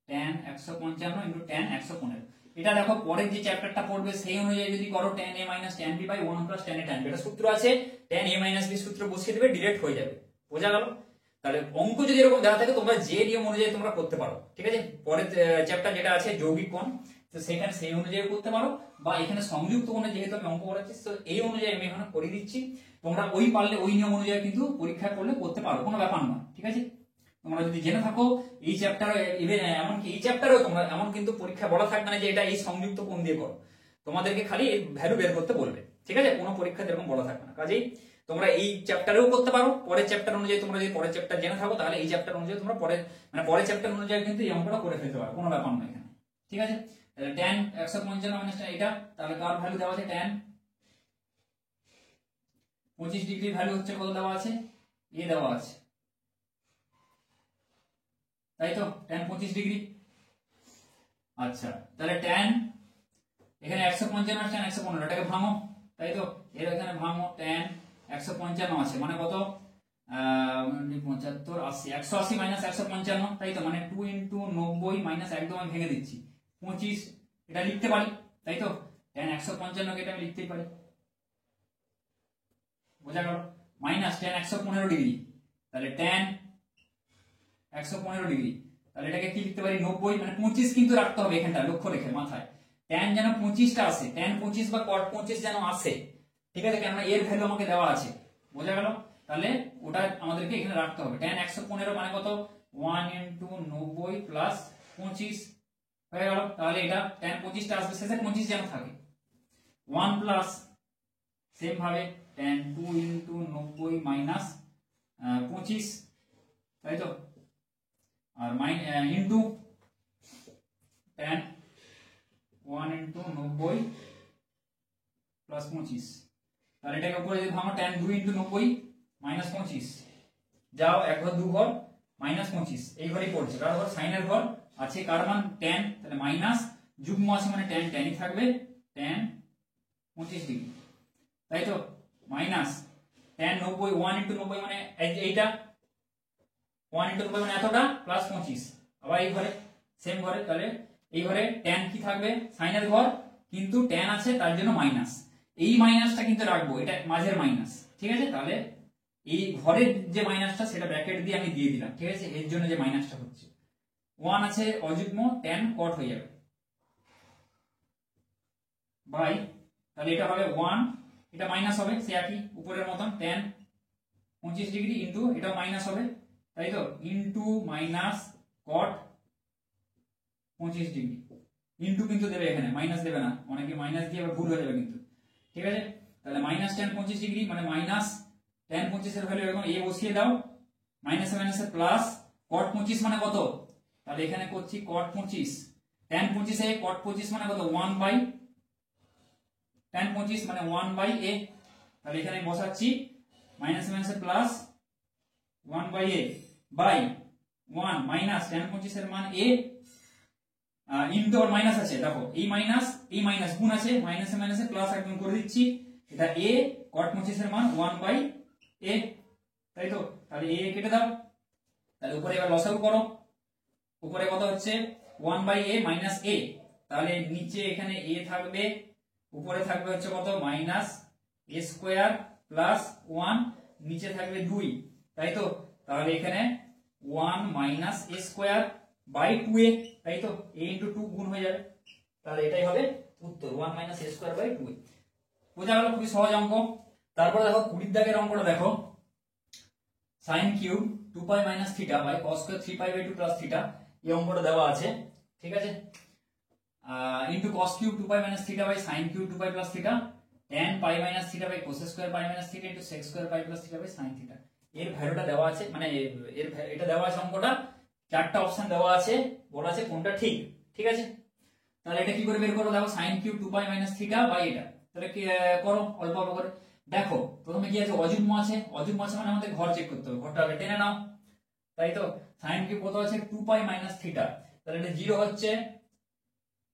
tan 155 into tan 115। এটা দেখো পরের যে চ্যাপ্টারটা পড়বে সেই অনুযায়ী যদি করো tan a minus tan b by 1 plus tan a tan b, এটা সূত্র আছে, tan a মাইনাস b সূত্র বসিয়ে দেবে, ডিরেক্ট হয়ে যাবে। বোঝা গেল? তাহলে অঙ্ক যদি এরকম দেওয়া থাকে তোমরা যে নিয়ম অনুযায়ী তোমরা করতে পারো। ঠিক আছে, পরের চ্যাপ্টার যেটা আছে যৌগিক কোণ, তো সেখানে সেই অনুযায়ী করতে পারো, বা এখানে সংযুক্ত কোণে যেহেতু আমি অঙ্ক করাচ্ছি তো এই অনুযায়ী আমি এখানে করে দিচ্ছি, তোমরা ওই পারলে ওই নিয়ম অনুযায়ী কিন্তু পরীক্ষা করলে করতে পারো, কোনো ব্যাপার নয়। ঠিক আছে, তোমরা যদি জেনে থাকো এই চ্যাপ্টারে, ইভেন এমনকি এই চ্যাপ্টারেও তোমরা এমন কিন্তু পরীক্ষা বলা থাকবে না যে এটা এই সংযুক্ত কোণ দিয়ে করো, তোমাদেরকে খালি এই ভ্যালু বের করতে বলবে। ঠিক আছে, কোনো পরীক্ষাতে এরকম বলা থাকবে না। কাজেই তোমরা এই চ্যাপ্টারেও করতে পারো, পরের চ্যাপ্টার অনুযায়ী তোমরা যদি পরের চ্যাপ্টার জেনে থাকো তাহলে এই চ্যাপ্টার অনুযায়ী তোমরা পরের চ্যাপ্টার অনুযায়ী কিন্তু এই অঙ্কটা করে ফেলতে পারো, কোনো ব্যাপার নয় এখানে। ঠিক আছে, তাহলে tan 155 মাইনাস এটা, তাহলে কার ভ্যালু দেওয়া আছে, tan 25 ডিগ্রি ভ্যালু হচ্ছে কত দেওয়া আছে, a দেওয়া আছে, তাই তো, tan 25 ডিগ্রি। আচ্ছা, তাহলে tan এখানে 155 আর tan 115 এটাকে ভাঙো, তাই তো, এর এখানে ভাঙো, tan 155 আছে মানে কত, 75 80, 180 মাইনাস 155, তাই তো, মানে 2 ইনটু 90 মাইনাস, একদম আমি ভেঙে দিচ্ছি 25, এটা লিখতে পারি, তাই তো, tan 155 কে এটা আমি লিখতেই পারি। বোঝা গেল? মাইনাস tan 115 ডিগ্রি, তাহলে tan 115 ডিগ্রি, তাহলে এটাকে কি লিখতে পারি, 90, মানে 25 কিন্তু রাখতে হবে এখানটা, লক্ষ্য রেখে মাথায়, tan যেন 25টা আসে, tan 25 বা cot 25 যেন আসে। ঠিক আছে, কেননা এর ভ্যালু আমাকে দেওয়া আছে। বোঝা গেল? তাহলে ওটা আমাদেরকে এখানে রাখতে হবে। tan 115 মানে কত, 1 ইনটু 90 প্লাস 25 হয়ে গেল। তাহলে এটা tan 25টা আসবে, শেষে 25 যেন থাকে, 1 প্লাস সেম ভাবে tan 2 ইনটু 90 মাইনাস 25, তাই তো, আর ইনটু tan 1 ইনটু 90 প্লাস 25, তাহলে এটাকে উপরে যদি ভাঙো tan 2 ইনটু 90 মাইনাস 25, যাও এক ঘর দু ঘর মাইনাস 25, এই ঘরেই পড়ছে, কার ঘর, সাইনের ঘর আছে, কার মান tan, তাহলে মাইনাস যুগ্ম আছে মানে tan tanই থাকবে, tan 25 ডিগ্রি, তাই তো, মাইনাস tan 90, 1 ইনটু 90 মানে এইটা, 1 ইনটু 90 মানে এতটা, প্লাস 25, আবার এই ঘরে সেম ঘরে, তাহলে এই ঘরে tan কি থাকবে, সাইনের ঘর, কিন্তু tan আছে তার জন্য মাইনাস, এই মাইনাসটা কিন্তু রাখবো, এটা মাঝের মাইনাস। ঠিক আছে, তাহলে এই ঘরের যে মাইনাসটা সেটা ব্র্যাকেট দিয়ে আমি দিয়ে দিলাম। ঠিক আছে, এর জন্য যে মাইনাসটা হচ্ছে, 1 আছে অযুগ্ম, tan cot হয়ে যাবে বাই, তাহলে এটা হবে 1, এটা মাইনাস হবে সে একই উপরের মতন, tan 25 ডিগ্রি ইনটু এটাও মাইনাস হবে, তাই তো, into minus cot 25 degree, into কিন্তু দেবে এখানে, মাইনাস দেবে না, অনেকে মাইনাস দিয়ে আবার ভুল হয়ে যাবে কিন্তু। ঠিক আছে, তাহলে মাইনাস tan 25 ডিগ্রি মানে মাইনাস tan 25 এর ভ্যালু এখন a বসিয়ে দাও, মাইনাসে মাইনাসে প্লাস cot 25 মানে কত, তাহলে এখানে করছি cot 25, tan 25 এ cot 25 মানে কত, 1 বাই tan 25 মানে 1/a, তাহলে এখানে বসাচ্ছি মাইনাস মাইনাসে plus 1/a by 1 minus tan 25 এর মান a ইনটু আর মাইনাস আছে, দেখো এই মাইনাস গুণ আছে, মাইনাসে মাইনাসে প্লাস একদম করে দিচ্ছি, এটা a cot 25 এর মান 1/a, তাই তো? তাহলে a কেটে দাও, তাহলে উপরে এবার লসাগু করো, উপরে কত হচ্ছে 1/a মাইনাস a, তাহলে নিচে এখানে a থাকবে, উপরে থাকবে হচ্ছে কত মাইনাস a স্কয়ার প্লাস 1, নিচে থাকবে 2, তাই তো? তাহলে এখানে 1 minus a square by 2a, তাই তো? a ইনটু 2 গুণ হয়ে যাবে, তাহলে এটাই হবে উত্তর 1 minus a square by 2a। বোঝা গেল? খুবই সহজ অঙ্ক। তারপরে দেখো 20 দাগের অঙ্কটা দেখো, sin cube 2π minus theta by cos square 3π/2 plus theta, এই অঙ্কটা দেওয়া আছে, ঠিক আছে? Into cos cube 2π minus theta by sin cube 2π plus theta, tan π minus theta by cos square π minus theta into sec square π plus theta by sin theta. এর ভ্যালুটা দেওয়া আছে, মানে এটা দেওয়া আছে অঙ্কটা, চারটা অপশন দেওয়া আছে, বলা আছে কোনটা ঠিক, ঠিক আছে? তাহলে এটা কি করে বের করো, দেখো sin cube 2π minus theta by এটা, তাহলে কি করো অল্প অল্প করে। দেখো প্রথমে কি আছে, অযুগ্ম আছে, অযুগ্ম আছে মানে আমাদের ঘর চেক করতে হবে, ঘরটা আগে টেনে নাও, তাই তো? sin কিউব কত আছে 2π মাইনাস থিটা, তাহলে এটা 0 হচ্ছে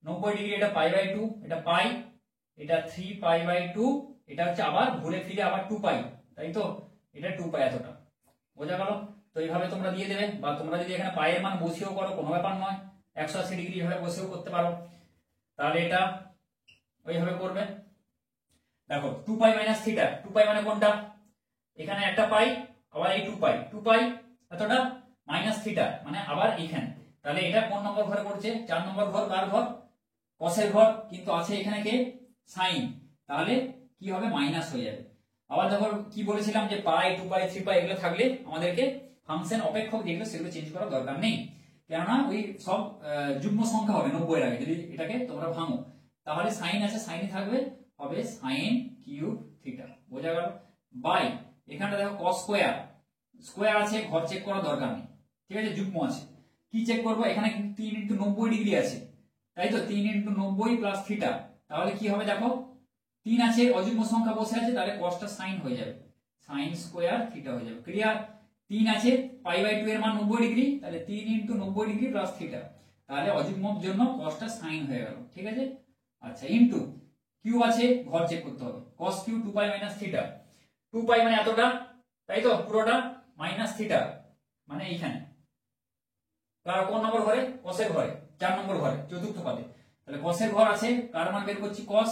90 ডিগ্রি, এটা π/2, এটা পাই, এটা 3π/2, এটা হচ্ছে আবার ঘুরে ফিরে আবার 2π, তাই তো? এটা 2π এতটা। বোঝা গেল? তো এইভাবে তোমরা দিয়ে দেবে, বা তোমরা যদি এখানে পাই এর মান বসিয়েও করো কোনো ব্যাপার নয়, 180 ডিগ্রি এভাবে বসেও করতে পারো, তাহলে এটা ওইভাবে করবে। দেখো 2π মাইনাস থিটা, 2π মানে কোনটা, এখানে একটা পাই, আবার এই 2π এতটা মাইনাস থিটা মানে আবার এখানে, তাহলে এটা কোন নম্বর ঘরে পড়ছে, 4 নম্বর ঘর, কার ঘর, কসের ঘর, কিন্তু আছে এখানে কে সাইন, তাহলে কি হবে মাইনাস হয়ে যাবে। আবার দেখো কি বলেছিলাম যে পাই 2π 3π এগুলো থাকলে আমাদেরকে ফাংশন অপেক্ষক যেগুলো সেগুলো চেঞ্জ করার দরকার নেই, কেননা ওই সব যুগ্ম সংখ্যা হবে 90 এর আগে, যদি এটাকে তোমরা ভাঙো তাহলে সাইন আছে, সাইনই থাকবে, হবে sin কিউব থিটা। বোঝা গেল? বাই এখানটা দেখো cos স্কয়ার, স্কয়ার আছে, ঘর চেক করার দরকার নেই, ঠিক আছে? যুগ্ম আছে, কি চেক করবো, এখানে 3 ইনটু 90 ডিগ্রি আছে, তাই তো? 3 ইনটু 90 প্লাস থিটা, তাহলে কি হবে দেখো 3 আছে, অযুগ্ম সংখ্যা বসে আছে, তাহলে cosটা sin হয়ে যাবে, sin স্কয়ার থিটা হয়ে যাবে। ক্লিয়ার? 3 আছে, π/2 এর মান 90 ডিগ্রি, তাহলে 3 ইনটু 90 ডিগ্রি প্লাস থিটা, তাহলে অযুগ্মর জন্য cosটা sin হয়ে গেল, ঠিক আছে? আচ্ছা, ইনটু কিউ আছে, ঘর চেক করতে হবে, cos কিউব 2π মাইনাস থিটা, 2π মানে এতটা, তাই তো? পুরোটা মাইনাস থিটা মানে এইখানে, কোন নম্বর ঘরে, কসের ঘরে, 4 নম্বর ঘরে, চতুর্থ পদে, তাহলে কসের ঘর আছে, কার মান বের করছি cos,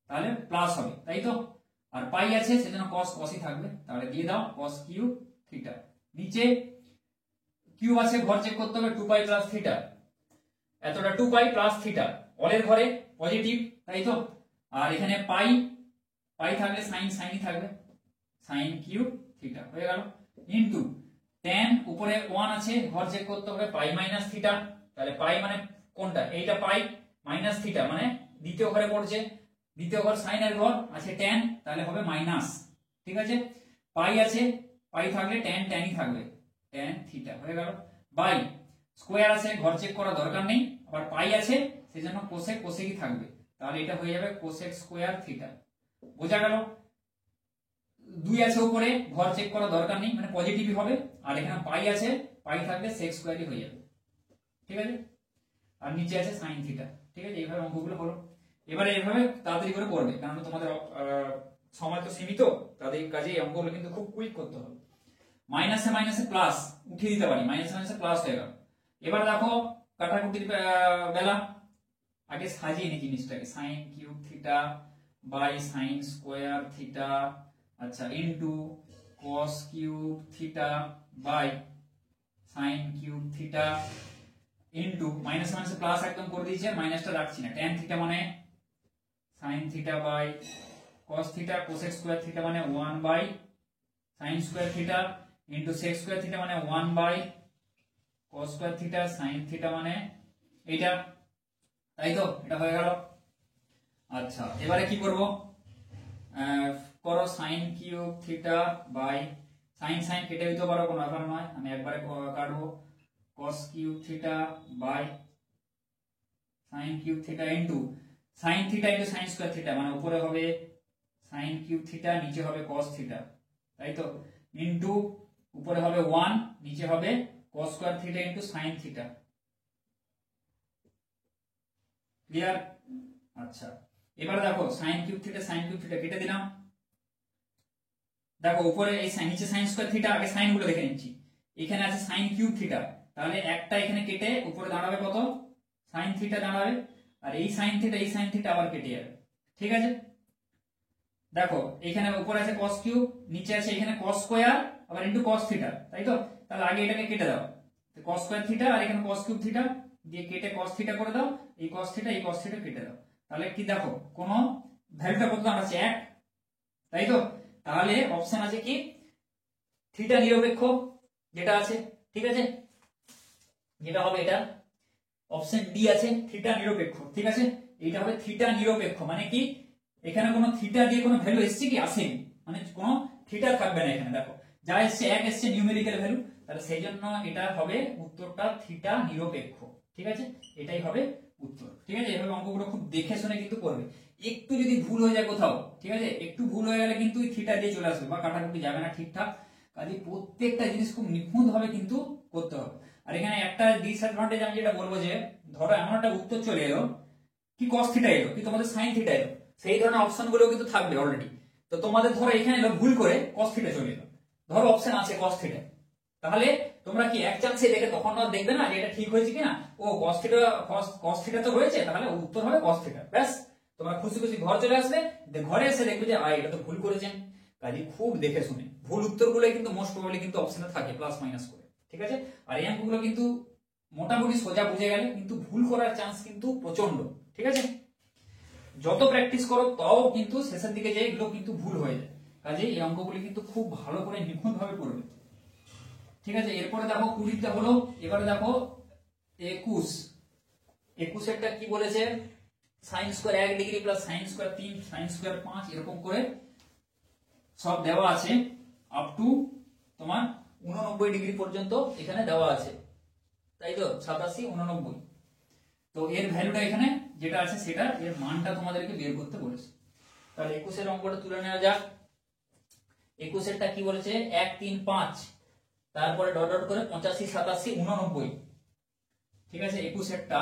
তাহলে প্লাস হবে, তাই তো? আর পাই আছে সেজন্য cos cosই থাকবে, তাহলে দিয়ে দাও cos কিউব থিটা, নিচে কিউব আছে, ঘর চেক করতে হবে 2π প্লাস থিটা, এতটা 2π প্লাস থিটা, অলের ঘরে পজিটিভ, তাই তো? আর এখানে পাই থাকলে সাইনই থাকবে, sin কিউব থিটা হয়ে গেল, ইনটু tan উপরে 1 আছে, ঘর চেক করতে হবে পাই মাইনাস থিটা, তাহলে পাই মানে কোনটা, এইটা পাই মাইনাস থিটা মানে দ্বিতীয় ঘরে পড়ছে, দ্বিতীয় ঘর সাইন এর ঘর আছে tan, তাহলে হবে মাইনাস, ঠিক আছে? পাই আছে, পাই থাকলে tanই থাকবে, tan থিটা হয়ে গেল, বাই স্কয়ার আছে, ঘর চেক করা দরকার নেই, আবার পাই আছে সেজন্য কোসেকই থাকবে, তাহলে এটা হয়ে যাবে কোসেক স্কয়ার থিটা। বোঝা গেল? 2 আছে উপরে, ঘর চেক করা দরকার নেই, মানে পজিটিভই হবে, আর এখানে পাই আছে, পাই থাকলে সেক স্কয়ারই হয়ে যাবে, ঠিক আছে? আর নিচে আছে sin থিটা, ঠিক আছে? এইভাবে অঙ্কগুলো হলো। এবারে এইভাবে তাড়াতাড়ি করে করবে, কারণ তোমাদের সময় তো সীমিত, তাদের কাজে এই অঙ্কগুলো কিন্তু খুব কুইক করতে হবে। মাইনাসে মাইনাসে প্লাস উঠিয়ে দিতে পারি, মাইনাসে মাইনাসে প্লাস হয়ে গেল। এবার দেখো কাটাকুটির বেলা, আগে সাজিয়ে নি জিনিসটাকে, sin cube theta by sin square theta, আচ্ছা, into cos cube theta by sin cube theta, into minus মাইনাসে প্লাস একদম করে দিয়েছি, মাইনাসটা রাখছি না, tan থিটা মানে sin theta by cos theta, cosec square theta মানে 1 by sin square theta, into sec square theta মানে 1 by cos square theta, sin theta মানে এইটা, তাই তো? এটা হয়ে গেল। আচ্ছা, এবারে কি করব, করো sin cube theta by sin কেটে দিতে পারো, কোনো ব্যাপার নয়, আমি একবারে কাটবো, cos cube theta by sin cube theta into sine theta into sine square theta, মানে উপরে হবে সাইন কিউব থিটা, নিচে হবে কস থিটা, তাই তো, ইন্টু উপরে হবে 1, নিচে হবে cos square theta into sign theta. Clear? আচ্ছা, এবারে দেখো সাইন কিউব থিটা কেটে দিলাম। দেখো উপরে এই নিচে সাইন স্কোয়ার থিটা, আগে সাইন গুলো দেখে নিচ্ছি। এখানে আছে সাইন কিউব থিটা, তাহলে একটা এখানে কেটে উপরে দাঁড়াবে কত, সাইন থিটা দাঁড়াবে, আর এই সাইন থিটা আবার কেটে যাবে। ঠিক আছে, দেখো এখানে উপরে আছে কস কিউব, নিচে আছে এখানে কস স্কোয়ার আবার ইন্টু কস থিটা, তাই তো। তাহলে আগে এটাকে কেটে দাও, কস স্কোয়ার থিটা আর এখানে কস কিউব থিটা দিয়ে কেটে কস থিটা করে দাও, এই কস থিটা কেটে দাও। তাহলে কি দেখো কোন ভ্যালুটা কত দাঁড়াচ্ছে 1, তাই তো। তাহলে অপশন আছে কি থিটা নিরপেক্ষ যেটা আছে, ঠিক আছে, যেটা হবে এটা অপশন ডি আছে থিটা নিরপেক্ষ। ঠিক আছে, এটা হবে থিটা নিরপেক্ষ, মানে কি এখানে কোনো থিটা দিয়ে কোনো ভ্যালু এসছে কি, আসেনি, মানে কোনো থিটা থাকবে না এখানে। দেখো যা এসছে 1 এসছে নিউমেরিক্যাল ভ্যালু, তাহলে সেই জন্য এটা হবে উত্তরটা থিটা নিরপেক্ষ। ঠিক আছে, এটাই হবে উত্তর। ঠিক আছে, এভাবে অঙ্কগুলো খুব দেখে শুনে কিন্তু করবে। একটু যদি ভুল হয়ে যায় কোথাও, ঠিক আছে, একটু ভুল হয়ে গেলে কিন্তু থিটা দিয়ে চলে আসবে বা কাটাকুটি যাবে না ঠিকঠাক। কাজে প্রত্যেকটা জিনিস খুব নিখুঁত ভাবে কিন্তু করতে হবে। আর এখানে একটা ডিসঅ্যাডভান্টেজ আমি যেটা বলবো, যে ধরো এমন একটা উত্তর চলে এলো কি কস থিটা এলো, কি তোমাদের সাইন থিটা এলো, সেই ধরনের অপশন গুলো কিন্তু থাকবে অলরেডি। তো তোমাদের ধরো এখানে এলো ভুল করে কস থিটা চলে এলো, ধরো অপশন আছে কস থিটা, তাহলে তোমরা কি এক চান্সে দেখে তখন আর দেখবে না যে এটা ঠিক হয়েছে কিনা, ও কস থিটা তো হয়েছে, তাহলে উত্তর হবে কস থিটা, ব্যাস তোমরা খুশি খুশি ঘর চলে আসবে। ঘরে এসে দেখবে যে এটা তো ভুল করেছেন। কাজে খুব দেখে শুনে, ভুল উত্তরগুলো কিন্তু মোস্ট প্রবাবলি কিন্তু অপশনে থাকে প্লাস মাইনাস করে। ঠিক আছে, আর এই অঙ্কগুলো কিন্তু মোটামুটি সোজা বুঝে গেলে কিন্তু ভুল করার চান্স কিন্তু প্রচন্ড। ঠিক আছে, যত প্র্যাকটিস করো তাও কিন্তু শেষের দিকে যে এগুলো কিন্তু ভুল হয়ে যায়। কাজে এই অঙ্কগুলি কিন্তু খুব ভালো করে নিখুঁত ভাবে করবে। ঠিক আছে, এরপরে দেখো 20টা হলো, এবারে দেখো 21 কি বলেছে, sign square 1 degree plus sine square 3 sign square 5 এরকম করে সব দেওয়া আছে, আপ টু তোমার 89 ডিগ্রি পর্যন্ত এখানে দেওয়া আছে, তাই তো, 87 89। তো এর ভ্যালুটা এখানে যেটা আছে সেটা এর মানটা তোমাদেরকে বের করতে বলেছে। তাহলে 21 অঙ্কটা তুলে নেওয়া যাক। 21টা কি বলেছে, 1 3 5, তারপরে ডট ডট করে 85 87 89। ঠিক আছে, 21টা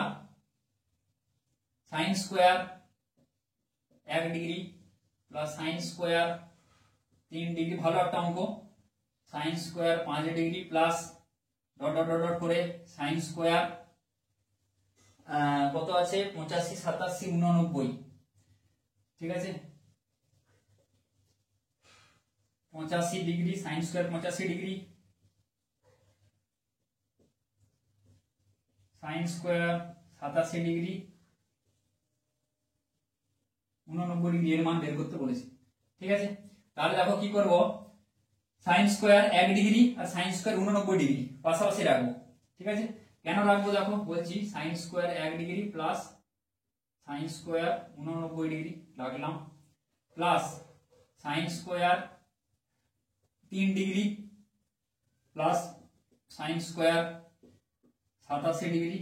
sine square 1 degree plus sine square 3 degree, ভালো একটা অঙ্ক, sine square 5 degree plus dot dot dot করে সাইন স্কোয়ার কত আছে 85 87 89। ঠিক আছে, 85 degree sine square 85 degree sine square 87 degree 89 degree এর মান বের করতে বলেছি। ঠিক আছে, তাহলে দেখো কি করব, সাইন স্কোয়ার 1 ডিগ্রি আর সাইন স্কোয়ার 89 ডিগ্রি পাশাপাশি রাখবো। ঠিক আছে, কেন রাখবো দেখো বলছি, sine square 1 degree plus sine square 89 degree রাখলাম, plus sine square 3 degree plus sine square 87 degree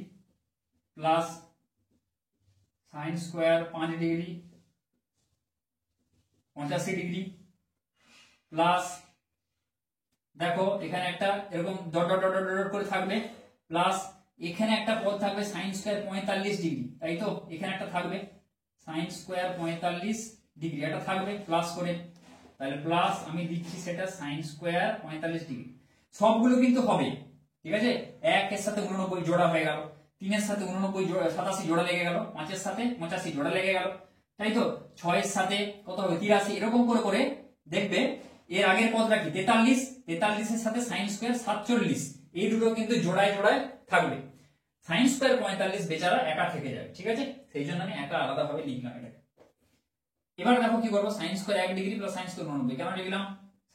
plus sine square 5 degree 85 degree plus দেখো এখানে একটা এরকম ডট ডট ডট ডট করে থাকবে, প্লাস এখানে একটা পদ থাকবে সাইন স্কোয়ার 45 ডিগ্রি, তাই তো, এখানে একটা থাকবে সাইন স্কোয়ার 45 ডিগ্রি, এটা থাকবে প্লাস করে, তাহলে প্লাস আমি দিচ্ছি সেটা সাইন স্কোয়ার 45 ডিগ্রি। সবগুলো কিন্তু হবে, ঠিক আছে, 1 এর সাথে 89 জোড়া হয়ে গেল, 3 এর সাথে 89 87 জোড়া লেগে গেল, 5 এর সাথে 85 জোড়া লেগে গেল, তাই তো, 6 এর সাথে কত হবে 83, এরকম করে করে দেখবে। এর আগের পদটা কি 43, 43 এর সাথে সাইন স্কোয়ার 47, এই দুটো কিন্তু জোড়ায় জোড়ায় থাকবে, সাইন স্কোয়ার 45 বেচারা একা থেকে যাবে। ঠিক আছে, সেই জন্য আমি একা আলাদা ভাবে লিখলাম এটাকে। এবার দেখো কি করবো, sign square 1 degree plus sine square 89, কেন লিখলাম,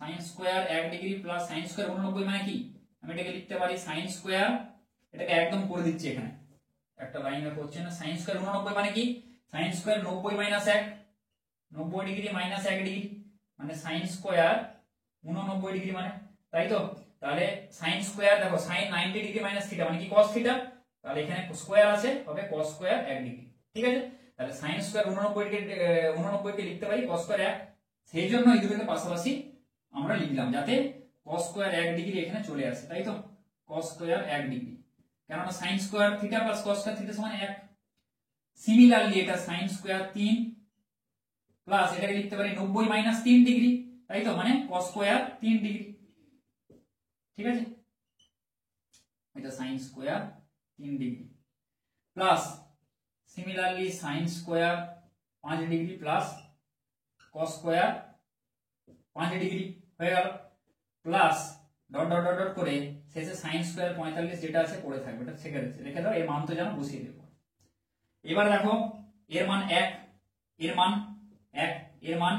sign square 1 degree plus sine square 89 মানে কি, আমি এটাকে লিখতে পারি সাইন স্কোয়ার, এটাকে একদম করে দিচ্ছি এখানে একটা লাইনে করছে না, সাইন স্কোয়ার 89 মানে কি, sine square 90 minus 1, 90 degree minus 1 degree মানে সাইন স্কোয়ার 89 ডিগ্রি মানে, তাই তো। তাহলে সাইন স্কোয়ার দেখো সাইন 90 ডিগ্রি মাইনাস থিটা মানে কি কস থিটা, তাহলে এখানে স্কোয়ার আছে হবে কস স্কোয়ার 1 ডিগ্রি। ঠিক আছে, তাহলে sin স্কয়ার 89 কে লিখতে পারি cos স্কয়ার 1, সেই জন্য এই দুটোকে পাশাপাশি আমরা লিখলাম যাতে cos স্কয়ার 1 ডিগ্রি এখানে চলে আসে, তাই তো cos স্কয়ার 1 ডিগ্রি, কেননা sin square theta plus cos square theta সমান 1। সিমিলারলি এটা sin স্কয়ার 3 প্লাস এটাকে লিখতে পারি 90 মাইনাস 3 ডিগ্রি, তাই তো মানে cos স্কয়ার 3 ডিগ্রি, ঠিক আছে, এটা sin square 3 degree plus similarly sin square 5 degree plus cos square 5 degree হয়ে গেল, plus dot dot dot dot করে শেষে sin স্কয়ার 45 যেটা আছে পড়ে থাকবে, এটা রেখে দাও, এর মান তো জানো বসিয়ে দেবো। এবার দেখো এর মান 1, এর মান 1, এর মান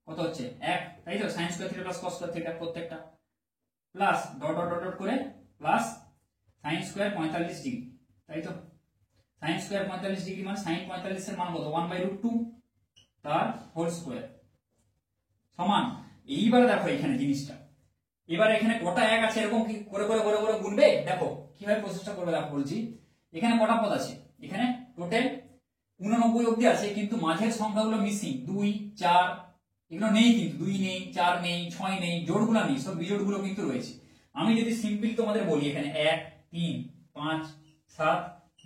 কত হচ্ছে 1, তাই তো sin square theta plus cos square theta প্রত্যেকটা, প্লাস ডট ডট ডট করে প্লাস sin স্কয়ার 45 ডিগ্রি, তাই তো sin স্কয়ার 45 ডিগ্রি মানে sin 45 এর মান কত 1/√2 তার হোল স্কয়ার সমান। এইবার দেখো এখানে জিনিসটা, এবার এখানে কটা 1 আছে এরকম কি করে করে করে করে গুনবে, দেখো কিভাবে প্রসেসটা করবে দেখো বলছি। এখানে কটা পদ আছে, এখানে টোটাল 89 অবধি আছে, কিন্তু মাঝের সংখ্যাগুলো মিসিং 2 4 এগুলো নেই, কিন্তু 2 নেই 4 নেই 6 নেই, জোড়গুলো নেই, সব বিজোড়গুলো কিন্তু রয়েছে। আমি যদি সিম্পল তোমাদের বলি এখানে 1 3 5 7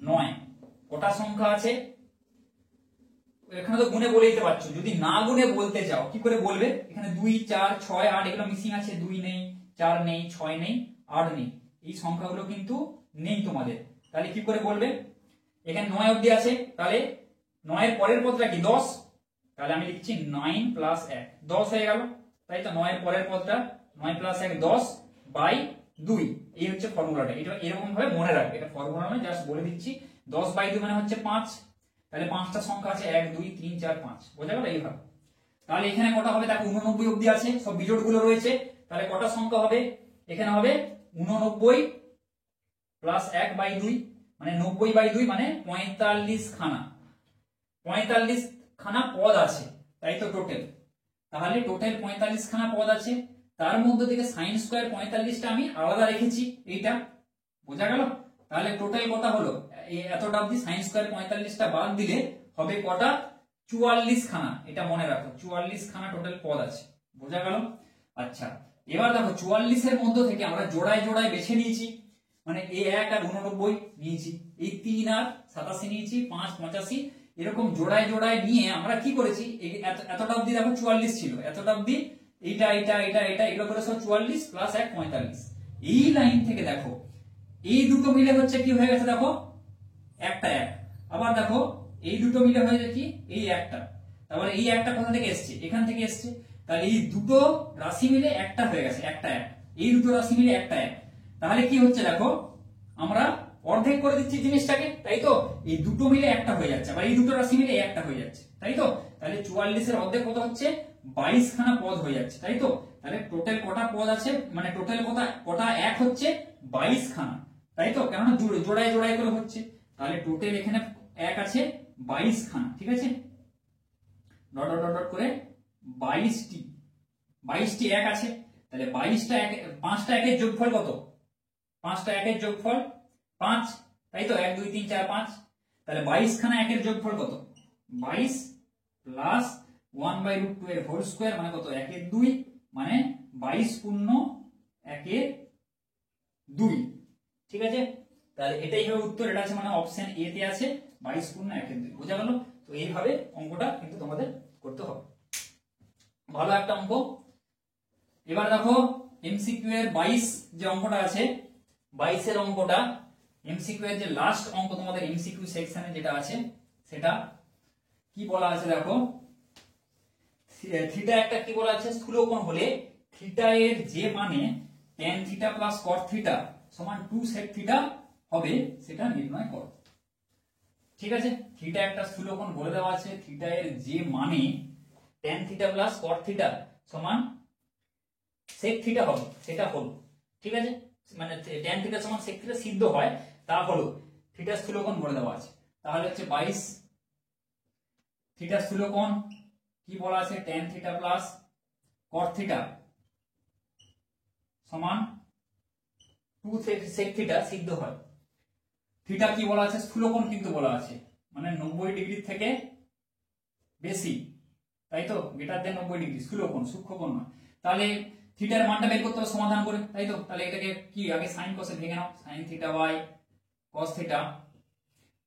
9 কটা সংখ্যা আছে, এখানে তো গুণে বলে দিতে পারছো, যদি না গুণে বলতে চাও কি করে বলবে, এখানে 2 4 6 8 এগুলো মিসিং আছে, 2 নেই 4 নেই 6 নেই 8 নেই, এই সংখ্যাগুলো কিন্তু নেই তোমাদের, তাহলে কি করে বলবে। এখানে 9 অবধি আছে, তাহলে 9 এর পরের পদটা কি 10, তাহলে আমি লিখছি 9 প্লাস 1 10 হয়ে গেল, তাই তো 9 এর পরের পদটা 9 প্লাস 1 10/2, এই হচ্ছে ফর্মুলাটা, এটা এরকম ভাবে মনে রাখবে, এটা ফর্মুলা নয় জাস্ট বলে দিচ্ছি। 10/2 মানে হচ্ছে 5, তাহলে 5টা সংখ্যা আছে 1 2 3 4 5, বোঝা গেল এইভাবে। তাহলে এখানে কটা হবে দেখো 89 অবধি আছে, সব বিজোড় গুলো রয়েছে, তাহলে কটা সংখ্যা হবে, এখানে হবে 89 প্লাস 1/2 মানে 90/2 মানে 45 খানা, 45 খানা পদ আছে, তাই তো টোটাল, তাহলে টোটাল 45 খানা পদ আছে, তার মধ্যে থেকে sin স্কয়ার 45টা আমি আলাদা রেখেছি, এইটা বোঝা গেল। তাহলে টোটাল কটা হলো, এতটা অবধি sin স্কয়ার 45টা বাদ দিলে হবে কটা 44 খানা, এটা মনে রাখো 44 খানা টোটাল পদ আছে, বোঝা গেল। আচ্ছা এবার দেখো 44 এর মধ্যে থেকে আমরা জোড়ায় জোড়ায় বেছে নিয়েছি, মানে এই 1 আর 89 নিয়েছি, এই 3 আর 87 নিয়েছি, 5 85 এরকম জোড়ায় জোড়ায় নিয়ে আমরা কি করেছি, এতটা অবধি দেখো 44 ছিল, এতটা অবধি এইটা এটা এটা এটা এগুলো করে সব 44 প্লাস 1 45, এই লাইন থেকে দেখো এই দুটো মিলে হচ্ছে কি হয়ে গেছে দেখো একটা 1, আবার দেখো এই দুটো মিলে হয়ে যায় কি এই একটা, তারপরে এই একটা কোথা থেকে এসেছে, এখান থেকে এসেছে, তাহলে এই দুটো রাশি মিলে একটা হয়ে গেছে, একটা 1, এই দুটো রাশি মিলে একটা 1, তাহলে কি হচ্ছে দেখো আমরা অর্ধেক করে দিচ্ছি জিনিসটাকে, তাই তো এই দুটো মিলে একটা হয়ে যাচ্ছে, আবার এই দুটো রাশি মিলে একটা হয়ে যাচ্ছে, তাই তো তাহলে 44 এর অর্ধেক কত হচ্ছে 22 খানা পদ হয়ে যাচ্ছে, তাই তো তাহলে টোটাল কটা পদ আছে, মানে টোটাল কটা 1 হচ্ছে 22 খানা, তাই তো কেননা জোড়ায় জোড়ায় করে হচ্ছে, তাহলে টোটাল এখানে 1 আছে 22 খানা, ঠিক আছে, ডট ডট ডট করে 22টি 1 আছে, তাহলে 22টা 5টা 1 এর যোগফল কত, 5টা 1 এর যোগফল 5, তাই তো 1 2 3 4 5, তাহলে 22 খানা 1 এর যোগফল কত 22 প্লাস 1/√2 এর হোল স্কয়ার মানে কত 1 এর 2, মানে 22 পূর্ণ 1 এর 2, ঠিক আছে, তাহলে এটাই হবে উত্তর, এটা আছে মানে অপশন এ তে আছে 22 পূর্ণ 1 এর 2, বোঝা গেল। তো এইভাবে অঙ্কটা কিন্তু তোমাদের করতে হবে, ভালো একটা অঙ্ক। এবার দেখো এমসিকিউ এর 22 যে অঙ্কটা আছে, 22 এর অঙ্কটা এমসিকিউ এর যে লাস্ট অঙ্ক তোমাদের এমসিকিউ সেকশনে যেটা আছে সেটা কি বলা আছে দেখো, থিটা একটা কি বলা আছে স্থূলকোণ হলে থিটা এর যে মানে tan theta plus cot theta সমান 2 sec থিটা হবে সেটা নির্ণয় করো, ঠিক আছে। থিটা একটা স্থূলকোণ বলে দেওয়া আছে, থিটা এর যে মানে tan theta plus cot theta সমান sec থিটা হবে, সেটা হলো, ঠিক আছে, মানে tan থিটা সমান sec থিটা সিদ্ধ হয়, তা হলো থিটা স্থূলকোণ বলে দেওয়া আছে, তাহলে হচ্ছে 22 থিটা স্থূলকোণ কি বলা আছে tan theta plus cot theta সমান 2 sec থিটা সিদ্ধ হয়, থিটা কি বলা আছে স্থূলকোণ কিন্তু বলা আছে, মানে 90 ডিগ্রি থেকে বেশি, তাই তো, গ্রেটার দেন 90 ডিগ্রি, স্থূলকোণ, সূক্ষ্মকোণ নয়। তাহলে থিটার মানটা বের করতে হবে সমাধান করে, তাই তো। তাহলে এটাকে কি আগে সাইন কসে ভেঙে নাও, sine theta by cos theta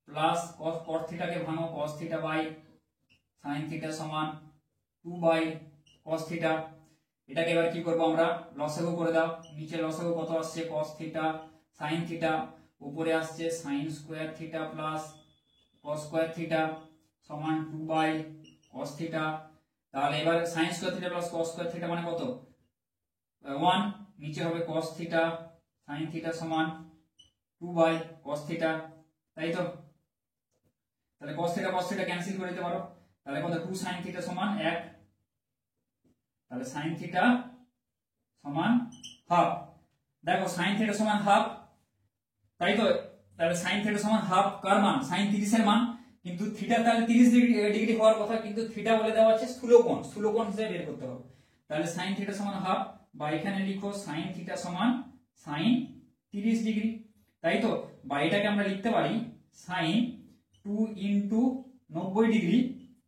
plus cot থিটাকে ভাঙো, cos theta by sine theta সমান 2 বাই কস থিটা। এটাকে এবার কি করবো আমরা, লসাগু করে দাও। নিচে লসাগু কত আসছে, কস থিটা সাইন থিটা, উপরে আসছে sign square theta plus cos square theta সমান 2 বাই কস থিটা। তাহলে এবার sign square theta plus cos square theta মানে কত, 1, নিচে হবে কস থিটা সাইন থিটা সমান 2 বাই কস থিটা, তাই তো। তাহলে কস থিটা ক্যান্সেল করে দিতে পারো, তাহলে কত, 2 সাইন থিটা সমান 1, তাহলে সাইন থিটা সমান হাফ। দেখো সাইন থিটা সমান হাফ, তাই তো। তাহলে সাইন থিটা সমান হাফ কার মান, সাইন 30 এর মান, কিন্তু থিটা তাহলে 30 ডিগ্রি হওয়ার কথা, কিন্তু থিটা বলে দেওয়া আছে স্থূলকোণ, স্থূলকোণ হিসেবে বের করতে হবে। তাহলে সাইন থিটা সমান হাফ, বা এখানে লিখো সাইন থিটা সমান সাইন 30 ডিগ্রি, তাই তো। বা এটাকে আমরা লিখতে পারি সাইন 2 ইনটু 90 ডিগ্রি,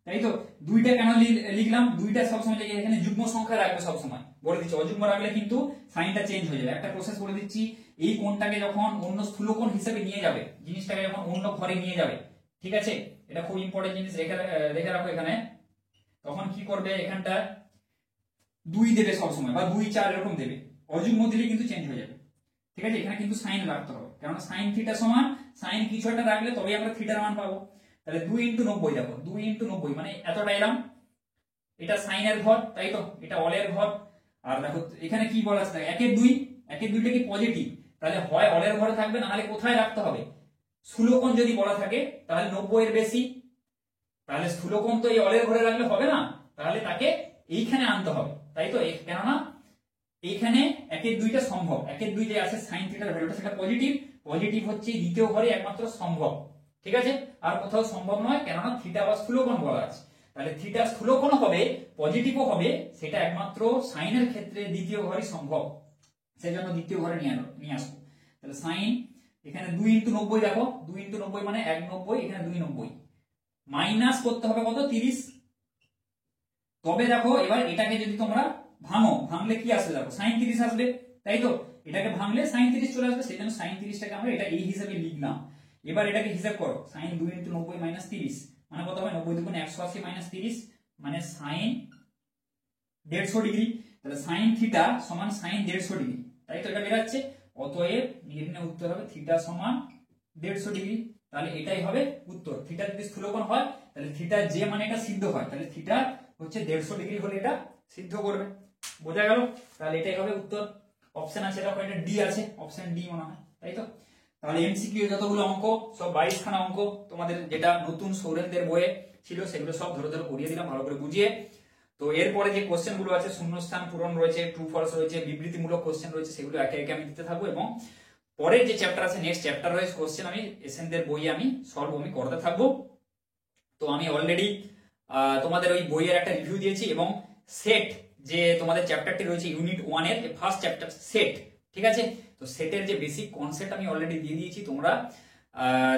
তাই তো। দুইটা কেন লিখলাম, দুইটা সবসময় এখানে যুগ্ম সংখ্যা রাখবে সবসময়, বলে দিচ্ছি। অযুগ্ম রাখলে কিন্তু সাইনটা চেঞ্জ হয়ে যাবে। একটা প্রসেস বলে দিচ্ছি, এই কোণটাকে যখন অন্য স্থূলকোণ হিসেবে নিয়ে যাবে, জিনিসটাকে যখন অন্য ঘরে নিয়ে যাবে, ঠিক আছে, এটা খুব ইম্পর্টেন্ট জিনিস, রেখে রাখো এখানে। তখন কি করবে, এখানটা 2 দেবে সবসময়, বা 2, 4 এরকম দেবে, অযুগ্ম দিলে কিন্তু চেঞ্জ হয়ে যাবে, ঠিক আছে। এখানে কিন্তু সাইন রাখতে হবে, কারণ সাইন থিটা সমান সাইন কিছু একটা রাখলে তবেই আমরা থিটার মান পাবো। তাহলে 2 ইনটু 90, দেখো 2 ইনটু 90 মানে এতটা এলাম, এটা সাইনের ঘর, তাই তো, এটা অলের ঘর। আর দেখো এখানে কি বলা আছে, 1 এর 2টা কি পজিটিভ, তাহলে হয় অলের ঘরে থাকবে, না হলে কোথায় রাখতে হবে, স্থূলকোণ যদি বলা থাকে তাহলে 90 এর বেশি, তাহলে স্থূলকোণ তো এই অলের ঘরে রাখলে হবে না, তাহলে তাকে এইখানে আনতে হবে, তাই তো। কেননা এইখানে 1 এর 2টা সম্ভব, 1 এর 2 যে আছে সাইন থিটার ভ্যালুটা সেটা পজিটিভ, পজিটিভ হচ্ছে দ্বিতীয় ঘরে একমাত্র সম্ভব, ঠিক আছে, আর কোথাও সম্ভব নয়, কেননা থিটা বা স্থূলকোণ বলা আছে। তাহলে থিটা স্থূলকোণ হবে, পজিটিভও হবে, সেটা একমাত্র সাইনের ক্ষেত্রে দ্বিতীয় ঘরই সম্ভব, সেজন্য দ্বিতীয় ঘরে নিয়ে আসবো। তাহলে সাইন এখানে 2 ইনটু 90, দেখো 2 ইনটু 90 মানে 190, এখানে 290, মাইনাস করতে হবে কত, 30। তবে দেখো এবার এটাকে যদি তোমরা ভাঙলে কি আসবে, দেখো সাইন 30 আসবে, তাই তো। এটাকে ভাঙলে সাইন 30 চলে আসবে, সেজন্য সাইন 30টাকে আমরা এটা এই হিসাবে লিখলাম। এবার এটাকে হিসাব করো, সাইন 2 ইনটু 90 মাইনাস 30 মানে কত হবে, 90 দুগুণে 180 মাইনাস 30 মানে সাইন 150 ডিগ্রি। তাহলে সাইন থিটা সমান সাইন 150 ডিগ্রি, তাই তো, এটা বেরাচ্ছে। অতএব নির্ণয় উত্তর হবে থিটা সমান 150 ডিগ্রি। তাহলে এটাই হবে উত্তর। থিটা যদি স্থূলকোণ হয় তাহলে থিটা যে মানে এটা সিদ্ধ হয়, তাহলে থিটা হচ্ছে 150 ডিগ্রি হলে এটা সিদ্ধ করবে, বোঝা গেল। তাহলে এটাই হবে উত্তর। অপশন আছে, দেখো এটা ডি আছে, অপশন ডি মনে হয়, তাই তো। তাহলে এমসিকিউ যতগুলো অঙ্ক সব 22খানা অঙ্ক, তোমাদের যেটা নতুন সৌরেন্দ্রের বইয়ে ছিল সেগুলো সব ধরে ধরে করিয়ে দিলাম ভালো করে বুঝিয়ে। তো এরপরে যে কোশ্চেন গুলো আছে, শূন্যস্থান পূরণ রয়েছে, ট্রু ফলস রয়েছে, বিবৃতিমূলক কোশ্চেন রয়েছে, সেগুলো একে একে আমি দিতে থাকবো। এবং পরের যে চ্যাপ্টার আছে, নেক্সট চ্যাপ্টার রয়েছে কোশ্চেন, আমি এসএনদের বইয়ে আমি সলভ আমি করতে থাকবো। তো আমি অলরেডি তোমাদের ওই বইয়ের একটা রিভিউ দিয়েছি, এবং সেট যে তোমাদের চ্যাপ্টারটি রয়েছে ইউনিট 1 এর ফার্স্ট চ্যাপ্টার সেট, ঠিক আছে। তো সেটের যে বেসিক কনসেপ্ট আমি অলরেডি দিয়ে দিয়েছি, তোমরা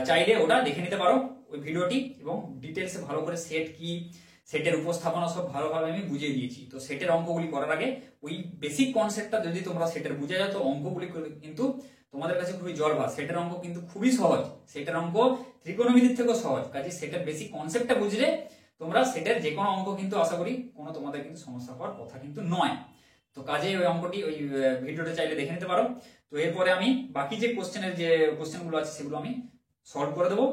চাইলে ওটা দেখে নিতে পারো ওই ভিডিওটি, এবং ডিটেলসে ভালো করে সেট কি, সেটের উপস্থাপনা সব ভালোভাবে আমি বুঝিয়ে দিয়েছি। তো সেটের অঙ্কগুলি করার আগে ওই বেসিক কনসেপ্টটা যদি তোমরা সেটের বুঝে যাও, তো অঙ্কগুলি কিন্তু তোমাদের কাছে খুবই জলভাত। সেটের অঙ্ক কিন্তু খুবই সহজ, সেটের অঙ্ক ত্রিকোণমিতির থেকেও সহজ। কাজে সেটের বেসিক কনসেপ্টটা বুঝলে তোমরা সেটের যে কোনো অঙ্ক কিন্তু আশা করি কোনো তোমাদের কিন্তু সমস্যা হওয়ার কথা কিন্তু নয়। তো কাজে ওই অঙ্কটি ওই ভিডিওটা চাইলে দেখে নিতে পারো। তো এরপরে আমি বাকি যে কোশ্চেনগুলো আছে সেগুলো আমি সলভ করে দেবো।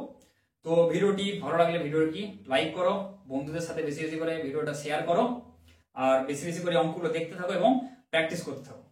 তো ভিডিওটি ভালো লাগলে ভিডিওটি লাইক করো, বন্ধুদের সাথে বেশি বেশি করে ভিডিওটা শেয়ার করো, আর বেশি বেশি করে অঙ্কগুলো দেখতে থাকো এবং প্র্যাকটিস করতে থাকো।